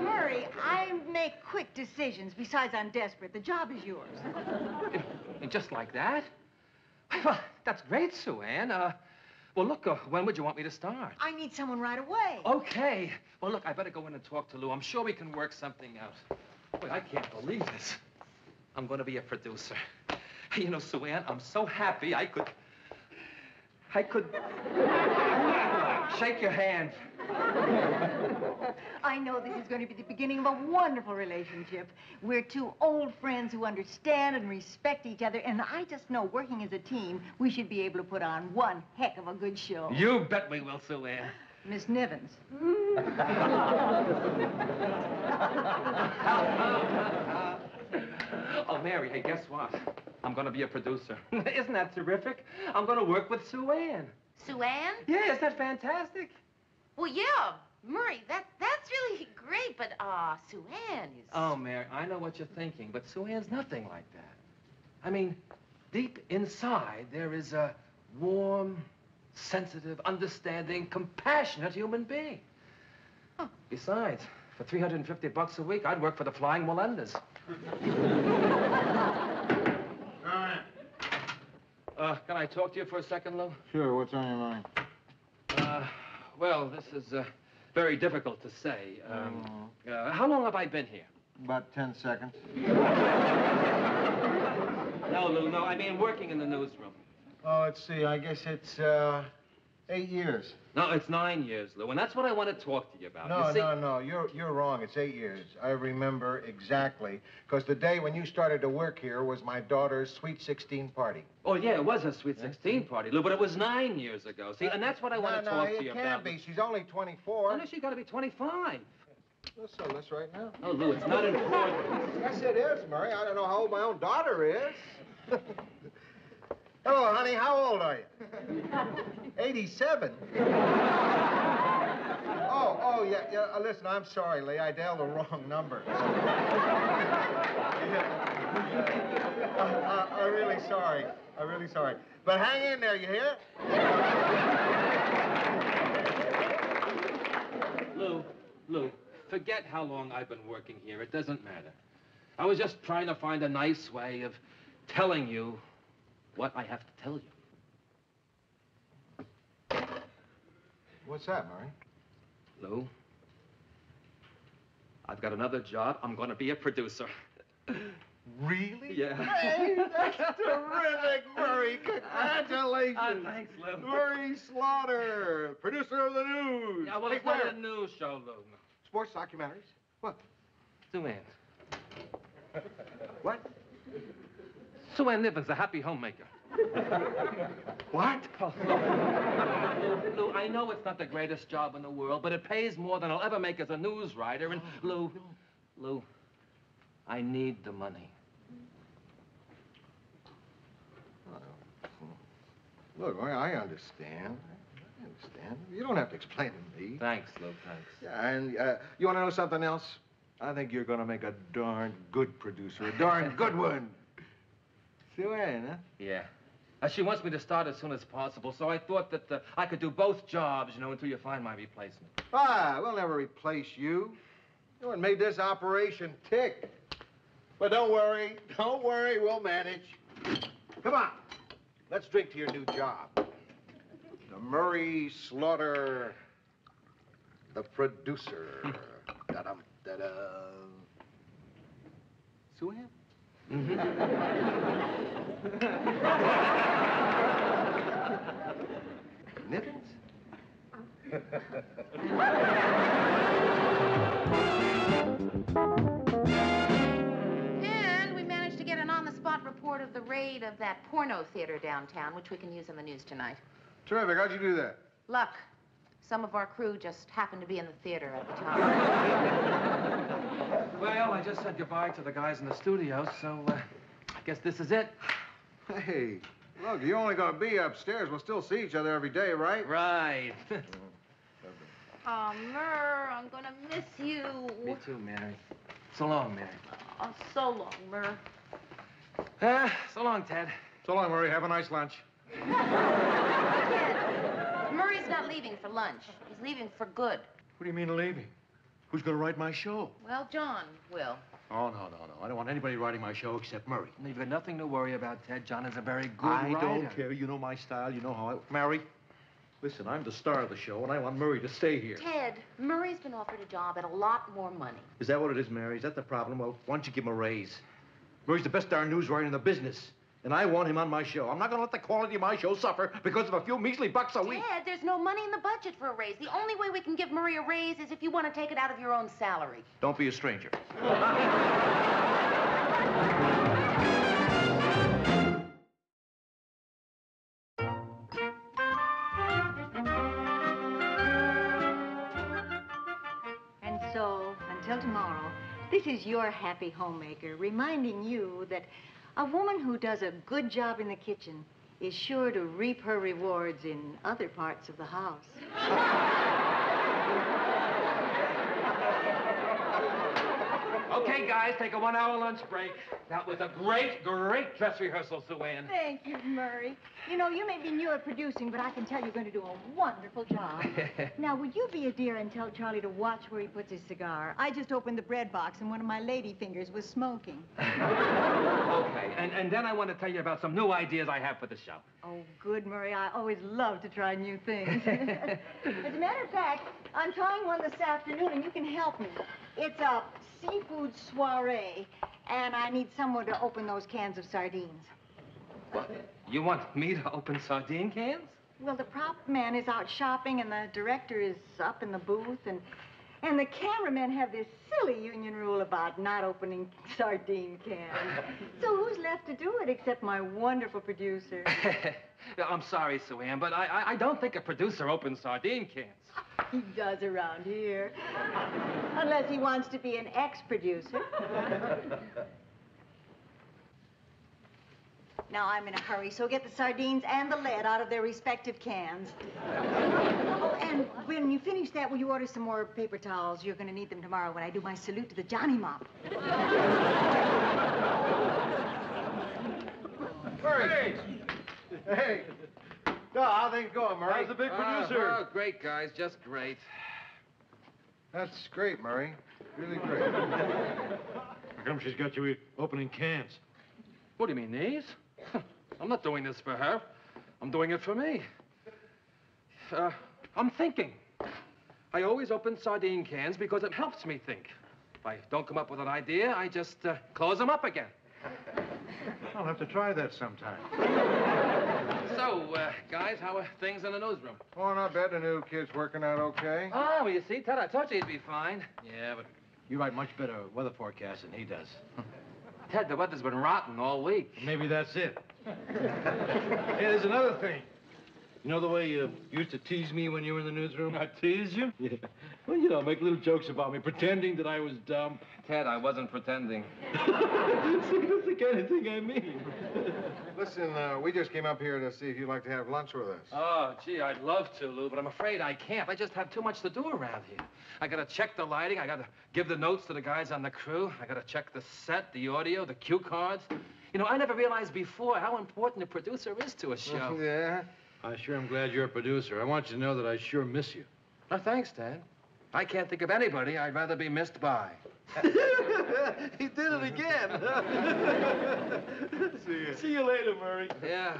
Murray, I make quick decisions. Besides, I'm desperate. The job is yours. And just like that? Well, that's great, Sue Ann. Well, look, when would you want me to start? I need someone right away. Okay. Well, look, I better go in and talk to Lou. I'm sure we can work something out. Boy, I can't believe this. I'm going to be a producer. You know, Sue Ann, I'm so happy I could shake your hand. I know this is going to be the beginning of a wonderful relationship. We're two old friends who understand and respect each other, and I just know, working as a team, we should be able to put on one heck of a good show. You bet we will, Sue Ann. Miss Nivens. Oh, Mary, hey, guess what? I'm going to be a producer. Isn't that terrific? I'm going to work with Sue Ann. Sue Ann? Yeah, isn't that fantastic? Well, yeah, Murray, that's really great, but, Sue Ann is... Oh, Mary, I know what you're thinking, but Sue Ann's nothing like that. I mean, deep inside, there is a warm, sensitive, understanding, compassionate human being. Huh. Besides, for $350 a week, I'd work for the Flying Melendez. Can I talk to you for a second, Lou? Sure, what's on your mind? Well, this is very difficult to say. How long have I been here? About 10 seconds. No, Lou, no. I mean working in the newsroom. Oh, let's see. I guess it's 8 years. No, it's 9 years, Lou, and that's what I want to talk to you about. No, you see... no. You're wrong. It's 8 years. I remember exactly, because the day when you started to work here was my daughter's Sweet 16 party. Oh, yeah, it was a Sweet 16 party, Lou, but it was 9 years ago. See, and that's what I want to talk to you about. No, it can't be. She's only 24. No, she's got to be 25. Let's settle this right now. Oh, Lou, it's not important. Yes, it is, Murray. I don't know how old my own daughter is. Hello, honey. How old are you? 87. Oh, yeah. Listen, I'm sorry, Lee. I dialed the wrong number. I'm really sorry. But hang in there, you hear? Lou, forget how long I've been working here. It doesn't matter. I was just trying to find a nice way of telling you what I have to tell you. What's that, Murray? Lou, I've got another job. I'm going to be a producer. Really? Yeah. Hey, that's terrific, Murray. Congratulations. Thanks, Lou. Murray Slaughter, producer of the news. Yeah, well, it's not a news show, Lou. Sports documentaries? What? Sue Ann. What? Sue Ann Nivens, a happy homemaker. What? Oh, Lou, I know it's not the greatest job in the world, but it pays more than I'll ever make as a news writer. And Lou, I need the money. Look, I understand. You don't have to explain to me. Thanks, Lou, thanks. Yeah, and you want to know something else? I think you're going to make a darn good producer, a darn good one. Sue Ann, huh? Yeah. She wants me to start as soon as possible, so I thought that I could do both jobs, until you find my replacement. We'll never replace you. You what made this operation tick. But don't worry, we'll manage. Come on. Let's drink to your new job. The Murray Slaughter, the producer. Da-dum, da-dum. Suhan? Nipples? And we managed to get an on-the-spot report of the raid of that porno theater downtown, which we can use in the news tonight. Terrific. How'd you do that? Luck. Some of our crew just happened to be in the theater at the time. Well, I just said goodbye to the guys in the studio, so I guess this is it. Hey, look, you're only going to be upstairs. We'll still see each other every day, right? Right. Oh, Murr, I'm gonna miss you. Me too, Mary. So long, Mary. Oh, so long, Murr. So long, Ted. So long, Murray. Have a nice lunch. Murray's not leaving for lunch. He's leaving for good. What do you mean leaving? Who's going to write my show? Well, John will. Oh, no. I don't want anybody writing my show except Murray. You've got nothing to worry about, Ted. John is a very good I writer. don't care. You know my style. You know how I... Mary, listen, I'm the star of the show, and I want Murray to stay here. Ted, Murray's been offered a job at a lot more money. Is that what it is, Mary? Is that the problem? Well, why don't you give him a raise? Murray's the best darn news writer in the business, and I want him on my show. I'm not going to let the quality of my show suffer because of a few measly bucks a week. Ted, there's no money in the budget for a raise. The only way we can give Murray a raise is if you want to take it out of your own salary. Don't be a stranger. And so, until tomorrow, this is your happy homemaker reminding you that a woman who does a good job in the kitchen is sure to reap her rewards in other parts of the house. Okay, guys, take a 1-hour lunch break. That was a great dress rehearsal, Sue-Ann. Thank you, Murray. You know, you may be new at producing, but I can tell you're going to do a wonderful job. Now, would you be a dear and tell Charlie to watch where he puts his cigar? I just opened the bread box, and one of my lady fingers was smoking. Okay, and then I want to tell you about some new ideas I have for the show. Oh, good, Murray. I always love to try new things. As a matter of fact, I'm trying one this afternoon, and you can help me. It's a seafood soiree, and I need someone to open those cans of sardines. What? You want me to open sardine cans? Well, the prop man is out shopping, and the director is up in the booth, and the cameramen have this silly union rule about not opening sardine cans. So who's left to do it except my wonderful producer? I'm sorry, Sue-Ann, but I don't think a producer opens sardine cans. He does around here. Unless he wants to be an ex-producer. Now, I'm in a hurry, so get the sardines and the lead out of their respective cans. Oh, and when you finish that, will you order some more paper towels? You're going to need them tomorrow when I do my salute to the Johnny Mop. Murray! Hey! So, how things going, Murray? How's the big producer? Oh, great, guys, just great. That's great, Murray. Really great. How come she's got you opening cans? What do you mean, these? I'm not doing this for her. I'm doing it for me. I'm thinking. I always open sardine cans because it helps me think. If I don't come up with an idea, I just close them up again. I'll have to try that sometime. So, guys, how are things in the newsroom? Oh, not bad. The new kid's working out okay. Oh, well, you see, Ted, I told you he'd be fine. Yeah, but you write much better weather forecasts than he does. Ted, the weather's been rotten all week. Maybe that's it. Hey, there's another thing. You know the way you used to tease me when you were in the newsroom? I tease you? Yeah. Well, you know, make little jokes about me, pretending that I was dumb. Ted, I wasn't pretending. See, that's the kind of thing I mean. Listen, we just came up here to see if you'd like to have lunch with us. Oh, gee, I'd love to, Lou, but I'm afraid I can't. I just have too much to do around here. I gotta check the lighting. I gotta give the notes to the guys on the crew. I gotta check the set, the audio, the cue cards. You know, I never realized before how important a producer is to a show. Yeah? I sure am glad you're a producer. I want you to know that I sure miss you. Oh, thanks, Dad. I can't think of anybody I'd rather be missed by. He did it again. See you later, Murray. Yeah.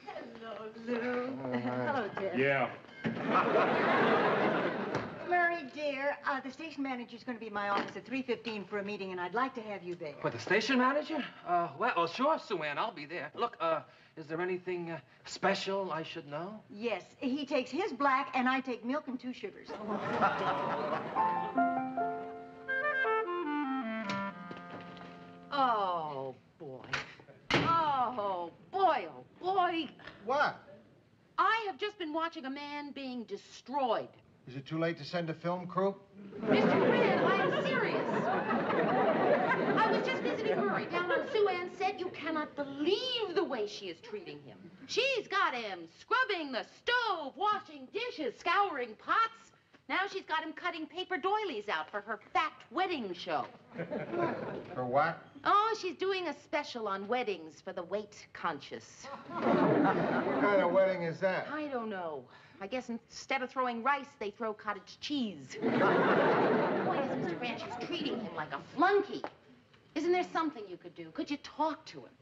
Hello, Lou. Hello, Ted. Yeah. Murray, dear, the station manager's going to be in my office at 3:15 for a meeting, and I'd like to have you there. What, the station manager? Well, sure, Sue Ann, I'll be there. Look, is there anything special I should know? Yes, he takes his black, and I take milk and 2 sugars. Oh, boy. Oh, boy, oh, boy. What? I have just been watching a man being destroyed. Is it too late to send a film crew? Mr. Grant, I am serious. I was just visiting Murray down on Sue Ann's set. You cannot believe the way she is treating him. She's got him scrubbing the stove, washing dishes, scouring pots. Now she's got him cutting paper doilies out for her fat wedding show. For what? Oh, she's doing a special on weddings for the weight conscious. What kind of wedding is that? I don't know. I guess instead of throwing rice, they throw cottage cheese. The point is, Mr. Grant, she's treating him like a flunky. Isn't there something you could do? Could you talk to him?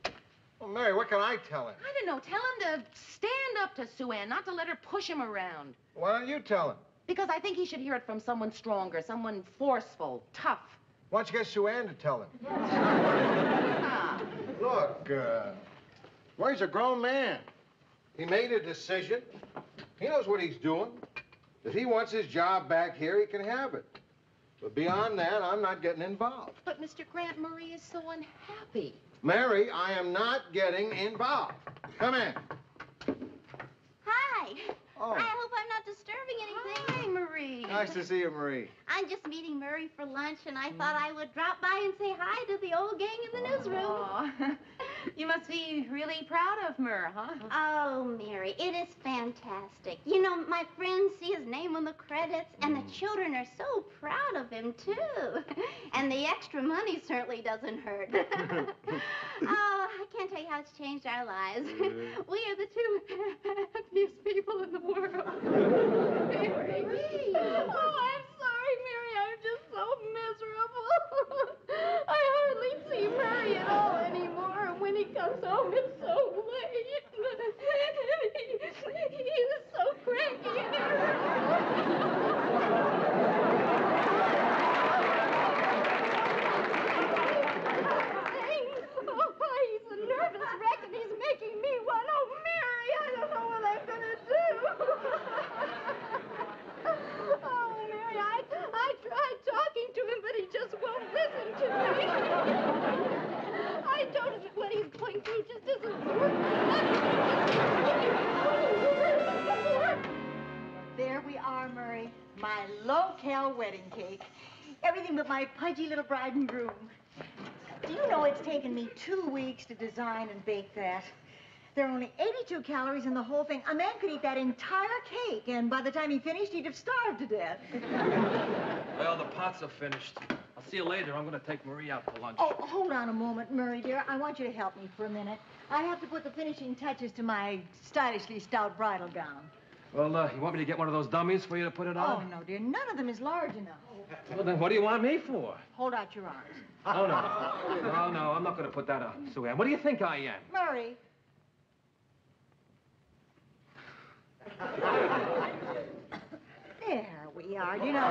Well, Mary, what can I tell him? I don't know. Tell him to stand up to Sue Ann, not to let her push him around. Why don't you tell him? Because I think he should hear it from someone stronger, someone forceful, tough. Why don't you get Sue Ann to tell him? Look, Murray's a grown man. He made a decision. He knows what he's doing. If he wants his job back here, he can have it. But beyond that, I'm not getting involved. But, Mr. Grant, Marie is so unhappy. Mary, I am not getting involved. Come in. Hi. Oh. I hope I'm not disturbing anything. Hi, Marie. Nice to see you, Marie. I'm just meeting Murray for lunch, and I thought I would drop by and say hi to the old gang in the newsroom. Oh, you must be really proud of Murr, huh? Oh, Mary, it is fantastic. You know, my friends see his name on the credits, and the children are so proud of him, too. And the extra money certainly doesn't hurt. Oh, I can't tell you how it's changed our lives. We are the 2 happiest people in the world. Mary. Oh, I'm sorry, Mary. I'm just so miserable. I hardly see Murray at all anymore. And when he comes home, it's so late. He's so cranky and he's a nervous wreck, and he's making me one. Oh, Mary, I don't know what I'm going to do. Oh, Mary, I tried talking to him, but he just won't listen to me. I told him that what he's going through just isn't worth. There we are, Murray. My low-cal wedding cake. Everything but my pudgy little bride and groom. Do you know it's taken me 2 weeks to design and bake that? There are only 82 calories in the whole thing. A man could eat that entire cake, and by the time he finished, he'd have starved to death. Well, the pots are finished. I'll see you later. I'm going to take Marie out for lunch. Oh, hold on a moment, Murray, dear. I want you to help me for a minute. I have to put the finishing touches to my stylishly stout bridal gown. Well, you want me to get one of those dummies for you to put it on? Oh, no, dear. None of them is large enough. Well, then what do you want me for? Hold out your arms. Oh, no. No, I'm not going to put that on, Sue Ann. What do you think I am? Murray. There we are. You know,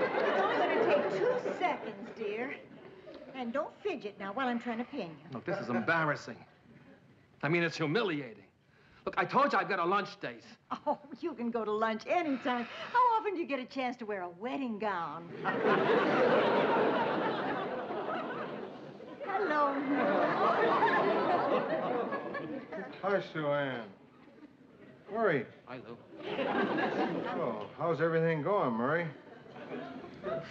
it's only going to take 2 seconds, dear. And don't fidget now while I'm trying to pin you. Look, this is embarrassing. I mean, it's humiliating. Look, I told you I've got a lunch date. Oh, you can go to lunch anytime. How often do you get a chance to wear a wedding gown? Hello. Hi, Sue Ann. Murray. Hi, Lou. Oh, how's everything going, Murray?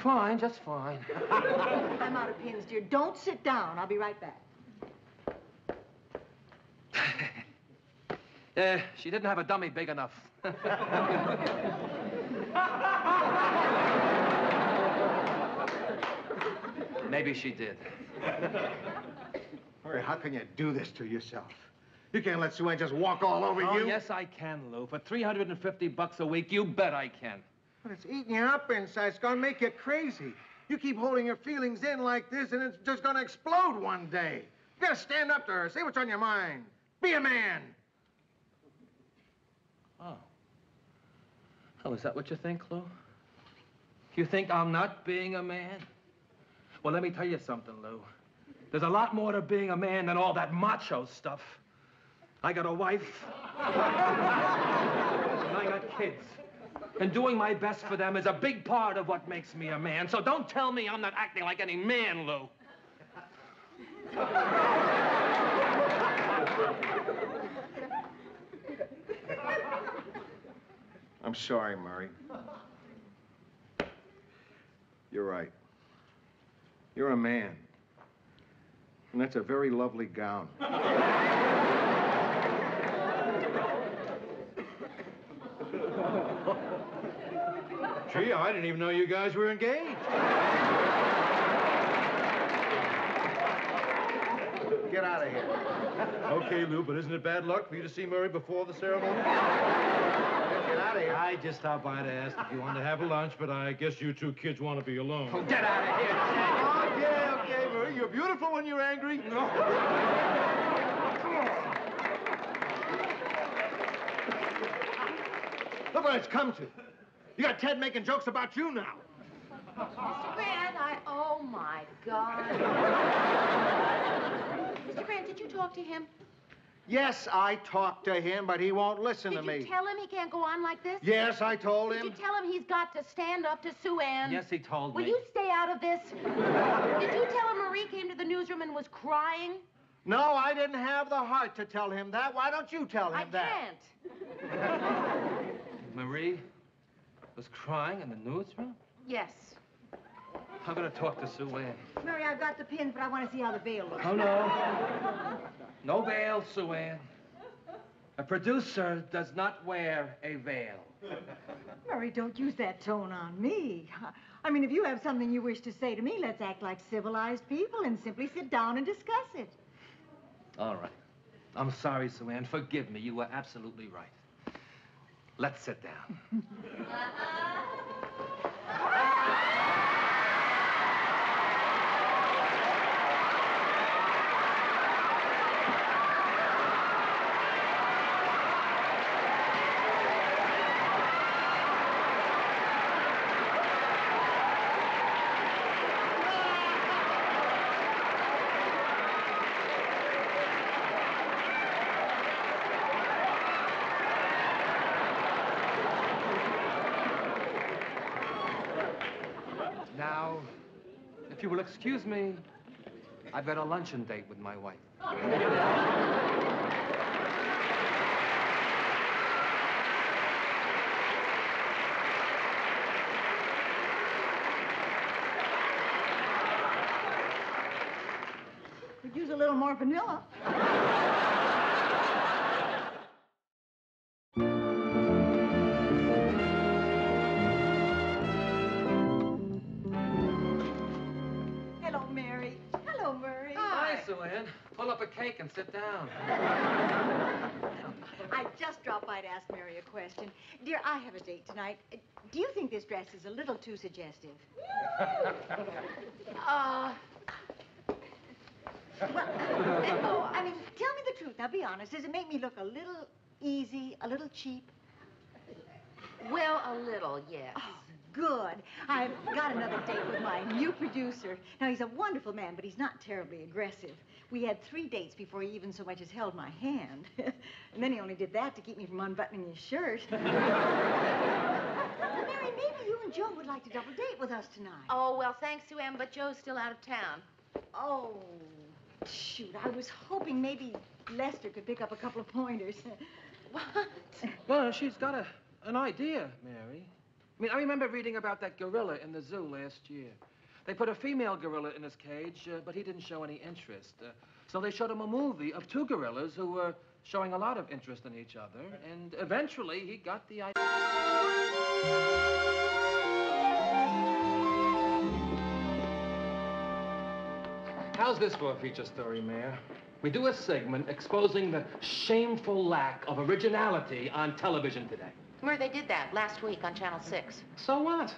Fine, just fine. I'm out of pins, dear. Don't sit down. I'll be right back. She didn't have a dummy big enough. Maybe she did. Murray, how can you do this to yourself? You can't let Sue Ann just walk all over Oh, you. yes, I can, Lou. For $350 a week, you bet I can. But it's eating you up inside. It's gonna make you crazy. You keep holding your feelings in like this, and it's just gonna explode one day. You gotta stand up to her. Say what's on your mind. Be a man. Oh. Oh, is that what you think, Lou? You think I'm not being a man? Well, let me tell you something, Lou. There's a lot more to being a man than all that macho stuff. I got a wife. And I got kids. And doing my best for them is a big part of what makes me a man. So don't tell me I'm not acting like any man, Lou. I'm sorry, Murray. You're right. You're a man. And that's a very lovely gown. Gee, I didn't even know you guys were engaged. Get out of here. Okay, Lou, but isn't it bad luck for you to see Murray before the ceremony? Get out of here. I just stopped by to ask if you wanted to have a lunch, but I guess you two kids want to be alone. Oh, get out of here, Okay, Murray. You're beautiful when you're angry. Look what it's come to. You got Ted making jokes about you now. Mr. Grant, oh, my God. Mr. Grant, did you talk to him? Yes, I talked to him, but he won't listen to me. Did you tell him he can't go on like this? Yes, I told Did him. you tell him he's got to stand up to Sue Ann? Yes, he told me. Will you stay out of this? Did you tell him Marie came to the newsroom and was crying? No, I didn't have the heart to tell him that. Why don't you tell him that? I can't. Marie was crying in the newsroom? Yes. I'm gonna talk to Sue Ann. Murray, I've got the pins, but I want to see how the veil looks. Oh, no. No veil, Sue Ann. A producer does not wear a veil. Murray, don't use that tone on me. I mean, if you have something you wish to say to me, let's act like civilized people and simply sit down and discuss it. All right. I'm sorry, Sue Ann. Forgive me. You were absolutely right. Let's sit down. Now, if you will excuse me, I've got a luncheon date with my wife. Could use a little more vanilla. Hello, Mary. Hello, Murray. Hi, Sue Ann. Pull up a cake and sit down. I just dropped by to ask Mary a question. Dear, I have a date tonight. Do you think this dress is a little too suggestive? Well, no, I mean, tell me the truth. Now, be honest. Does it make me look a little easy, a little cheap? Well, a little, yes. Oh, good. I've got another date with my new producer. Now, he's a wonderful man, but he's not terribly aggressive. We had 3 dates before he even so much as held my hand. And then he only did that to keep me from unbuttoning his shirt. Mary, maybe you and Joe would like to double date with us tonight. Oh, well, thanks, Sue Ann, but Joe's still out of town. Oh, shoot. I was hoping maybe Lester could pick up a couple of pointers. What? Well, she's got an idea, Mary. I mean, I remember reading about that gorilla in the zoo last year. They put a female gorilla in his cage, but he didn't show any interest. So they showed him a movie of 2 gorillas who were showing a lot of interest in each other, and eventually he got the idea. How's this for a feature story, Mayor? we do a segment exposing the shameful lack of originality on television today. Murray, they did that last week on Channel 6. So what?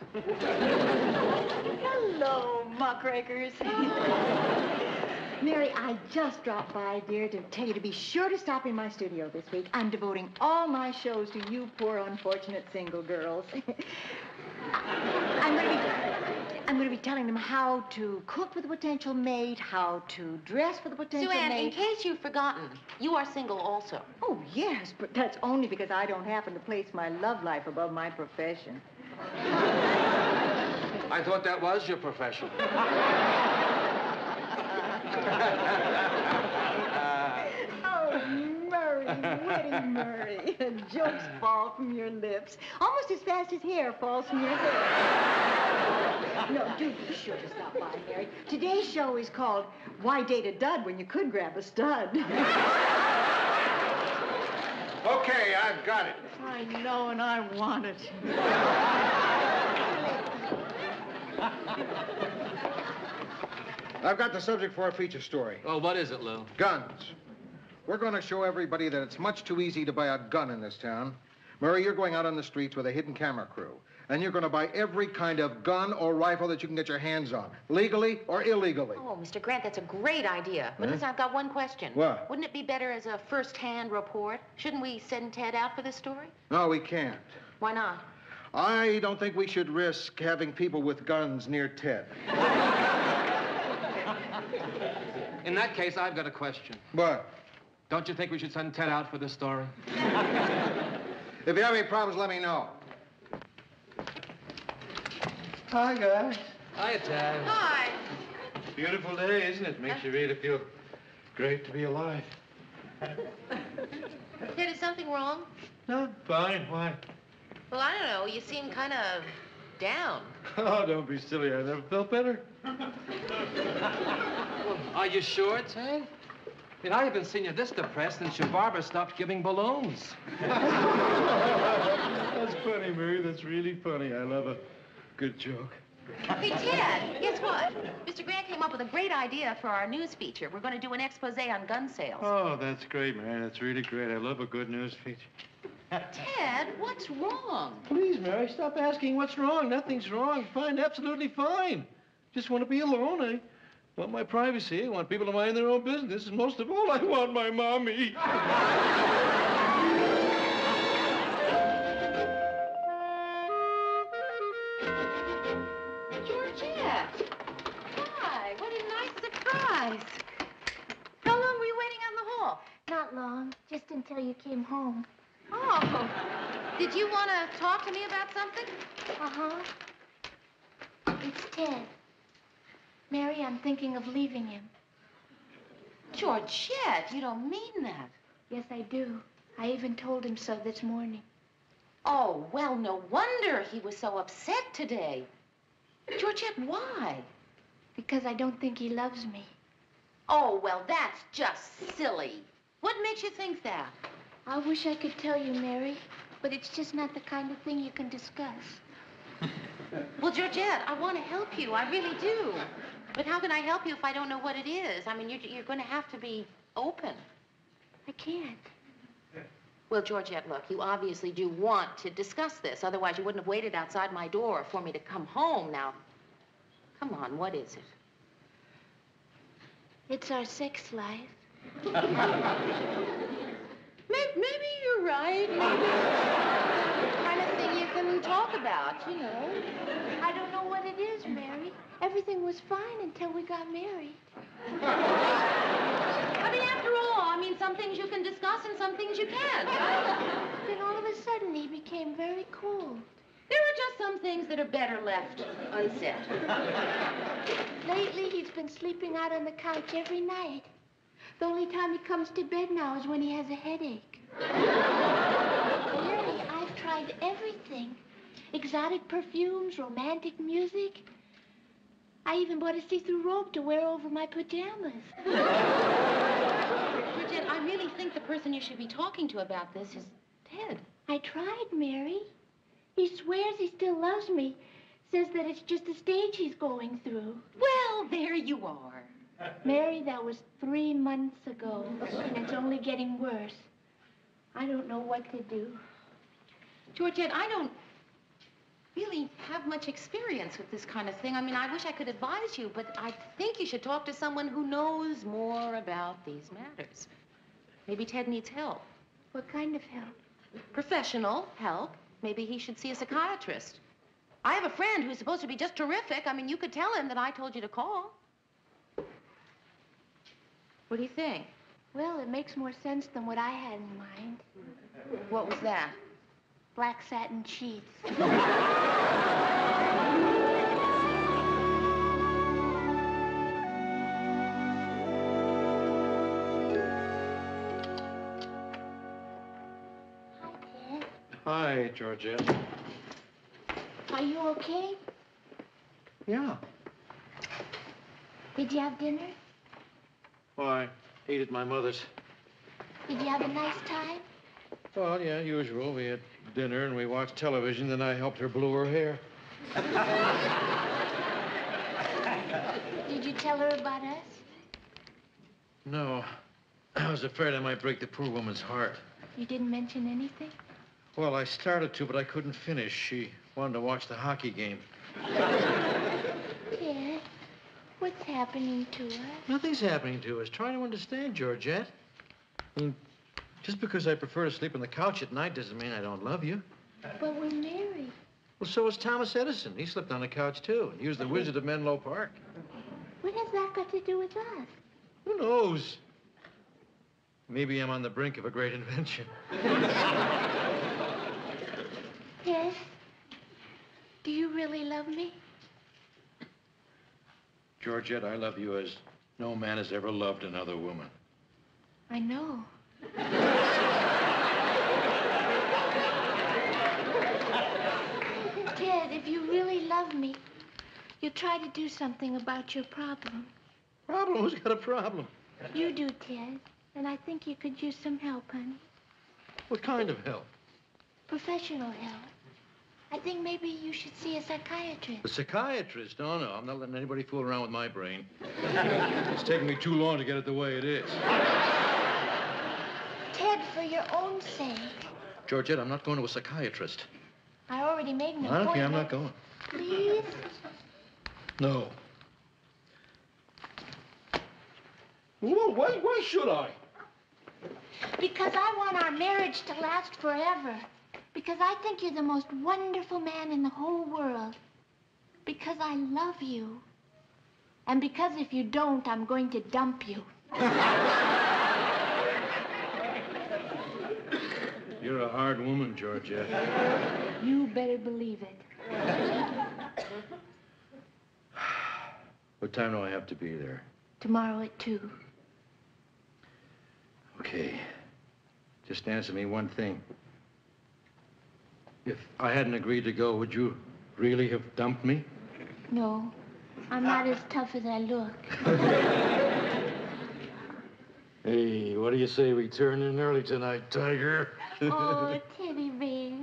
Hello, muckrakers. Mary, I just dropped by, dear, to tell you to be sure to stop in my studio this week. I'm devoting all my shows to you poor, unfortunate single girls. I'm going to be telling them how to cook with a potential mate, how to dress for the potential Sue Ann, mate. in case you've forgotten, you are single also. Oh, yes, but that's only because I don't happen to place my love life above my profession. I thought that was your profession. Oh, Murray, witty Murray. Jokes fall from your lips almost as fast as hair falls from your head. No, do be sure to stop by, Mary. Today's show is called Why Date a Dud When You Could Grab a Stud? Okay, I've got it. I know, and I want it. I've got the subject for a feature story. Oh, what is it, Lou? Guns. We're going to show everybody that it's much too easy to buy a gun in this town. Murray, you're going out on the streets with a hidden camera crew, and you're going to buy every kind of gun or rifle that you can get your hands on, legally or illegally. Oh, Mr. Grant, that's a great idea. But listen, I've got one question. What? Wouldn't it be better as a first-hand report? Shouldn't we send Ted out for this story? No, we can't. Why not? I don't think we should risk having people with guns near Ted. In that case, I've got a question. What? Don't you think we should send Ted out for this story? If you have any problems, let me know. Hi, guys. Hiya, Ted. Hi. Beautiful day, isn't it? Makes you really feel great to be alive. Ted, is something wrong? No, fine. Why? Well, I don't know. You seem kind of down. Oh, don't be silly. I never felt better. Well, are you sure, Ted? I mean, I haven't seen you this depressed since your barber stopped giving balloons. That's funny, Mary. That's really funny. I love a good joke. Hey, Ted, guess what? Mr. Grant came up with a great idea for our news feature. We're going to do an expose on gun sales. Oh, that's great, Mary. That's really great. I love a good news feature. Ted, what's wrong? Please, Mary, stop asking what's wrong. Nothing's wrong. Fine, absolutely fine. Just want to be alone. I want my privacy. I want people to mind their own business. And most of all, I want my mommy. Georgette. Hi, what a nice surprise. How long were you waiting on the hall? Not long, just until you came home. Oh, did you want to talk to me about something? Uh-huh. It's Ted. Mary, I'm thinking of leaving him. Georgette, you don't mean that. Yes, I do. I even told him so this morning. Oh, well, no wonder he was so upset today. Georgette, why? Because I don't think he loves me. Oh, well, that's just silly. What makes you think that? I wish I could tell you, Mary, but it's just not the kind of thing you can discuss. Well, Georgette, I want to help you. I really do. But how can I help you if I don't know what it is? I mean, you're going to have to be open. I can't. Well, Georgette, look, you obviously do want to discuss this. Otherwise, you wouldn't have waited outside my door for me to come home. Now, come on, what is it? It's our sex life. Maybe you're right. Maybe it's the kind of thing you can talk about, you know. I don't know what it is, Mary. Everything was fine until we got married. I mean, after all, some things you can discuss and some things you can't. Then all of a sudden, he became very cold. There are just some things that are better left unsaid. Lately, he's been sleeping out on the couch every night. The only time he comes to bed now is when he has a headache. Mary, I've tried everything. Exotic perfumes, romantic music. I even bought a see-through robe to wear over my pajamas. Bridget, I really think the person you should be talking to about this is Ted. I tried, Mary. He swears he still loves me. Says that it's just a stage he's going through. Well, there you are. Mary, that was 3 months ago, and it's only getting worse. I don't know what to do. Georgette, I don't really have much experience with this kind of thing. I mean, I wish I could advise you, but I think you should talk to someone who knows more about these matters. Maybe Ted needs help. What kind of help? Professional help. Maybe he should see a psychiatrist. I have a friend who's supposed to be just terrific. I mean, you could tell him that I told you to call. What do you think? Well, it makes more sense than what I had in mind. What was that? Black satin sheets. Hi, Georgette. Are you okay? Yeah. Did you have dinner? Well, I ate at my mother's. Did you have a nice time? Well, yeah, usual. We had dinner and we watched television, then I helped her blue her hair. Did you tell her about us? No. I was afraid I might break the poor woman's heart. You didn't mention anything? Well, I started to, but I couldn't finish. She wanted to watch the hockey game. Ted, what's happening to us? Nothing's happening to us. Try to understand, Georgette. I mean, just because I prefer to sleep on the couch at night doesn't mean I don't love you. But we're married. Well, so is Thomas Edison. He slept on the couch, too. He was the Wizard of Menlo Park. What has that got to do with us? Who knows? Maybe I'm on the brink of a great invention. Yes? Do you really love me? Georgette, I love you as no man has ever loved another woman. I know. Ted, if you really love me, you'll try to do something about your problem. Problem? Who's got a problem? You do, Ted. And I think you could use some help, honey. What kind of help? Professional help. I think maybe you should see a psychiatrist. A psychiatrist? Oh, no, I'm not letting anybody fool around with my brain. It's taking me too long to get it the way it is. Ted, for your own sake. Georgette, I'm not going to a psychiatrist. I already made an I don't appointment. care, I'm not going. Please? No. Well, why should I? Because I want our marriage to last forever. Because I think you're the most wonderful man in the whole world. Because I love you. And because if you don't, I'm going to dump you. You're a hard woman, Georgette. You better believe it. What time do I have to be there? Tomorrow at 2. Okay. Just answer me one thing. If I hadn't agreed to go, would you really have dumped me? No, I'm not as tough as I look. Hey, what do you say we turn in early tonight, Tiger? Oh, teddy bear.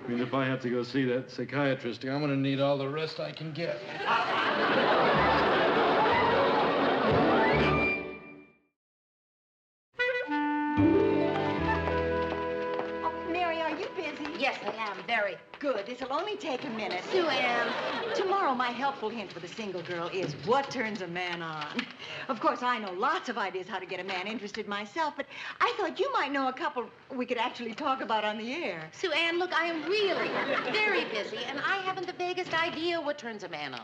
I mean, if I have to go see that psychiatrist, I'm going to need all the rest I can get. Mary, are you busy? Yes, I am. Very. Good. This'll only take a minute. Sue Ann. Tomorrow, my helpful hint for the single girl is what turns a man on. Of course, I know lots of ideas how to get a man interested myself, but I thought you might know a couple we could actually talk about on the air. Sue Ann, look, I am really very busy, and I haven't the vaguest idea what turns a man on.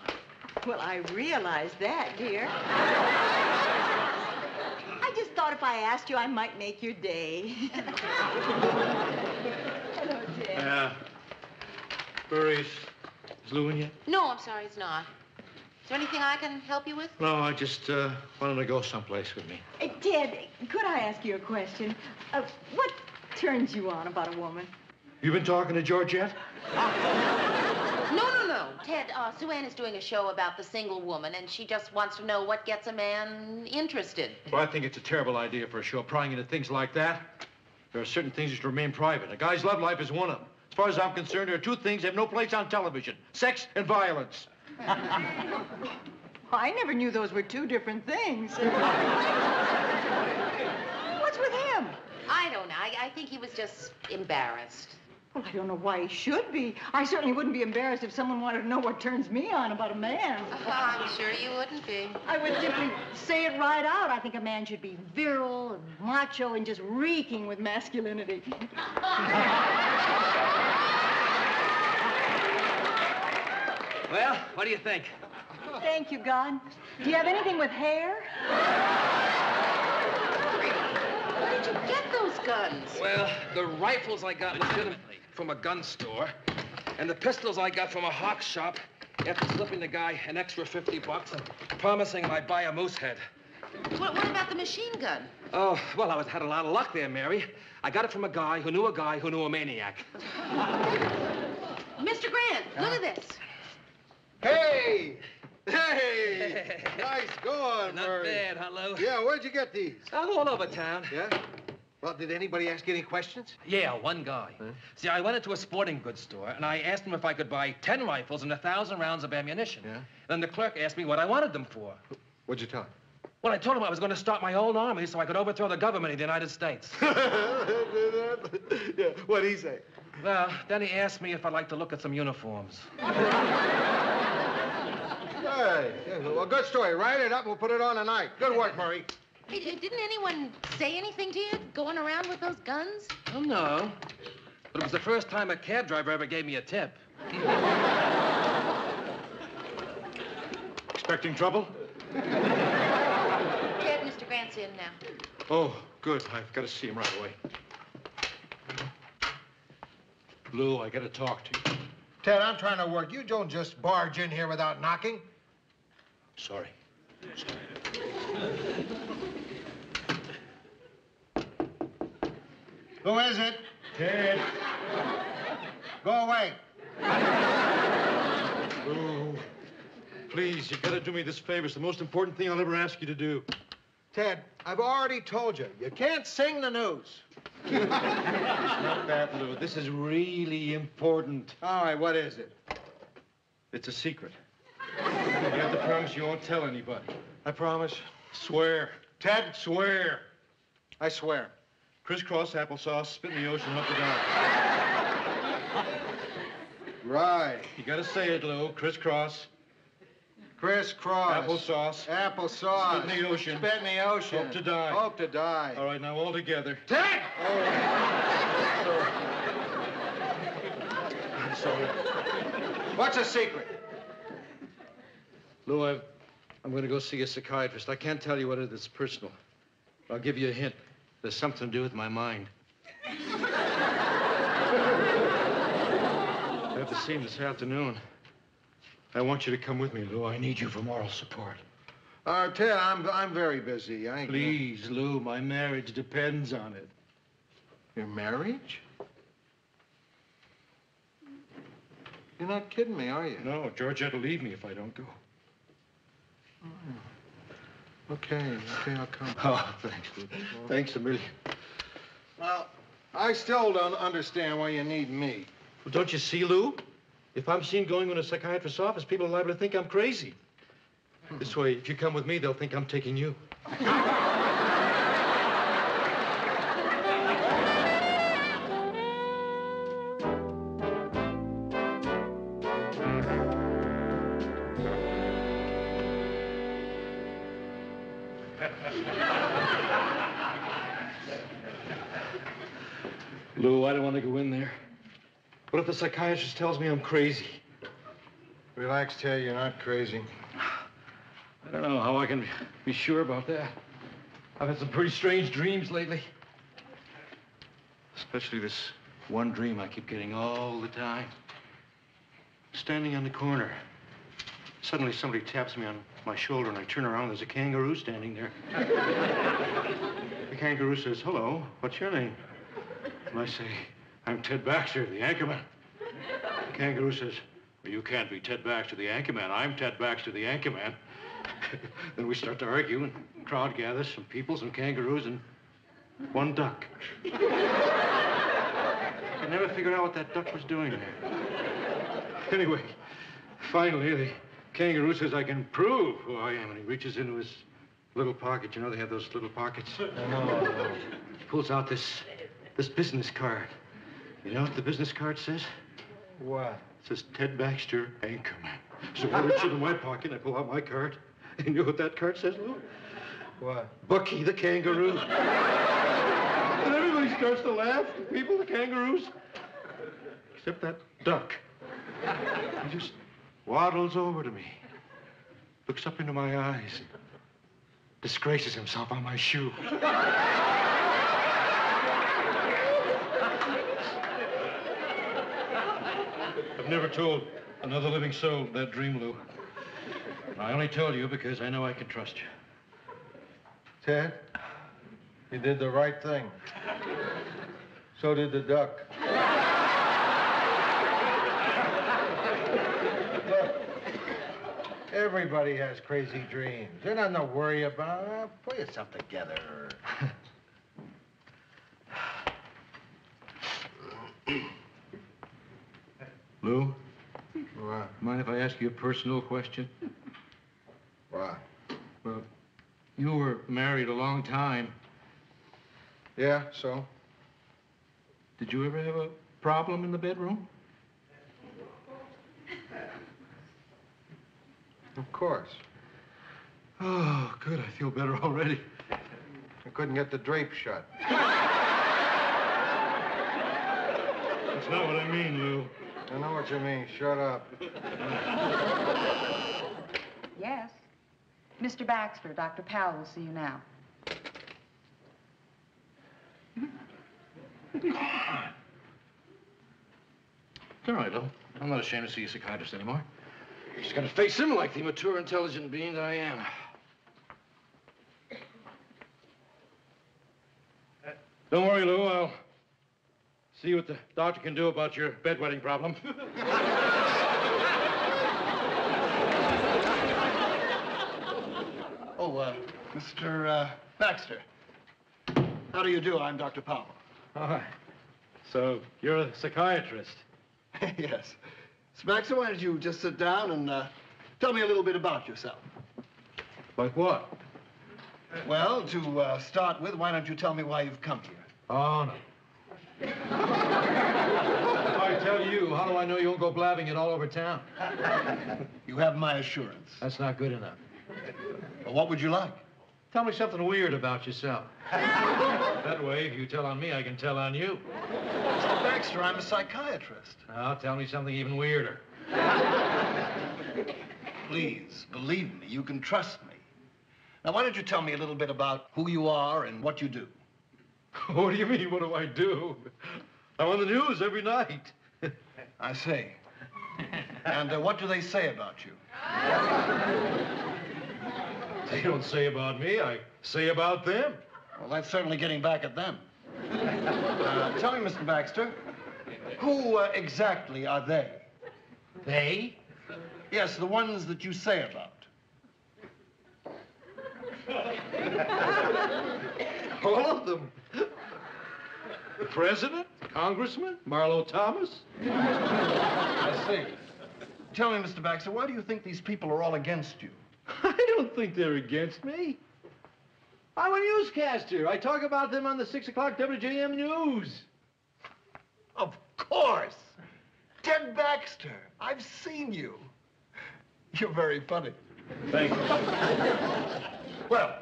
Well, I realize that, dear. I just thought if I asked you, I might make your day. Hello, Ted. Yeah. Is Lou in yet? No, I'm sorry, it's not. Is there anything I can help you with? No, I just wanted to go someplace with me. Ted, could I ask you a question? What turns you on about a woman? You been talking to Georgette? No. Ted, Sue Ann is doing a show about the single woman, and she just wants to know what gets a man interested. Well, I think it's a terrible idea for a show, prying into things like that. There are certain things that should remain private. A guy's love life is one of them. As far as I'm concerned, there are two things that have no place on television: sex and violence. I never knew those were two different things. What's with him? I don't know. I think he was just embarrassed. Well, I don't know why he should be. I certainly wouldn't be embarrassed if someone wanted to know what turns me on about a man. I'm sure you wouldn't be. I would simply say it right out. I think a man should be virile and macho and just reeking with masculinity. Well, what do you think? Thank you, God. Do you have anything with hair? Where did you get those guns? Well, the rifles I got legitimately from a gun store, and the pistols I got from a hawk shop after slipping the guy an extra $50 and promising I'd buy a moose head. What about the machine gun? Oh, well, I had a lot of luck there, Mary. I got it from a guy who knew a maniac. Mr. Grant, look at this. Hey! Hey! Nice going, Not Murray. bad, huh, Lou? Yeah, where'd you get these? Oh, all over town. Yeah? Well, did anybody ask you any questions? Yeah, one guy. Huh? See, I went into a sporting goods store, and I asked him if I could buy 10 rifles and 1,000 rounds of ammunition. Yeah? Then the clerk asked me what I wanted them for. What'd you tell him? Well, I told him I was going to start my own army so I could overthrow the government of the United States. Yeah, what'd he say? Well, then he asked me if I'd like to look at some uniforms. Hey, yeah, well, good story. Write it up and we'll put it on tonight. Good work, Murray. Hey, didn't anyone say anything to you going around with those guns? Oh, no. But it was the first time a cab driver ever gave me a tip. Expecting trouble? Ted, Mr. Grant's in now. Oh, good. I've got to see him right away. Lou, I got to talk to you. Ted, I'm trying to work. You don't just barge in here without knocking. Sorry. Who is it? Ted. Go away. Lou, please, you got to do me this favor. It's the most important thing I'll ever ask you to do. Ted, I've already told you. You can't sing the news. It's not that, Lou. This is really important. All right, what is it? It's a secret. You have to promise you won't tell anybody. I promise. Swear. Ted, Swear. I swear. Crisscross applesauce, spit in the ocean, hook it down. Right. You gotta say it, Lou. Crisscross. Crisscross. Applesauce. Applesauce. Spit in the ocean. Spit in the ocean. Hope to die. Hope to die. All right, now all together. Ted! I'm sorry. What's a secret? Lou, I'm going to go see a psychiatrist. I can't tell you what it is. It's personal. I'll give you a hint. There's something to do with my mind. I have to see him this afternoon. I want you to come with me, Lou. I need you for moral support. Ted, I'm very busy. Please, Lou, my marriage depends on it. Your marriage? You're not kidding me, are you? No, Georgette will leave me if I don't go. Okay, I'll come. Oh, thanks, Lou. Thanks a million. Well, I still don't understand why you need me. Well, don't you see, Lou? If I'm seen going to a psychiatrist's office, people are liable to think I'm crazy. This way, if you come with me, they'll think I'm taking you. Lou, I don't want to go in there. What if the psychiatrist tells me I'm crazy? Relax, Ted, you're not crazy. I don't know how I can be sure about that. I've had some pretty strange dreams lately. Especially this one dream I keep getting all the time. Standing on the corner. Suddenly somebody taps me on my shoulder and I turn around and there's a kangaroo standing there. The kangaroo says, "Hello, what's your name?" And I say, "I'm Ted Baxter, the anchorman." The kangaroo says, "Well, you can't be Ted Baxter, the anchorman. I'm Ted Baxter, the anchorman." Then we start to argue, and the crowd gathers, some people, some kangaroos, and one duck. I never figured out what that duck was doing there. Anyway, finally, the kangaroo says I can prove who I am, and he reaches into his little pocket. You know, they have those little pockets. No. He pulls out this business card. You know what the business card says? What? It says Ted Baxter, Anchorman. So I reach into my pocket, and I pull out my card. And you know what that card says, Lou? What? Bucky the kangaroo. And everybody starts to laugh. The people, the kangaroos. Except that duck. He just waddles over to me, looks up into my eyes, and disgraces himself on my shoe. I've never told another living soul that dream, Lou. I only told you because I know I can trust you. Ted, you did the right thing. So did the duck. Look, everybody has crazy dreams. There's nothing to worry about. Pull yourself together. Lou? What? Mind if I ask you a personal question? What? Well, you were married a long time. Yeah, so? Did you ever have a problem in the bedroom? Of course. Oh, good. I feel better already. I couldn't get the drape shut. That's not what I mean, Lou. I know what you mean. Shut up. Yes. Mr. Baxter, Dr. Powell will see you now. It's all right, Lou. I'm not ashamed to see a psychiatrist anymore. Just gotta face him like the mature, intelligent being that I am. Don't worry, Lou. I'll see what the doctor can do about your bedwetting problem. Oh, Mr. Baxter. How do you do? I'm Dr. Powell. Hi. So, you're a psychiatrist? Yes. Mr. Baxter, why don't you just sit down and tell me a little bit about yourself? Like what? Well, to start with, why don't you tell me why you've come here? Oh, no. If I tell you, how do I know you won't go blabbing it all over town? You have my assurance. That's not good enough. Well, what would you like? Tell me something weird about yourself. That way, if you tell on me, I can tell on you. Mr. Baxter, I'm a psychiatrist. Now, tell me something even weirder. Please, believe me, you can trust me. Now, why don't you tell me a little bit about who you are and what you do? What do you mean, what do I do? I'm on the news every night. I see. And what do they say about you? They don't say about me, I say about them. Well, that's certainly getting back at them. Tell me, Mr. Baxter, who exactly are they? They? Yes, the ones that you say about. All of them. The president, Congressman, Marlowe Thomas. I see. Tell me, Mr. Baxter, why do you think these people are all against you? I don't think they're against me. I'm a newscaster. I talk about them on the 6 o'clock WJM News. Of course. Ted Baxter. I've seen you. You're very funny. Thank you. Well,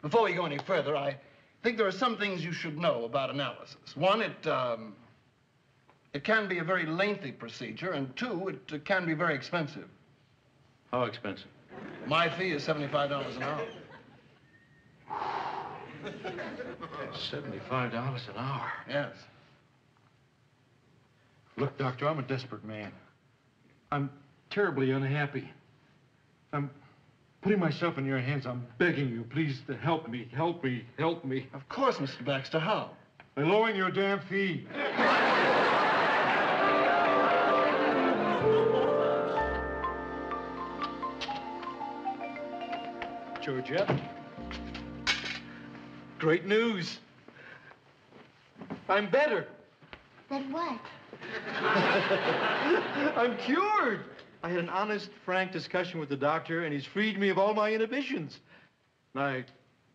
before we go any further, I think there are some things you should know about analysis. One, it can be a very lengthy procedure, and two, it can be very expensive. How expensive? My fee is $75 an hour. $75 an hour? Yes. Look, Doctor, I'm a desperate man. I'm terribly unhappy. I'm putting myself in your hands. I'm begging you, please, to help me, help me, help me. Of course, Mr. Baxter. How? By lowering your damn fee. Georgette. Great news. I'm better. Then what? I'm cured. I had an honest, frank discussion with the doctor, and he's freed me of all my inhibitions. And I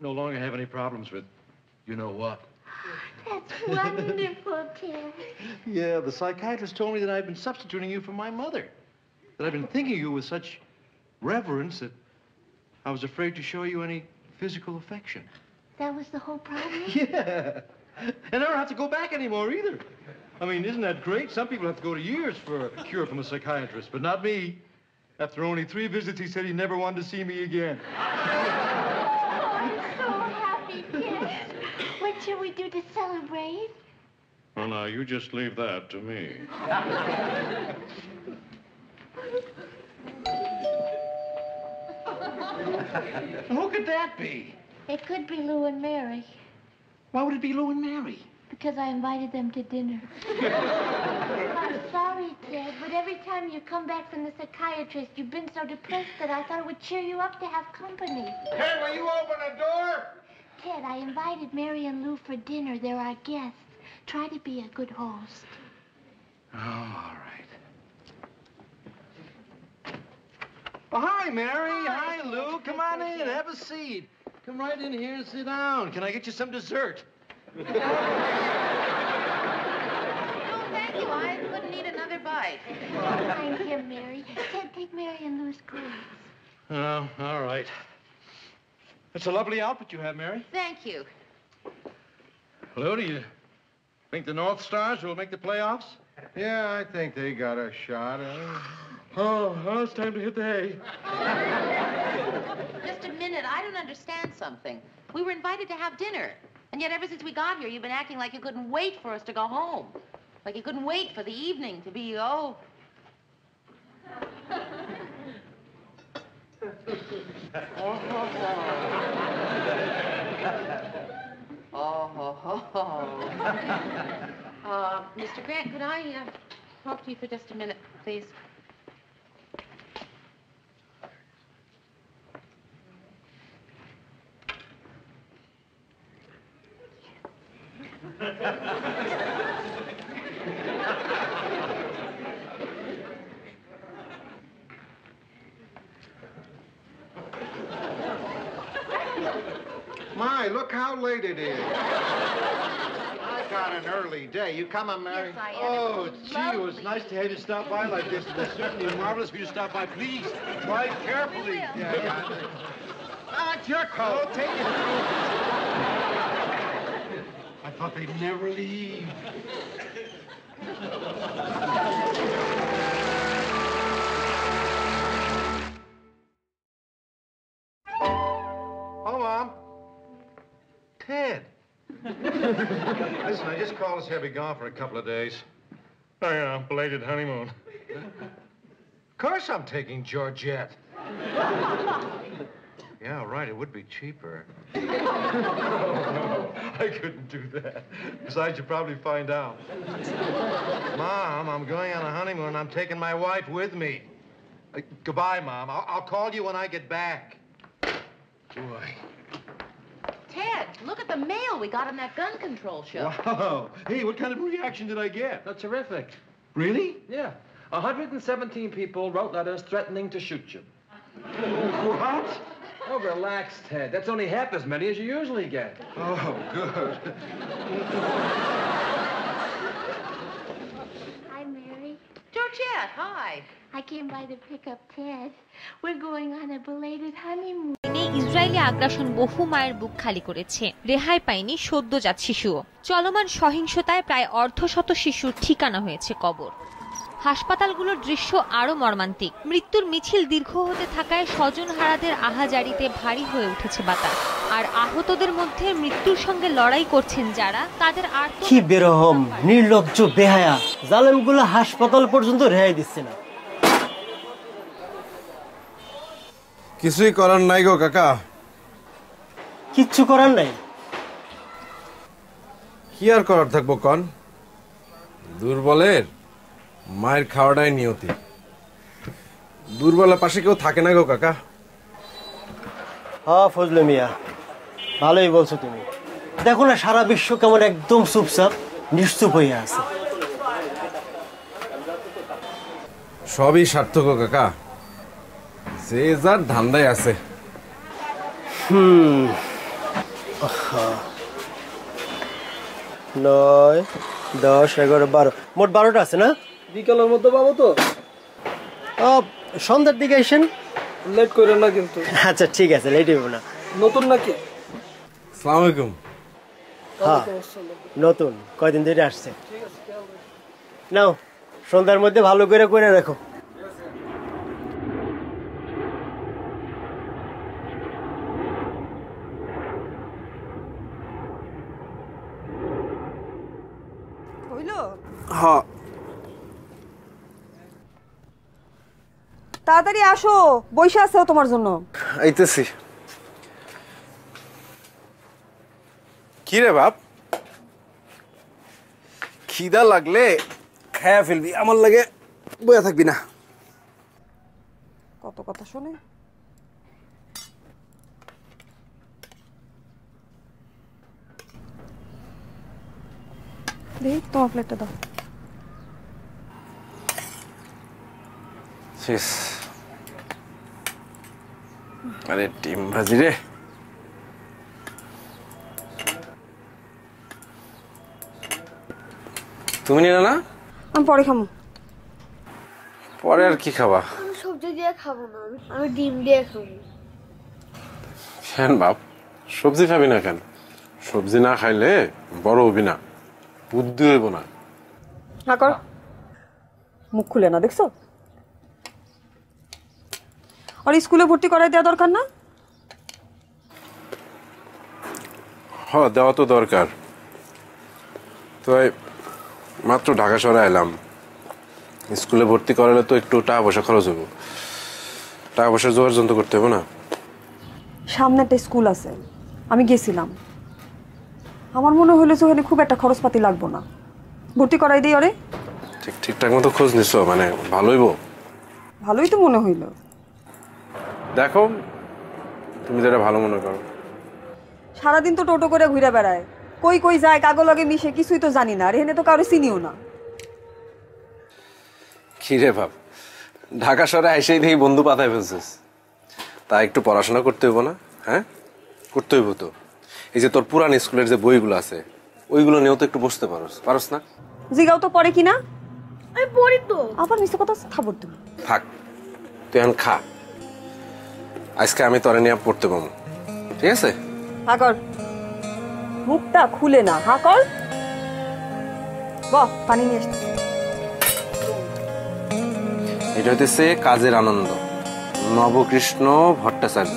no longer have any problems with you know what. That's wonderful, Ted. Yeah, the psychiatrist told me that I've been substituting you for my mother. That I've been thinking of you with such reverence that I was afraid to show you any physical affection. That was the whole problem? Yeah. And I don't have to go back anymore either. I mean, isn't that great? Some people have to go to years for a cure from a psychiatrist, but not me. After only 3 visits, he said he never wanted to see me again. Oh, I'm so happy, Ted. What shall we do to celebrate? Well, now, you just leave that to me. Who could that be? It could be Lou and Mary. Why would it be Lou and Mary? Because I invited them to dinner. I'm sorry, Ted, but every time you come back from the psychiatrist, you've been so depressed that I thought it would cheer you up to have company. Ted, will you open the door? Ted, I invited Mary and Lou for dinner. They're our guests. Try to be a good host. Oh, all right. Oh, hi, Mary. Hi, Lou. Come on in. Have a seat. Come right in here and sit down. Can I get you some dessert? No, thank you. I couldn't eat another bite. Thank you, Mary. Ted, take Mary and Lou's clothes. Oh, all right. It's a lovely outfit you have, Mary. Thank you. Lou, do you think the North Stars will make the playoffs? Yeah, I think they got a shot. Oh, it's time to hit the hay. Just a minute. I don't understand something. We were invited to have dinner. And yet ever since we got here, you've been acting like you couldn't wait for us to go home. Like you couldn't wait for the evening to be, oh... Mr. Grant, could I talk to you for just a minute, please? My, look how late it is. I got an early day. You coming, Mary? Yes, I am. Oh, gee, it was nice to have you stop by like this. It was certainly marvelous for you to stop by. Please, drive carefully. Yeah. That's your coat. Oh, take it. I thought they'd never leave. Oh, Mom. Ted. Listen, I just called us here to be gone for a couple of days. Oh, yeah, belated honeymoon. Of course I'm taking Georgette. Yeah, right, it would be cheaper. No, I couldn't do that. Besides, you'd probably find out. Mom, I'm going on a honeymoon. I'm taking my wife with me. Goodbye, Mom. I'll call you when I get back. Boy. Ted, look at the mail we got on that gun control show. Wow. Hey, what kind of reaction did I get? That's terrific. Really? Yeah. 117 people wrote letters threatening to shoot you. What? Oh, relax, Ted. That's only half as many as you usually get. Oh, good. Hi, Mary. Georgette, hi. I came by to pick up Ted. We're going on a belated honeymoon. Israeli আগ্রাসন বহু মায়ের বুক খালি করেছে। রেহাই পায়নি সদ্যজাত শিশুও। চলমান সহিংসতায় প্রায় অর্ধশত শিশুর ঠিকানা হয়েছে কবর। হাসপাতালগুলোর দৃশ্য আরো মর্মান্তিক। মৃত্যুর মিছিল দীর্ঘ হতে থাকায় স্বজনহারাদের আহাজারিতে ভারী হয়ে উঠেছে বাতাস। আর আহতদের মধ্যে মৃত্যুর সঙ্গে লড়াই করছেন যারা, তাদের আর কি বেরহম, নির্লজ্জ, বেহায়া। জালেমগুলো হাসপাতাল পর্যন্ত রেহাই দিচ্ছে না। কিছুই করার নাই গো কাকা। কিচ্ছু করার নাই? কি আর করার থাকবো কন? দুর্বলের মায়ের খাওয়াটাই নিয়তি। দুর্বলের পাশে কেউ থাকে না গো কাকা। হ্যাঁ ফজলে মিয়া, ভালোই বলছো তুমি। দেখো না সারা বিশ্ব কেমন একদম চুপচাপ নিশ্চুপ হয়ে আছে। সবই সার্থক কাকা, যে যার ধান্দায় আছে। 9, 10, 11, 12 মোট 12টা আছে না? বিকালের মধ্যে পাবো তো? সন্ধ্যার দিকে আসেন। লেট করেন না কিন্তু। আচ্ছা ঠিক আছে, লেট হইব না। নতুন নাকি? আসসালামু আলাইকুম। হ্যাঁ নতুন, কয়দিন ধরে আসছে। নাও সন্ধ্যার মধ্যে ভালো করে করে রাখো। হ্যাঁ তাড়াতাড়ি আসো, বইসা আছে তোমার জন্য। আইতেছি। কি রে বাপ, খিদা লাগলে খায়া ফেলবি, আমার লাগে বয়া থাকবি না। কত কথা শুনে। দেখি তোমার প্লেটটা দাও। শেষ। আরে ডিম ভাজি রে। তুমি নিলে না? আমি পরে খাবো। পরে আর কি খাবা? আমি সবজি দিয়ে খাবো না, আমি ডিম দিয়ে খাবো। কেন বাপ, সবজি খাবি না কেন? সবজি না খাইলে বড় হবি না, বুদ্ধি হইব না। হ্যাঁ কর, মুখ খুলে না দেখছো? আর স্কুলে ভর্তি করাই দেওয়া দরকার না? হ্যাঁ দেওয়া তো দরকার। তো মাত্র ঢাকা শহরে এলাম, স্কুলে ভর্তি করালে তো একটু টাকা পয়সা খরচ হবো, টাকা পয়সা জোগাড় যন্ত্র করতে হবে না? সামনে একটা স্কুল আছে, আমি গেছিলাম, আমার মনে হলো যে ওখানে খুব একটা খরচপাতি লাগবো না, ভর্তি করাই দিই। আরে ঠিকঠাক মতো খোঁজ নিছো? মানে ভালো হইব? ভালোই তো মনে হইলো। দেখো তুমি যেটা ভালো মনে করো। সারাদিন তো টোটো করে ঘুরে বেড়ায়, কই কই যায়, কাগো লগে মিশে, কিছুই তো জানি না, আর এখানে তো কারো চিনিও না। কি রে বাপ, ঢাকা শহরে এসেই দেখি বন্ধু পাতায় ফেলছিস, তা একটু পড়াশোনা করতে হইব না? হ্যাঁ করতে হইব তো। এই যে তোর পুরান স্কুলের যে বইগুলো আছে ওইগুলো নিয়েও তো একটু বসতে পারস না? জিগাও তো পড়ে কিনা? আমি পড়ি তো। আবার মিছে কথা থাবর তুমি। থাক, তুই এখন খা, আজকে আমি তোরে নিয়ে পড়তে পাবো, ঠিক আছে? হ্যাঁ কর, মুখটা খুলে না। হ্যাঁ কর, বাহ পানি নিয়ে আসতে। এটা হইতেছে কাজের আনন্দ, নবকৃষ্ণ ভট্টাচার্য।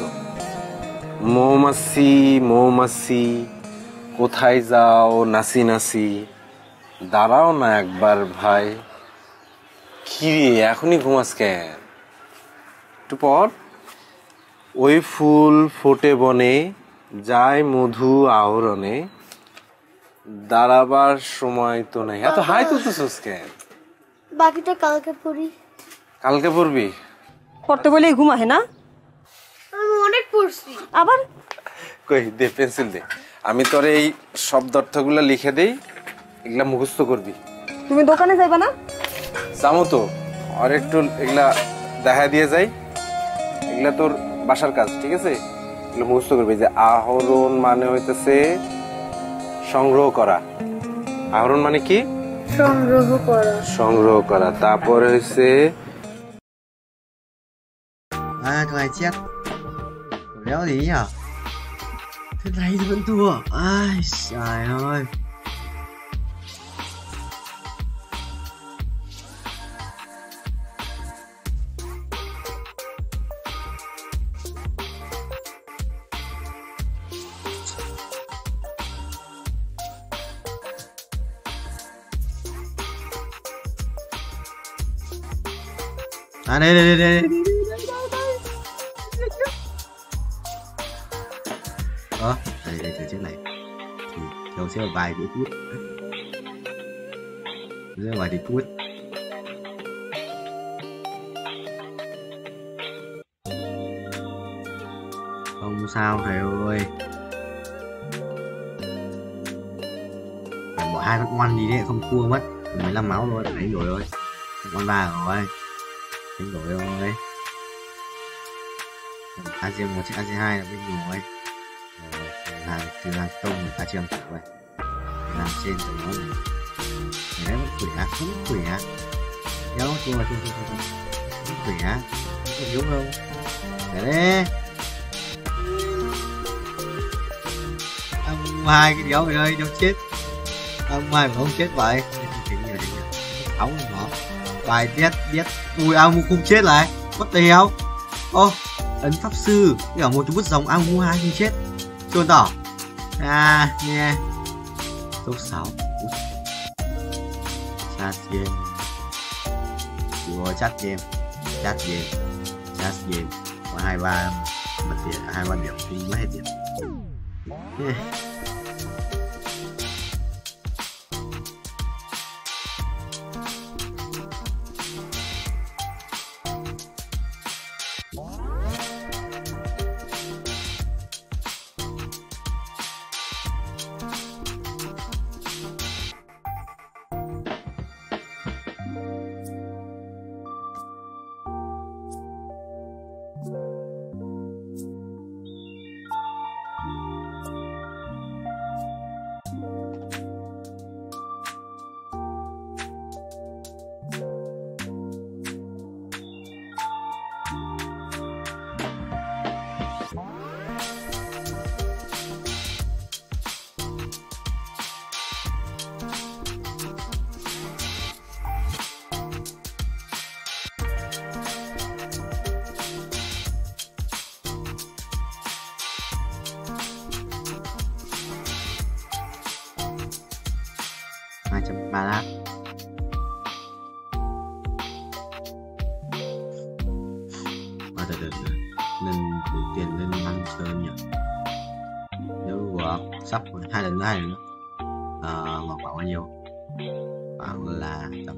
মৌমাছি মৌমাছি কোথায় যাও নাচি নাচি, দাঁড়াও না একবার ভাই। কি এখনই ঘুমাস কেন? একটু পর। ওই ফুল ফোটে বনে, যায় মধু আহরণে, দাঁড়াবার সময় তো নাই। এত হাই তুলতেছিস কেন? বাকিটা কালকে পড়ি। কালকে পড়বি? পড়তে বলেই ঘুমাহে না? আমি অনেক পড়ছি। আবার কই দে, পেন্সিল দে, আমি তোর এই শব্দ অর্থগুলো লিখে দেই, এগুলা মুখস্থ করবি। তুমি দোকানে যাইবা না? যাবো তো, আর একটু এগুলা দেখা দিয়ে যাই, এগুলা তোর বাসার কাজ, ঠিক আছে? এগুলো মুখস্থ করবি। যে আহরণ মানে হইতেছে সংগ্রহ করা। আহরণ মানে কি? সংগ্রহ করা। সংগ্রহ করা। তারপরে হইছে Các bạn chết đéo gì nhỉ? Thế này thì vẫn thua. Ai trời ơi. À đây đây đây đây. Đây từ trước này thì châu sẽ vài cái phút, sẽ vài cái phút. Không sao thầy ơi, phải bỏ 2 phát ngoan đi đấy, không thua mất 15 máu thôi, đấy rồi thôi, con 3 rồi. Xin lỗi ông ơi. AC1 chứ AC2 là bên rồi. Hàng từ hàng tông người ta chưa chịu vậy. Làm trên rồi nó này. Đấy vẫn khỏe, vẫn khỏe. Nhớ chua. Vẫn khỏe. Không yếu đâu. Để đấy. Ông hai cái đéo rồi ơi, đâu chết. Ông hai mà không chết vậy. Áo nó. Bài biết. Ui ông không chết lại. What the hell? Ô, ấn pháp sư. Cái ở một chút bút dòng ông hai không chết. Chuồn tỏ. À, nghe. Số 6. Chat game. Chúa chat game. Có 2-3 bật tiền, 2-3 điểm thì mất hết tiền. Ba lát. Từ nên đủ tiền lên ăn chơi nhỉ. Nếu sắp 2 lần nữa mà khoảng bao nhiêu? Khoảng là tầm.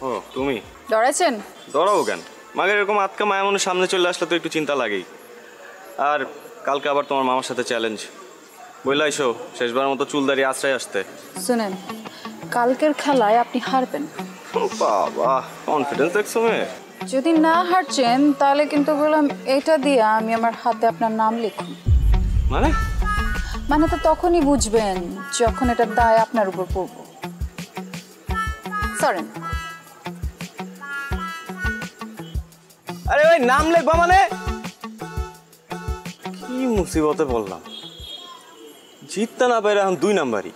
ও তুমি ডরাইছেন? ডরাবো কেন? মাগের এরকম আটকা মায়া মনে সামনে চলে আসলে তো একটু চিন্তা লাগেই। আর কালকে আবার তোমার মামার সাথে চ্যালেঞ্জ। বইলা এসো শেষবার মতো চুলদারি আশ্রয় আসতে। শুনেন, কালকের খেলায় আপনি হারবেন। বাবা, কনফিডেন্স দেখছো মেয়ে? যদি না হারছেন তাহলে কিন্তু বললাম এটা দিয়ে আমি আমার হাতে আপনার নাম লিখুন। মানে তো তখনই বুঝবেন যখন এটার দায় আপনার উপর পড়ব। সরেন। আরে ভাই, নাম লিখবা মানে? কি মুসিবতে বললাম। জিততে না পারে এখন 2 নাম্বারই।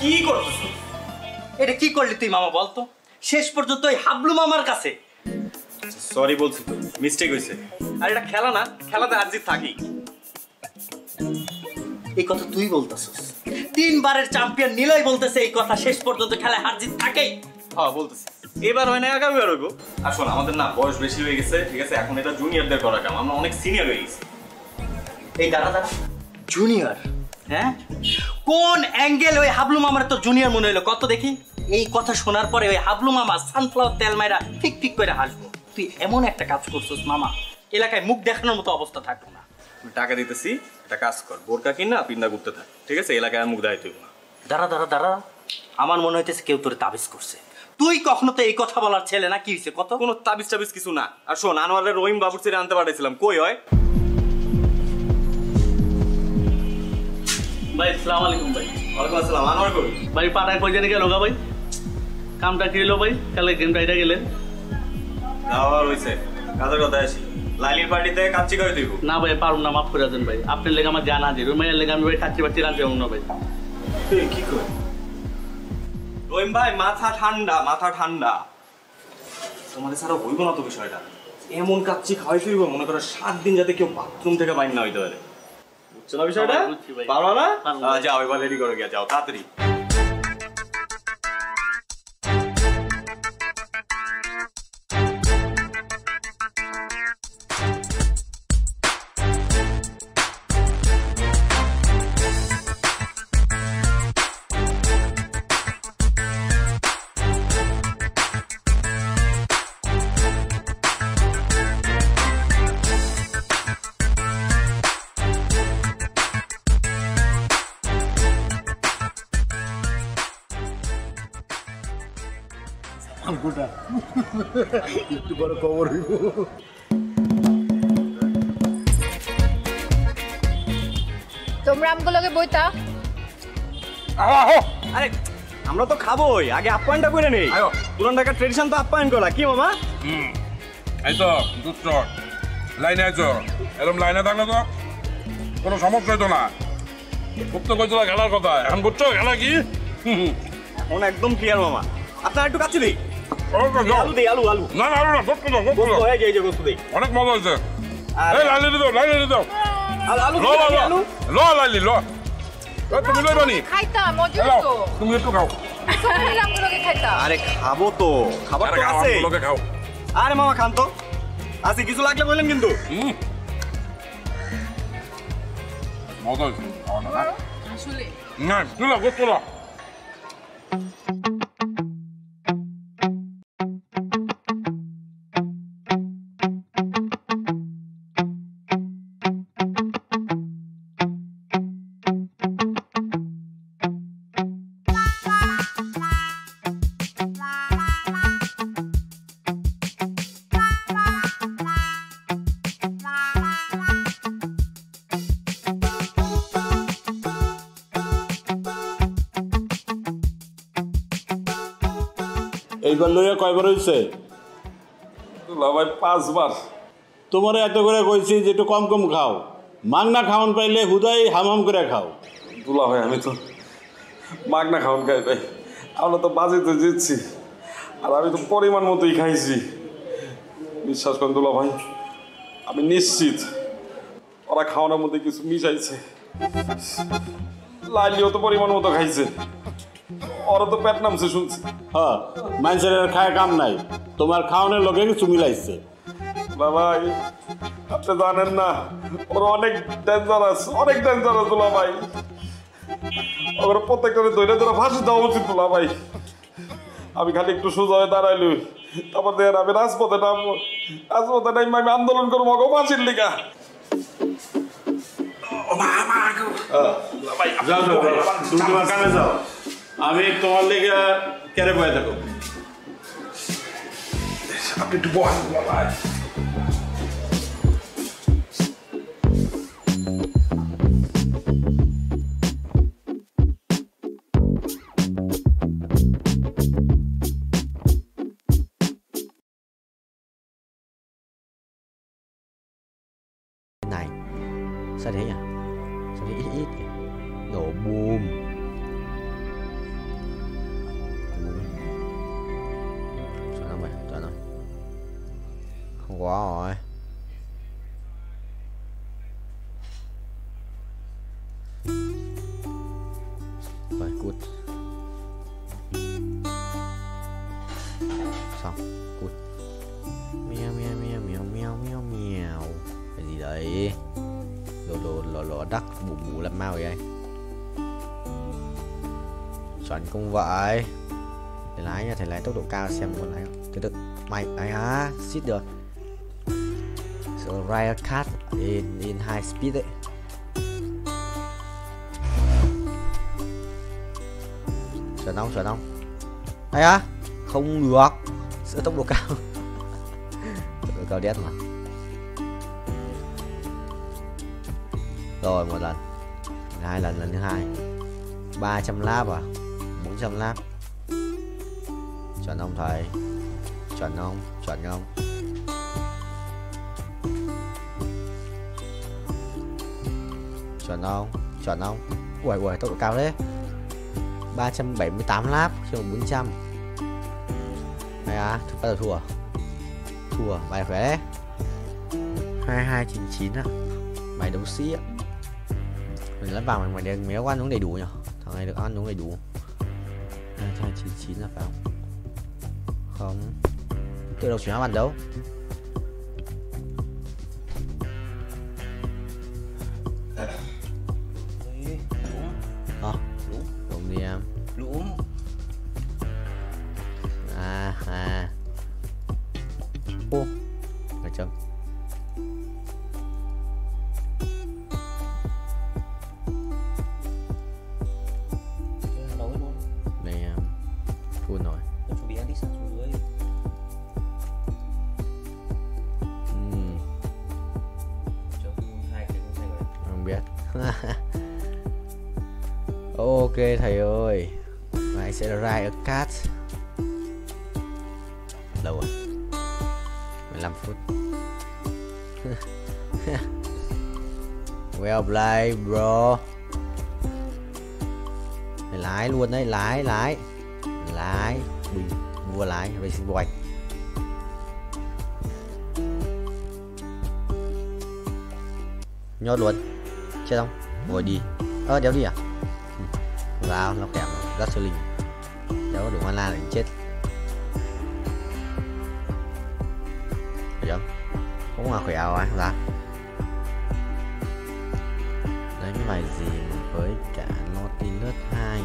কি করছিস? এটা কি করলি তুই মামা বলতো? শেষ পর্যন্ত ওই হাবলু মামার কাছে। সরি বলছি তো, মিস্টেক হয়েছে। আর এটা খেলা না, খেলাতে হার জিত থাকি। এই কথা তুই বলতেছিস 3 বারের চ্যাম্পিয়ন নিলয় বলতেছে এই কথা শেষ পর্যন্ত খেলায় হার জিত থাকেই হ্যাঁ বলতেছি এবার হয় না আগামীবার হইব আর শোন আমাদের না বয়স বেশি হয়ে গেছে ঠিক আছে এখন এটা জুনিয়রদের করা কাম আমরা অনেক সিনিয়র হয়ে গেছি এই দাঁড়া জুনিয়র হ্যাঁ কোন অ্যাঙ্গেল ওই হাবলু মামার তো জুনিয়র মনে হইলো কত দেখি এই কথা শোনার পরে ওই হাবলু মামা সানফ্লাওয়ার তেল মাইরা ঠিক ঠিক করে হাসবো তুই এমন একটা কাজ করছিস মামা এলাকায় মুখ দেখানোর মতো অবস্থা থাকলো না আমি টাকা দিতেছি একটা কাজ কর বোরকা কিন না পিন্দা ঘুরতে থাক ঠিক আছে এলাকায় মুখ দেখাইতে হইব না দাঁড়া আমার মনে হইতেছে কেউ তোরে তাবিজ করছে তুই কখনো তো এই কথা বলার ছেলে না কি হইছে কত কোনো তাবিজ টাবিজ কিছু না আর শোন আনোয়ারের রহিম বাবুর ছেড়ে আনতে পাঠাইছিলাম কই হয় ভাই আসসালামু আলাইকুম ভাই ওয়ালাইকুম আসসালাম আনোয়ার কই ভাই পাড়ায় কই জানি গেল গা ভাই কামটা কি হলো ভাই কালকে গেম রাইডা গেলেন যাওয়ার হইছে কাজের কথা আসি লাইলির পার্টিতে কাচ্চি করে দিব না ভাই পারুম না মাফ করে দেন ভাই আপনার লেগে আমার জানা আছে রুমাইয়ের লেগে আমি ভাই কাচ্চি বাচ্চি রাখতে পারবো না ভাই কি কই রহিম ভাই মাথা ঠান্ডা তোমাদের ছাড়া হইব না তো বিষয়টা এমন কাচ্চি খাওয়াই ফিরবো মনে করো 7 দিন যাতে কেউ বাথরুম থেকে বাইর না হইতে পারে বুঝছো না বিষয়টা পারো না যাও এবার রেডি করে গিয়া যাও তাড়াতাড়ি একটু বড় খবর হইব তোমরা আমগুলোকে বইতা আরে আমরা তো খাবোই আগে আপ্যায়নটা করে নেই পুরান ঢাকার ট্রেডিশন তো আপ্যায়ন করা কি মামা এই তো দুধ লাইনে আইছো এরকম লাইনে থাকলে তো কোনো সমস্যা হইতো না খুব তো কইছিল খেলার কথা এখন বুঝছো খেলা কি এখন একদম ক্লিয়ার মামা আপনার একটু কাছে দিই আলু দেই আলু না অনেক মজা হয়েছে লাইলি দাও ল লাইলি ল তুমি লইবানি খাইতাম মজা হতো তুমি একটু খাও আমগুলোকে খাইতাম আরে খাবো তো খাবার তো আছে খাও আরে মামা খান তো আছে কিছু লাগলে বললেন কিন্তু মজা হয়েছে আসলে না তুলা গোস্তলা এইবার লইয়া কয়বার হয়েছে ভাই 5 বার তোমার এত করে কইছি যে একটু কম কম খাও মাগনা খাওয়ান পাইলে হুদাই হামাম করে খাও দুলা ভাই আমি তো মাগনা খাওয়ান খাই ভাই আমরা তো বাজেতে জিতছি আর আমি তো পরিমাণ মতোই খাইছি বিশ্বাস করেন দুলা ভাই আমি নিশ্চিত ওরা খাওয়ানোর মধ্যে কিছু মিশাইছে লাইলিও তো পরিমাণ মতো খাইছে ওরা তো পেট নামছে শুনছি হ্যাঁ মানুষের খায় কাম নাই তোমার খাওয়ানোর লোকে কিছু মিলাইছে ভাই আপনি জানেন না ওরা অনেক ডেঞ্জারাস দুলা ভাই ওরা প্রত্যেকটা ধরে ধরে ফাঁসি দেওয়া উচিত দুলা ভাই আমি খালি একটু সোজা হয়ে দাঁড়াইলই তারপর দেখেন আমি রাজপথে নামবো আমি আন্দোলন করবো গো ফাঁসির লিগা যাও তুমি তোমার কামে যাও আমি তোমার লেগে কেড়ে বয়ে থাকো আপনি একটু বহান ভাই Này, sao thế nhỉ? Sao thế ít ít nhỉ? Nổ bùm. Sao nào mày? Sao nào? Không quá rồi. Rồi, cút. Xong, cút. Mèo mèo mèo mèo mèo mèo mèo. Cái gì đấy? Lò đắc bù làm mau vậy. Chuẩn không vậy. Thầy lái nha, thầy lái tốc độ cao xem con lái không. Từ từ, mày ấy hả? Xít được. So ride a car in high speed đấy. Chuẩn không? Đấy á? Không được. Sợ tốc độ cao. Tốc độ cao đét mà. Rồi một lần. Hai lần thứ hai. 300 lap à? 400 lap. Chuẩn không thầy? Chuẩn không? Chuẩn không? Chuẩn không? Chuẩn không? Ui, tốc độ cao đấy. 378 lap chứ 400. Mày à, bắt đầu thua. Thua, mày khỏe đấy. 2299 á. Mày đấu sĩ á. Mình lắp vào mày méo ăn uống đầy đủ nhỉ? Thằng này được ăn uống đầy đủ. 2299 là phải không? Không. Tự động chuyển hóa bàn đấu. Đúng đi em. Đúng. Ô, phải chấm. Đây em. Full rồi. Chuẩn bị ăn đi sang dưới. Không biết. Ok thầy ơi. Mai sẽ ride a cat. Lâu rồi. 15 phút. Well played bro. Mày lái luôn đấy, lái. Bình vua lái racing boy. Nhốt luôn. Chết không? Ngồi đi. Đéo đi à? Vào, nó kèm rất siêu linh. Đéo đủ hoa lan là chết. Phải không? Cũng là khỏe rồi, ra. Đánh bài gì với cả Nautilus 2?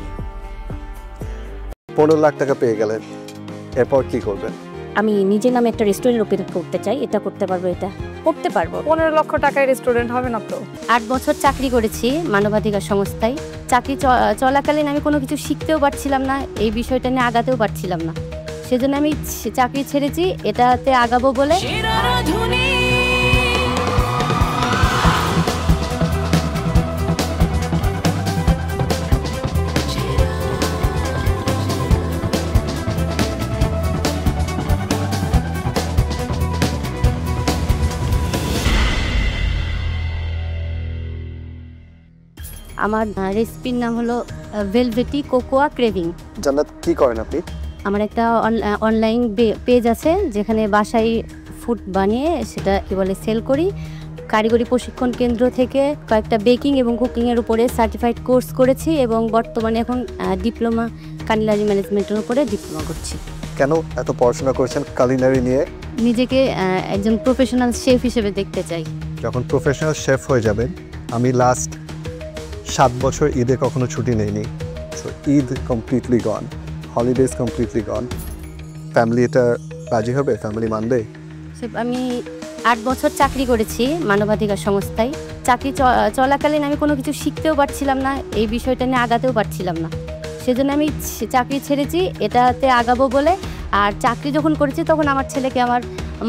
15 lakh টাকা পেয়ে গেলেন, এরপর কি করবেন? আমি নিজের নামে একটা রেস্টুরেন্ট ওপেন করতে চাই। এটা করতে পারবো? এটা করতে পারবো। 15 লক্ষ টাকায় রেস্টুরেন্ট হবে না তো? 8 বছর চাকরি করেছি মানবাধিকার সংস্থায়। চাকরি চলাকালীন আমি কোনো কিছু শিখতেও পারছিলাম না, এই বিষয়টা নিয়ে আগাতেও পারছিলাম না। সেজন্য আমি চাকরি ছেড়েছি, এটাতে আগাবো বলে। আমার রেসিপির নাম হলো ভেলভেটি কোকোয়া ক্রেভিং। জান্নাত, কি করেন আপনি? আমার একটা অনলাইন পেজ আছে যেখানে বাসায় ফুড বানিয়ে সেটা কি বলে সেল করি। কারিগরি প্রশিক্ষণ কেন্দ্র থেকে কয়েকটা বেকিং এবং কুকিংয়ের উপরে সার্টিফাইড কোর্স করেছি এবং বর্তমানে এখন ডিপ্লোমা কালিনারি ম্যানেজমেন্টের উপরে ডিপ্লোমা করছি। কেন এত পড়াশোনা করেছেন কালিনারি নিয়ে? নিজেকে একজন প্রফেশনাল শেফ হিসেবে দেখতে চাই। যখন প্রফেশনাল শেফ হয়ে যাবেন, আমি লাস্ট 7 বছর ঈদে কখনো ছুটি নেইনি। সো ঈদ কমপ্লিটলি গন, হলিডেজ কমপ্লিটলি গন। ফ্যামিলি এটা রাজি হবে? ফ্যামিলি মানবে? আমি 8 বছর চাকরি করেছি মানবাধিকার সংস্থায়। চাকরি চলাকালীন আমি কোনো কিছু শিখতেও পারছিলাম না, এই বিষয়টা নিয়ে আগাতেও পারছিলাম না। সেজন্য আমি চাকরি ছেড়েছি, এটাতে আগাবো বলে। আর চাকরি যখন করেছি তখন আমার ছেলেকে আমার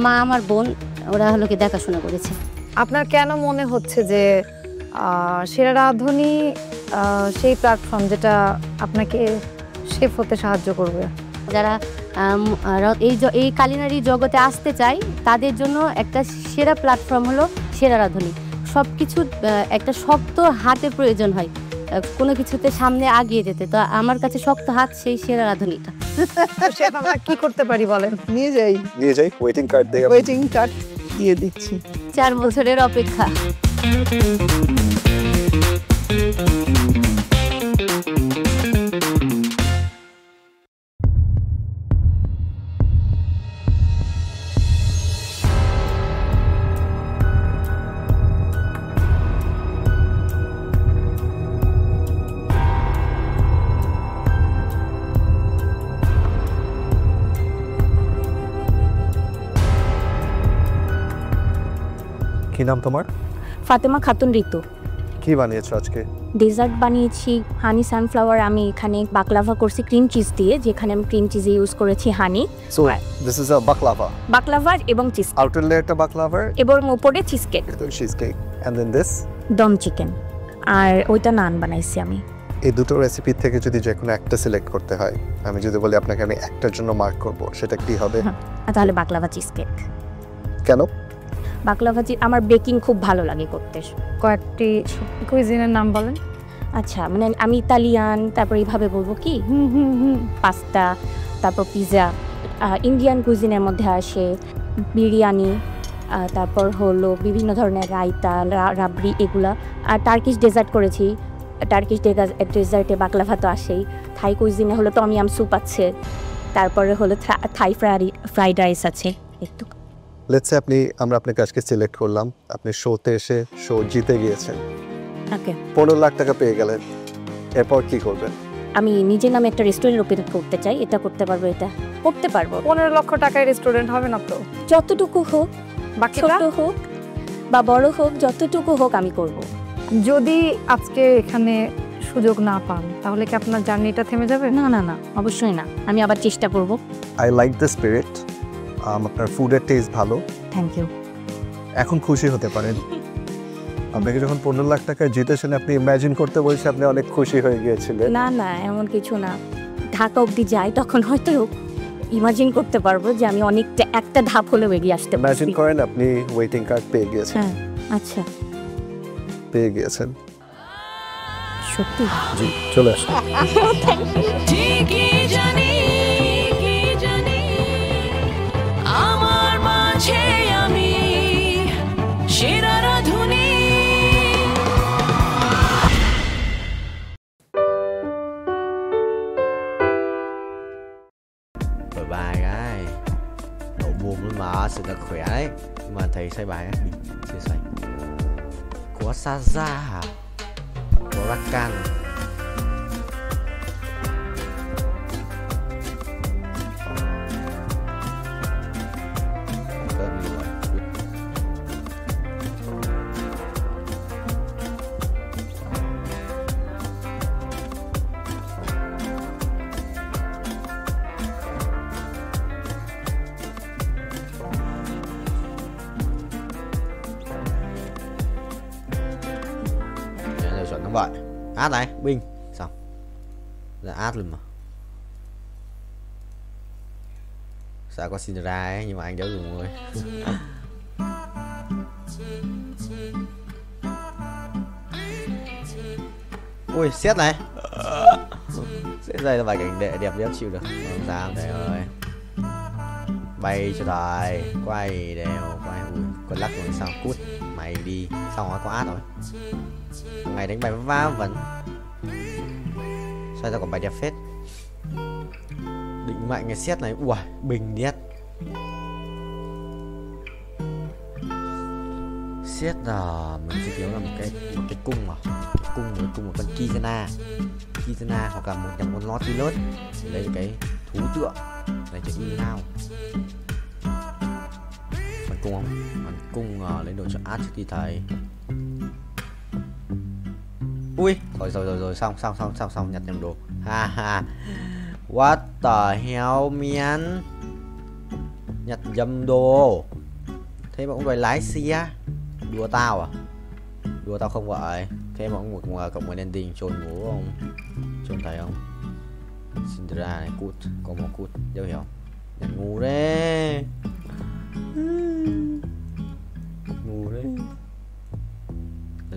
মা, আমার বোন, ওরা হলো কি দেখাশোনা করেছে। আপনার কেন মনে হচ্ছে যে সেরা রাঁধুনি সেই প্ল্যাটফর্ম যেটা আপনাকে শেফ হতে সাহায্য করবে? যারা এই কালিনারি জগতে আসতে চায় তাদের জন্য একটা সেরা প্ল্যাটফর্ম হলো সেরা রাঁধুনি। সব কিছু একটা শক্ত হাতের প্রয়োজন হয় কোনো কিছুতে সামনে আগিয়ে যেতে। তো আমার কাছে শক্ত হাত সেই সেরা রাঁধুনিটা। শেফ, আমরা কি করতে পারি বলেন? নিয়ে যাই ওয়েটিং কার্ড দিয়ে। ওয়েটিং কার্ড দিয়ে দিচ্ছি। 4 বছরের অপেক্ষা। কি নাম তোমার? ফাতেমা খাতুন ঋতু। কি বানিয়েছো আজকে? ডেজার্ট বানিয়েছি হানি সানফ্লাওয়ার। আমি এখানে বাকলাভা করছি ক্রিম চিজ দিয়ে, যেখানে আমি ক্রিম চিজে ইউজ করেছি honey. So this is a baklava. Baklava এবং চিজ। আউটার লেয়ারটা বাকলাভা এবং উপরে cheesecake. Cheesecake and then this dum chicken. আর ওইটা নান বানাইছি আমি। এই দুটো রেসিপি থেকে যদি যে কোনো একটা সিলেক্ট করতে হয়, আমি যদি বলি আপনাকে আমি একটার জন্য মার্ক করব, সেটা কি হবে? তাহলে বাকলাভা চিজ কেক। কেন? বাকলাভা আমার বেকিং খুব ভালো লাগে করতে। কয়েকটি কুইজিনের নাম বলেন। আচ্ছা, মানে আমি ইতালিয়ান, তারপর এইভাবে বলবো কি পাস্তা, তারপর পিৎজা। ইন্ডিয়ান কুইজিনের মধ্যে আসে বিরিয়ানি, তারপর হলো বিভিন্ন ধরনের রায়তা, রাবড়ি, এগুলা। আর টার্কিশ ডেজার্ট করেছি। টার্কিশ ডেজার্টে বাকলাভা তো আসেই। থাই কুইজিনে হলো টমিয়াম স্যুপ আছে, তারপরে হলো থাই ফ্রাইড রাইস আছে। একটু লেটস সে আমরা আপনাকে আজকে সিলেক্ট করলাম, আপনি শোতে এসে শো জিতে গিয়েছেন, ওকে, 15 লাখ টাকা পেয়ে গেলেন, এরপর কি করবেন? আমি নিজের নামে একটা রেস্টুরেন্ট ওপেন করতে চাই। এটা করতে পারবো, এটা করতে পারবো। 15 লক্ষ টাকায় রেস্টুরেন্ট হবে না তো? যতটুকু হোক, ছোট হোক বা বড় হোক, যতটুকু হোক আমি করব। যদি আজকে এখানে সুযোগ না পান, তাহলে কি আপনার জার্নিটা থেমে যাবে? না না না, অবশ্যই না, আমি আবার চেষ্টা করব। I like the spirit. আপনার ফুডের টেস্ট ভালো। Thank you. এখন খুশি হতে পারেন। আপনাকে যখন 15 লাখ টাকা জিতেছেন, আপনি ইমাজিন করতে বলছে আপনি অনেক খুশি হয়ে গিয়েছিলেন। না না, এমন কিছু না। ঢাকা অবধি যাই, তখন হয়তো ইমাজিন করতে পারবো যে আমি অনেকটা একটা ধাপ হলেও এগিয়ে আসতে পারছি। ইমাজিন করেন আপনি ওয়েটিং কার্ড পেয়ে গিয়েছেন। হ্যাঁ, আচ্ছা, পেয়ে গিয়েছেন সত্যি? জি, চলে আসুন। ঠিকই জানি, কি জানি আমার মাঝে আমি সেরা রাধুনী। Rồi bài cái độ buồn luôn mà sự là khỏe đấy, nhưng mà thầy xây bài ấy, chưa xây có Saza hả, có Rakan. Đúng vậy, át này, binh, xong là át luôn mà. Sao có xin ra ấy, nhưng mà anh đéo dùng rồi. Ui, xét này. Xét đây là bài cảnh đẹp đéo chịu được. Không sao, để ơi. Bay cho đời, quay đều, quay. Ui, con lắc rồi sao, cút. Mày đi, xong rồi có át rồi. Ngày đánh bài va vẫn. Sao ra còn bài đẹp phết. Định mạnh cái xét này, ui, bình điết. Xét là mình sẽ thiếu là một cái cung mà. Cung với cung một con Kizana hoặc là một con Nautilus. Lấy cái thú tượng để cho in nào. Phần cung không? Phần cung lấy đồ cho át trước khi thầy. Ui, rồi xong nhặt nhầm đồ. Ha ha. What the hell man. Nhặt nhầm đồ. Thế mà cũng đòi lái xe. Đùa tao à? Đùa tao không vậy. Thế mà cũng một cộng một ending trồn ngủ không? Trồn thầy không? Cinderella này cút, có một cút, dấu hiểu. Nhặt ngu đấy. Ngu đấy.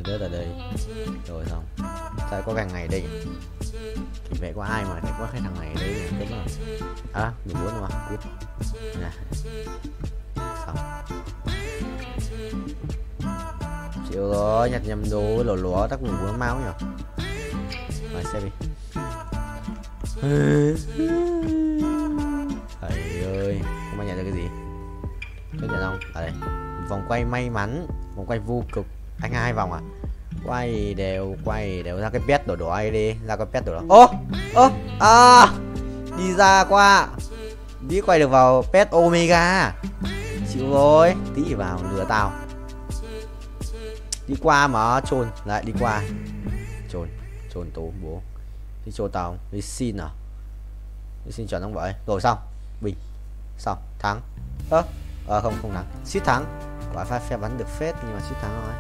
Tới đây. Rồi xong. Sao có càng ngày đây? Thì vậy có ai mà để có cái thằng này đây nhỉ? Đúng rồi. À, mình muốn mà. Cút. Nè. Xong. Chịu rồi, nhặt nhầm đồ lúa tắc mình muốn máu nhỉ. Rồi xem đi. Thầy ơi, không ai nhận được cái gì? Có nhận không? Ở đây. Vòng quay may mắn, vòng quay vô cực. Anh 2 vòng à? Quay đều ra cái pet đỏ đỏ ấy đi, ra cái pet đỏ đỏ. Đi ra qua. Biết quay được vào pet Omega. Chịu rồi, tí vào lừa tao. Đi qua mà chôn lại đi qua. Chôn tủ bố. Đi chôn tao, đi xin à? Đi xin chuẩn không vậy? Rồi xong. Bình. Xong, thắng. Không thắng. Suýt thắng. Quả phe bắn được phết nhưng mà suýt thắng thôi.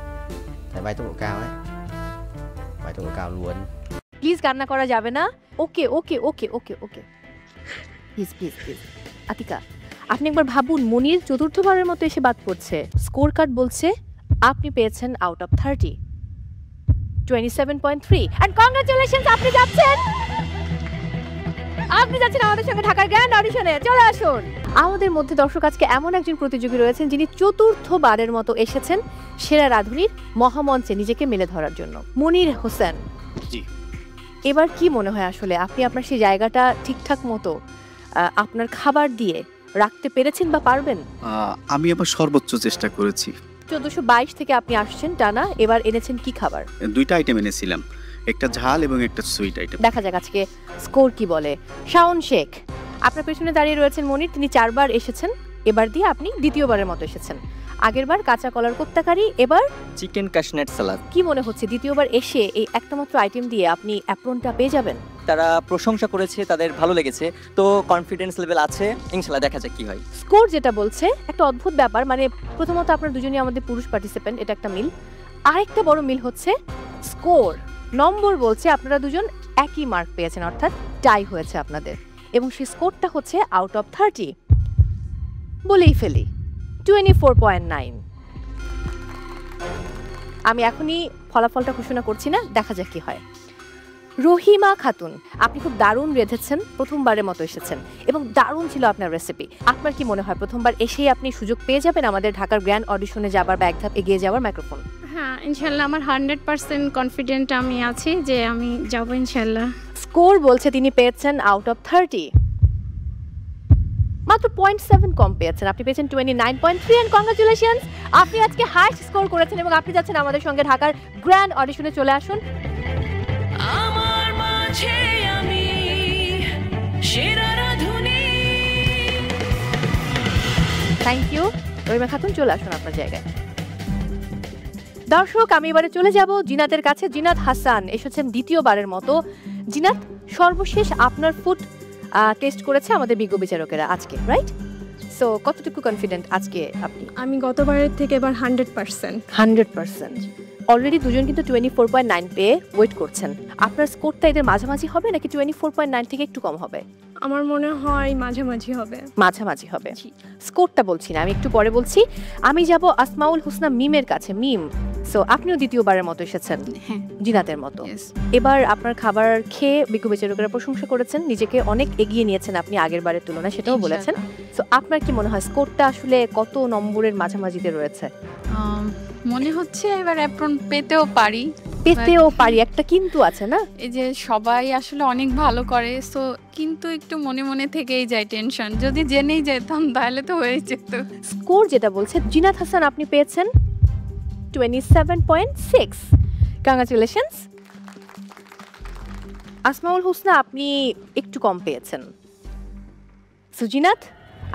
Phải bay tốc độ cao ấy. Bay tốc độ cao luôn. Please কান্না করা যাবে না। Okay please Atika, আপনি একবার ভাবুন, মনির চতুর্থবারের মতো এসে বাদ পড়ছে। স্কোর কার্ড বলছে আপনি পেয়েছেন আউট অফ 30, 27.3 এন্ড কংগ্রাচুলেশনস, আপনি যাচ্ছেন আমাদের সঙ্গে ঢাকার গ্র্যান্ড অডিশনে। চলে আসুন। আমাদের মধ্যে দর্শক আজকে এমন একজন প্রতিযোগী রয়েছেন যিনি চতুর্থবারের মতো এসেছেন সেরা রাঁধুনির মহামঞ্চে নিজেকে মেলে ধরার জন্য, মনির হোসেন। জি, এবার কি মনে হয় আসলে আপনি আপনার সেই জায়গাটা ঠিকঠাক মতো আপনার খাবার দিয়ে রাখতে পেরেছেন বা পারবেন? আমি আমার সর্বোচ্চ চেষ্টা করেছি। 1422 থেকে আপনি আসছেন টানা, এবার এনেছেন কি খাবার? দুইটা আইটেম এনেছিলাম, একটা ঝাল এবং একটা সুইট আইটেম। দেখা যাক আজকে স্কোর কি বলে। শাওন শেখ, আপনার পেছনে দাঁড়িয়ে রয়েছেন মনির, তিনি 4 বার এসেছেন, এবার দিয়ে আপনি দ্বিতীয়বারের মতো এসেছেন। আগেরবার কাঁচা কলার কোপ্তাকারি, এবার চিকেন কাশনেট সালাদ। কি মনে হচ্ছে দ্বিতীয়বার এসে এই একটা মাত্র আইটেম দিয়ে আপনি অ্যাপ্রনটা পেয়ে যাবেন? তারা প্রশংসা করেছে, তাদের ভালো লেগেছে, তো কনফিডেন্স লেভেল আছে, ইনশাআল্লাহ দেখা যাক কি হয়। স্কোর যেটা বলছে একটা অদ্ভুত ব্যাপার, মানে প্রথমত আপনার দুজনই আমাদের পুরুষ পার্টিসিপেন্ট, এটা একটা মিল। আরেকটা বড় মিল হচ্ছে স্কোর নম্বর বলছে আপনারা দুজন একই মার্ক পেয়েছেন, অর্থাৎ টাই হয়েছে আপনাদের, এবং সেই স্কোরটা হচ্ছে আউট অফ 30। বলেই ফেলি 24.9। আমি এখনই ফলাফলটা ঘোষণা করছি না, দেখা যাক কি হয়। রহিমা খাতুন, আপনি খুব দারুণ রেঁধেছেন, প্রথমবারের মতো এসেছেন এবং দারুণ ছিল আপনার রেসিপি। আপনার কি মনে হয় প্রথমবার এসেই আপনি সুযোগ পেয়ে যাবেন আমাদের ঢাকার গ্র্যান্ড অডিশনে যাবার বা এক ধাপ এগিয়ে যাওয়ার? মাইক্রোফোন। হ্যাঁ, ইনশাল্লাহ আমার 100% কনফিডেন্ট আমি আছি যে আমি যাব ইনশাল্লাহ। স্কোর বলছে তিনি পেয়েছেন আউট অফ 30, মাত্র 0.7 কম পেয়েছেন, আপনি পেয়েছেন 29.3 এন্ড কংগ্রাচুলেশনস, আপনি আজকে হাইস্ট স্কোর করেছেন এবং আপনি যাচ্ছেন আমাদের সঙ্গে ঢাকার গ্র্যান্ড অডিশনে। চলে আসুন। আমার মাঝে আমি সেরা রাঁধুনি। থ্যাংক ইউ রহিমা খাতুন, চলে আসুন আপনার জায়গায়। দর্শক, আমি এবারে চলে যাব জিনাতের কাছে। জিনাত হাসান এসেছেন দ্বিতীয়বারের মতো। জিনাত, সর্বশেষ আপনার ফুড টেস্ট করেছে আমাদের বিজ্ঞ বিচারকেরা আজকে, রাইট? সো কতটুকু কনফিডেন্ট আজকে আপনি? আমি গতবারের থেকে এবার 100%। 100%। অলরেডি দুজন কিন্তু 24.9 পেয়ে ওয়েট করছেন। আপনার স্কোরটা এদের মাঝামাঝি হবে নাকি 24.9 থেকে একটু কম হবে? আমার মনে হয় মাঝামাঝি হবে। মাঝামাঝি হবে। স্কোরটা বলছি না, আমি একটু পরে বলছি। আমি যাব আসমাউল হোসনা মিমের কাছে। মিম, সো আপনিও দ্বিতীয়বারের মতো এসেছেন জিনাতের মতো। এবার আপনার খাবার খেয়ে বিজ্ঞ বিচারকেরা প্রশংসা করেছেন, নিজেকে অনেক এগিয়ে নিয়েছেন আপনি আগের বারের তুলনায়, সেটাও বলেছেন। সো আপনার কি মনে হয় স্কোরটা আসলে কত নম্বরের মাঝামাঝিতে রয়েছে? মনে হচ্ছে এবার অ্যাপ্রন পেতেও পারি। একটা কিন্তু আছে না, এই যে সবাই আসলে অনেক ভালো করে, সো কিন্তু একটু মনে মনে থেকেই যায় টেনশন, যদি জেনেই যেতাম তাহলে তো হয়ে যেত। স্কোর যেটা বলছে জিনাত হাসান আপনি পেয়েছেন 27.6, কংগ্রাচুলেশনস। আসমাউল হোসনা আপনি একটু কম পেয়েছেন। সো জিনাত,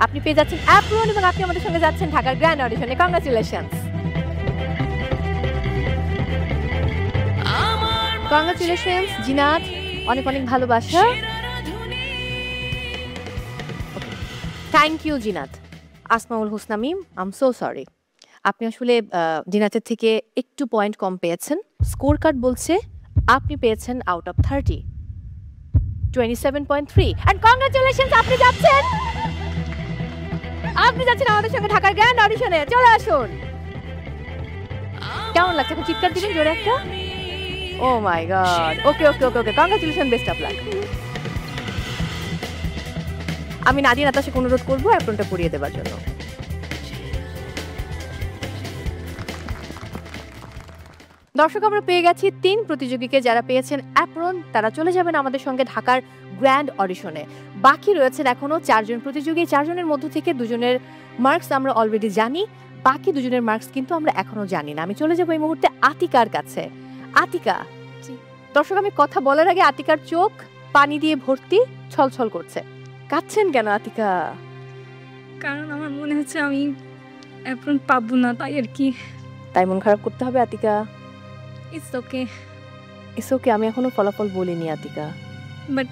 আপনি পেয়ে যাচ্ছেন অ্যাপ্রন এবং আপনি আমাদের সঙ্গে যাচ্ছেন ঢাকার গ্র্যান্ড অডিশনে। কংগ্রাচুলেশনস। কংগ্রাচুলেশনস জিনাত, অনেক অনেক ভালোবাসা। Thank you Zinat. Asmaul Husna Mim, I am so sorry, আপনি আসলে জিনাতের থেকে একটু পয়েন্ট কম পেয়েছেন। স্কোর কার্ড বলছে আপনি পেয়েছেন আউট অফ 30, 27.3 এন্ড কংগ্রাচুলেশনস, আপনি যাচ্ছেন আমাদের সঙ্গে ঢাকার গ্র্যান্ড অডিশনে। চলে আসুন। কেমন লাগছে? এখন চিৎকার দিবেন জোরে একটা। Oh my God, okay okay okay okay, congratulation, best of luck. আমি নাদিয়া নাতাশাকে অনুরোধ করবো অ্যাপ্রনটা পরিয়ে দেওয়ার জন্য। দর্শক, আমরা পেয়ে গেছি 3 প্রতিযোগীকে যারা পেয়েছেন অ্যাপ্রন, তারা চলে যাবেন আমাদের সঙ্গে ঢাকার গ্র্যান্ড অডিশনে। বাকি রয়েছেন এখনো 4 জন প্রতিযোগী। 4 জনের মধ্য থেকে 2 জনের মার্কস আমরা অলরেডি জানি, বাকি 2 জনের মার্কস কিন্তু আমরা এখনো জানি না। আমি চলে যাবো এই মুহূর্তে আতিকার কাছে। আতিকা, দর্শক আমি কথা বলার আগে আতিকার চোখ পানি দিয়ে ভর্তি, ছলছল করছে। কাঁদছেন কেন আতিকা? কারণ আমার মনে হচ্ছে আমি অ্যাপ্রন পাবো না, তাই আর কি। তাই মন খারাপ করতে হবে Atika? It's okay. It's okay, আমি এখনো ফলাফল বলিনি আতিকা। বাট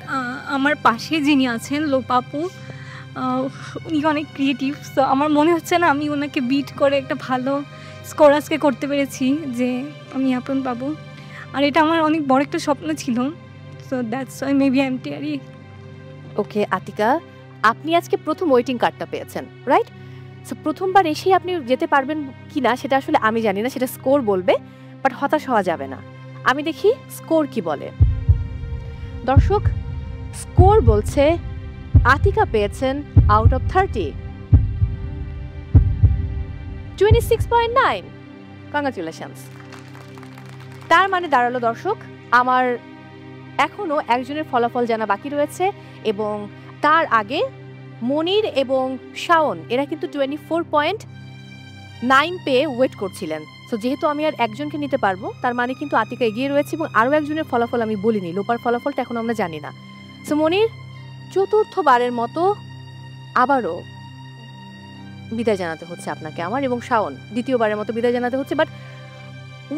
আমার পাশে যিনি আছেন লোপাপু, উনি অনেক ক্রিয়েটিভ, সো আমার মনে হচ্ছে না আমি ওনাকে বিট করে একটা ভালো স্কোর আজকে করতে পেরেছি যে আমি অ্যাপ্রন পাবো। আর এটা আমার অনেক বড় একটা স্বপ্ন ছিল, so that's why maybe I am teary. Okay Atika, আপনি আজকে প্রথম ওয়েটিং কার্ডটা পেয়েছেন, রাইট? সো প্রথমবার এসেই আপনি যেতে পারবেন কি না সেটা আসলে আমি জানি না, সেটা স্কোর বলবে, বাট হতাশ হওয়া যাবে না। আমি দেখি স্কোর কি বলে। দর্শক, স্কোর বলছে আতিকা পেয়েছেন আউট অফ 30 26.9। কংগ্রাচুলেশনস। তার মানে দাঁড়ালো দর্শক, আমার এখনো একজনের ফলাফল জানা বাকি রয়েছে এবং তার আগে মনির এবং শাওন এরা কিন্তু 24.9 পেয়ে ওয়েট করছিলেন। সো যেহেতু আমি আর একজনকে নিতে পারবো, তার মানে কিন্তু আতিকা এগিয়ে রয়েছে এবং আরও একজনের ফলাফল আমি বলিনি, লোপার ফলাফলটা এখন আমরা জানি না। সো মনির, চতুর্থবারের মতো আবারও বিদায় জানাতে হচ্ছে আপনাকে আমার, এবং শাওন দ্বিতীয়বারের মতো বিদায় জানাতে হচ্ছে। বাট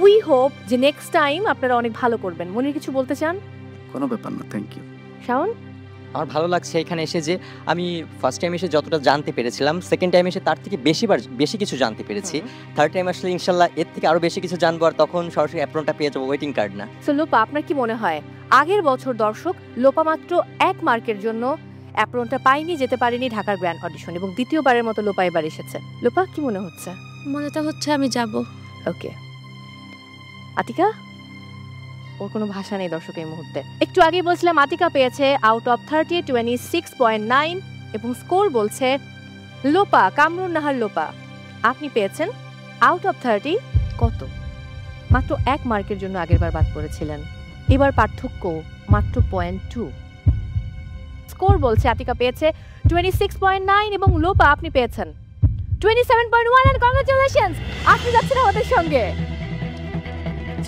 উই হোপ যে নেক্সট টাইম আপনারা অনেক ভালো করবেন। মনির কিছু বলতে চান? কোনো ব্যাপার না, থ্যাংক ইউ। শাওন? আমার ভালো লাগছে এখানে এসে যে আমি ফার্স্ট টাইম এসে যতটা জানতে পেরেছিলাম, সেকেন্ড টাইম এসে তার থেকে বেশি কিছু জানতে পেরেছি। থার্ড টাইম আসলে ইনশাল্লাহ এর থেকে আরও বেশি কিছু জানবো, আর তখন সরাসরি অ্যাপ্রনটা পেয়ে যাবো, ওয়েটিং কার্ড না। সো লোপা, আপনার কি মনে হয় আগের বছর দর্শক লোপা মাত্র 1 মার্কের জন্য অ্যাপ্রনটা পাইনি, যেতে পারেনি ঢাকার গ্র্যান্ড অডিশন, এবং দ্বিতীয়বারের মতো লোপা এবার এসেছে। লোপা, কি মনে হচ্ছে? মনেটা হচ্ছে আমি যাব। ওকে আতিকা? ওর কোনো ভাষা নেই দর্শক এই মুহূর্তে। একটু আগেই বলছিলাম আতিকা পেয়েছে আউট অফ 30 26.9 এবং স্কোর বলছে লোপা, কামরুন নাহার লোপা, আপনি পেয়েছেন আউট অফ 30 কত? মাত্র 1 মার্কের জন্য আগেরবার বাদ পড়েছিলেন, এবার পার্থক্য মাত্র 0.2। স্কোর বলছে আতিকা পেয়েছে 26.9 এবং লোপা আপনি পেয়েছেন 27.1। এন্ড কংগ্রাচুলেশনস, আপনি যাচ্ছেন আমাদের সঙ্গে।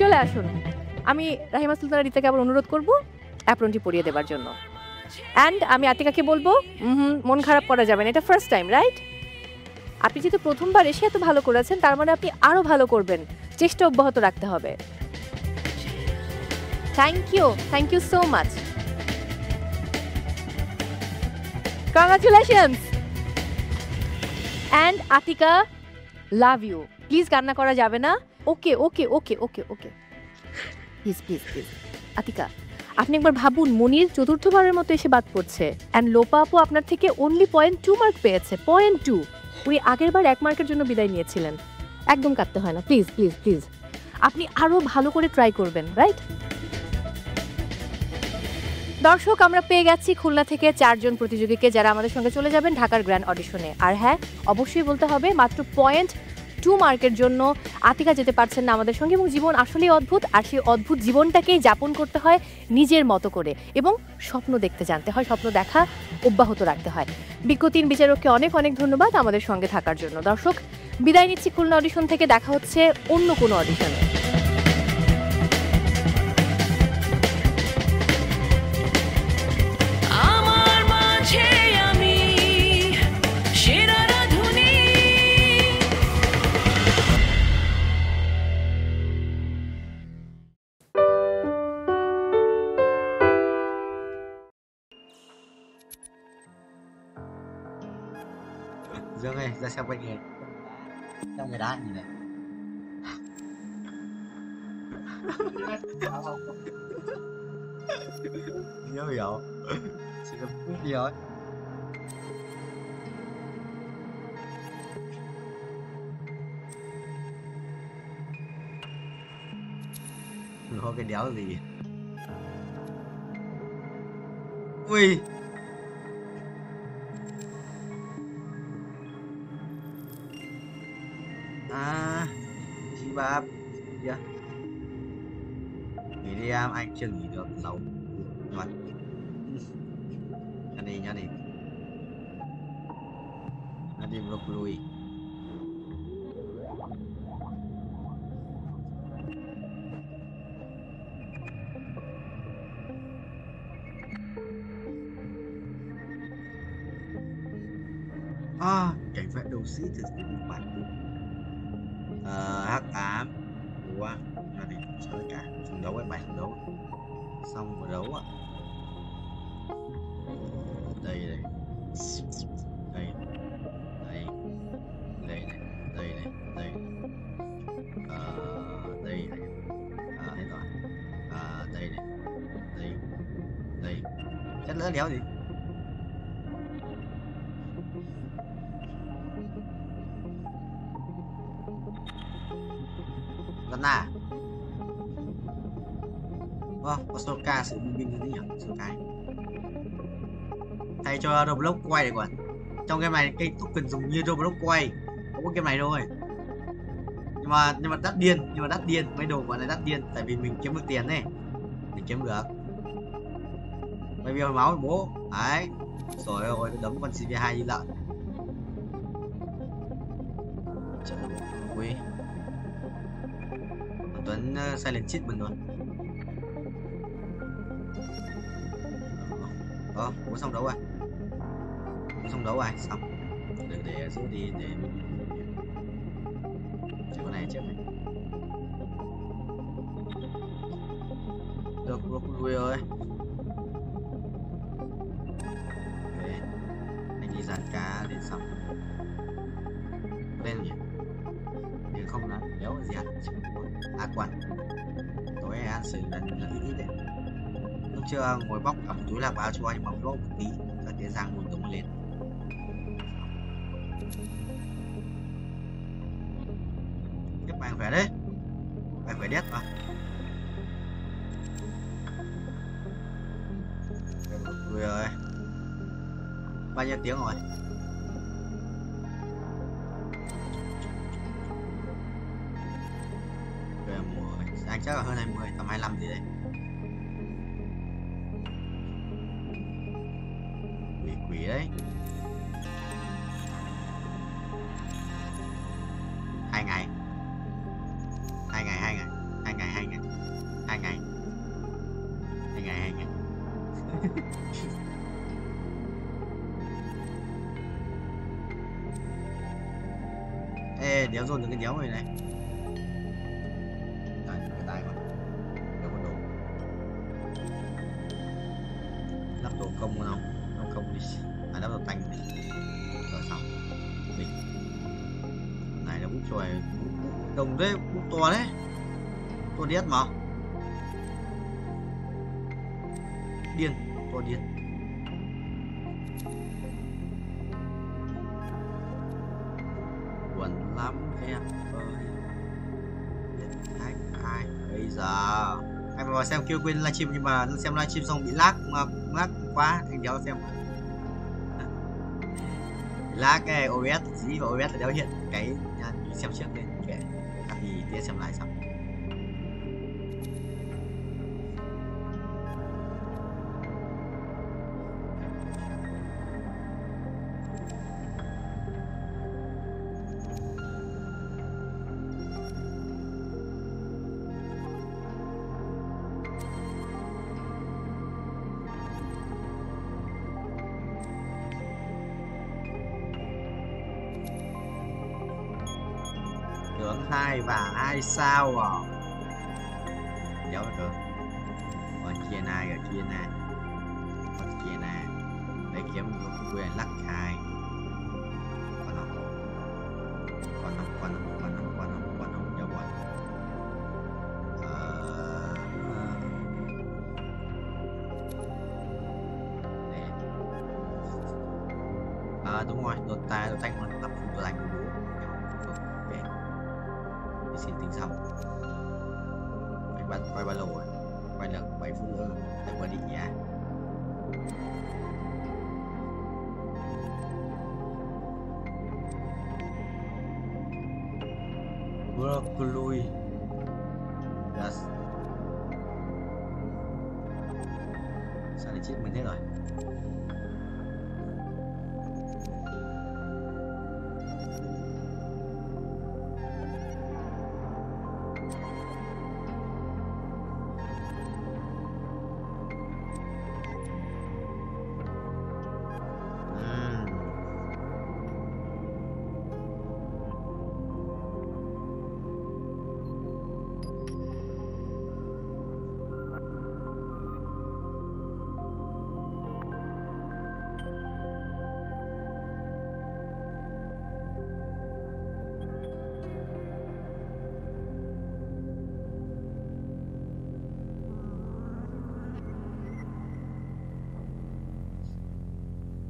চলে আসুন। আমি রাহিমা সুলতানা রিতাকে আবার অনুরোধ করব অ্যাপ্রনটি পরিয়ে দেবার জন্য। অ্যান্ড আমি আতিকাকে বলবো মন খারাপ করা যাবে না, এটা ফার্স্ট টাইম, রাইট? আপনি যেহেতু প্রথমবার এসে এত ভালো করেছেন, তার মানে আপনি আরও ভালো করবেন, চেষ্টা অব্যাহত রাখতে হবে। Thank you so much. Congratulations. And Atika, love you. Please কান্না করা যাবে না। Okay okay okay okay okay please please please. Atika, আপনি একবার ভাবুন, মনির চতুর্থবারের মতো এসে বাদ পড়ছে, অ্যান্ড লোপা আপু আপনার থেকে অনলি 0.2 মার্ক পেয়েছে। 0.2। উনি আগের বার 1 মার্কের জন্য বিদায় নিয়েছিলেন। একদম কাটতে হয় না, প্লিজ প্লিজ প্লিজ। আপনি আরও ভালো করে ট্রাই করবেন, রাইট? দর্শক, আমরা পেয়ে গেছি খুলনা থেকে 4 জন প্রতিযোগীকে, যারা আমাদের সঙ্গে চলে যাবেন ঢাকার গ্র্যান্ড অডিশনে। আর হ্যাঁ, অবশ্যই বলতে হবে মাত্র 0.2 মার্কের জন্য আতিকা যেতে পারছেন না আমাদের সঙ্গে, এবং জীবন আসলেই অদ্ভুত, আর সেই অদ্ভুত জীবনটাকেই যাপন করতে হয় নিজের মতো করে, এবং স্বপ্ন দেখতে জানতে হয়, স্বপ্ন দেখা অব্যাহত রাখতে হয়। বিজ্ঞ 3 বিচারককে অনেক অনেক ধন্যবাদ আমাদের সঙ্গে থাকার জন্য। দর্শক, বিদায় নিচ্ছি খুলনা অডিশন থেকে, দেখা হচ্ছে অন্য কোনো অডিশনে। Dương ơi, ra xem quanh nghề. Theo người đá gì này. Nhớ hiểu. Chỉ là phút gì rồi. Nó cái đéo gì. Ui. À, chị ba dạ. Nghỉ đi em, anh chưa nghỉ được lâu mặt. Nhá đi. Nhá đi vượt lùi. À, cảnh vẽ đầu sĩ thật sự bản hắc ám. Ủa, ra thì sao tất cả trận đấu ấy, 7 trận đấu xong một đấu ạ. Đây đây đây đây đây này, đây này, đây đây này, hết rồi, đây này, đây đây, chất lỡ đéo gì. Gần à? Có Soka sử dụng binh như thế nhỉ? Soka thay cho Roblox quay này còn. Trong game này cái token dùng như Roblox quay, không có game này thôi. Nhưng mà đắt điên, mấy đồ gọi là đắt điên, tại vì mình kiếm được tiền này, mình kiếm được. Bây giờ máu với bố, đấy, rồi ôi đấm con CV2 như lợn. Trời ơi, quý. Tuấn silent cheat mình rồi. Bố xong đấu rồi. Bố xong đấu rồi, xong. Để giữ đi để con này trước này. Được lui rồi. Ok. Anh đi dàn cá để xong. Lên nhỉ? Nếu không là đéo gì ăn. Quần. Tối ăn xử lần ít đấy. Lúc chưa ngồi bóc cả một túi lạc báo cho anh bóng lỗ một tí, cả cái răng một đống lên. Tiếp bạn khỏe đấy, bạn khỏe đét mà. Rồi rồi, bao nhiêu tiếng rồi? Anh chắc là hơn 20, tầm 25 gì đấy. Quỷ đấy. 2 ngày. Ê, đéo dồn được cái đéo này này. Không không đi, lắp đồ tanh đi, rồi xong mình này là bút chòi đồng đấy, bút to đấy, to điết mà điên, to điên. Buồn lắm em ơi, ai bây giờ anh vào xem kêu quên livestream, nhưng mà xem livestream xong bị lag quá, anh đéo xem. Lag cái OBS gì và OBS là đéo hiện cái xem trước lên kệ, thì tiếp xem lại xong. Tưởng 2 vàng 2 sao à? Đéo được. Còn kia này, ở kia này. Còn kia này. Để kiếm quyền lắc 2. Còn không, đéo quần. Đúng rồi, đột tanh nó lắp phụ lành của bố. Xin tính xong. Quay ba lô rồi. Quay được 7 phút nữa để qua đi nha. Broccoli. Yes. Sao lại chết mình thế rồi?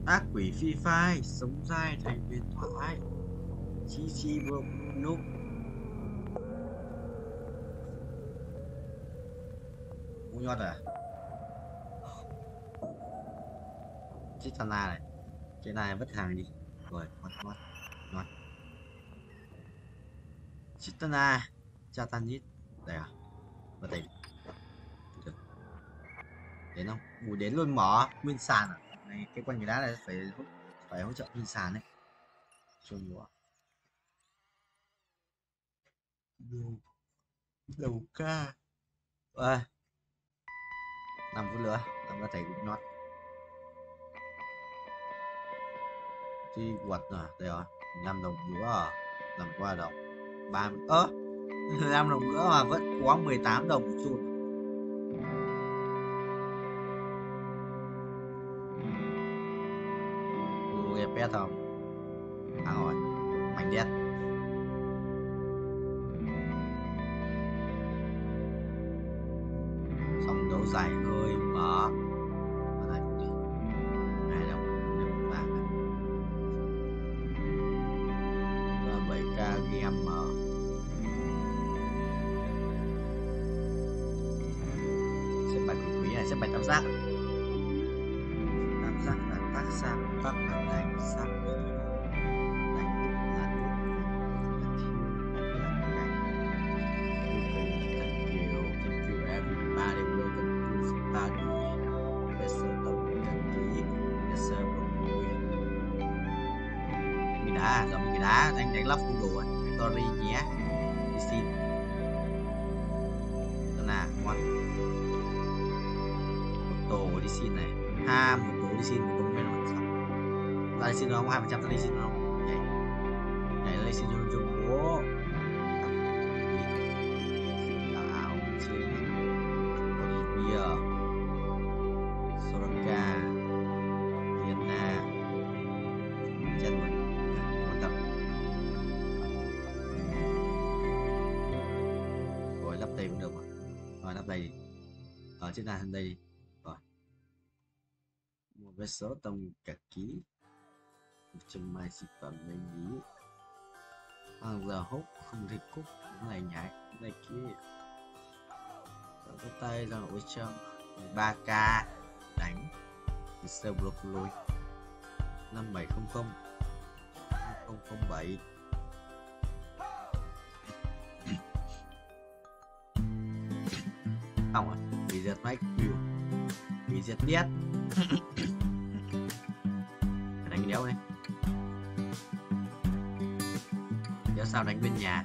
Ác quỷ phi phai, sống dai thành huyền thoại. Chi chi buộc núp. Mua nhót à? Chiếc Tana này. Cái này vứt hàng đi. Rồi, ngon. Chiếc Tana. Cha Tanit. Đây à? Vào đây. Được. Đến không? Ủa đến luôn mở. Nguyên sàn à? Này, cái quanh cái đá này phải hỗ trợ nguyên sàn đấy. Chôn lúa. Đầu ca. Ơi. 5 phút nữa, làm có thể cũng nót. Thì quật rồi, đây rồi, 5 đồng nữa à. Làm qua đồng 30. 5 đồng nữa mà vẫn có 18 đồng một chút. Ghép pet không? À rồi, mảnh đét. Xong đấu giải hơi mở. Ở đây đi. 2 đồng, 5 bảng. 7k game mở. Xếp bài của quý này, xếp bài tam giác. Tam giác là tác sang, tác là đánh sang. Đánh lắp full đồ ấy. Sorry nhé. Đi xin. Đó là ngoan. Một tổ đi xin này. Một tổ đi xin, một tổ bên ngoài xong. Ta đi xin nó không? 2% ta đi xin nó không? Đấy. Đấy ta đi xin cho bố. Áo trên. Còn bia. Soraka. Vienna. Chân luôn. Đây cũng được rồi, lắp đây đi. Ở trên này đây đi. Rồi. Một vé số tông cả ký. 100 mai xịt phẩm lên ý. Hàng giờ hút không thể cúc. Cái này nhảy, cái này kia. Rồi có tay ra nội trong 3k đánh. Sơ block lùi 5700 007. Không à, bị giật máy view, bị giật biết. Đánh đéo này, đéo sao đánh bên nhà.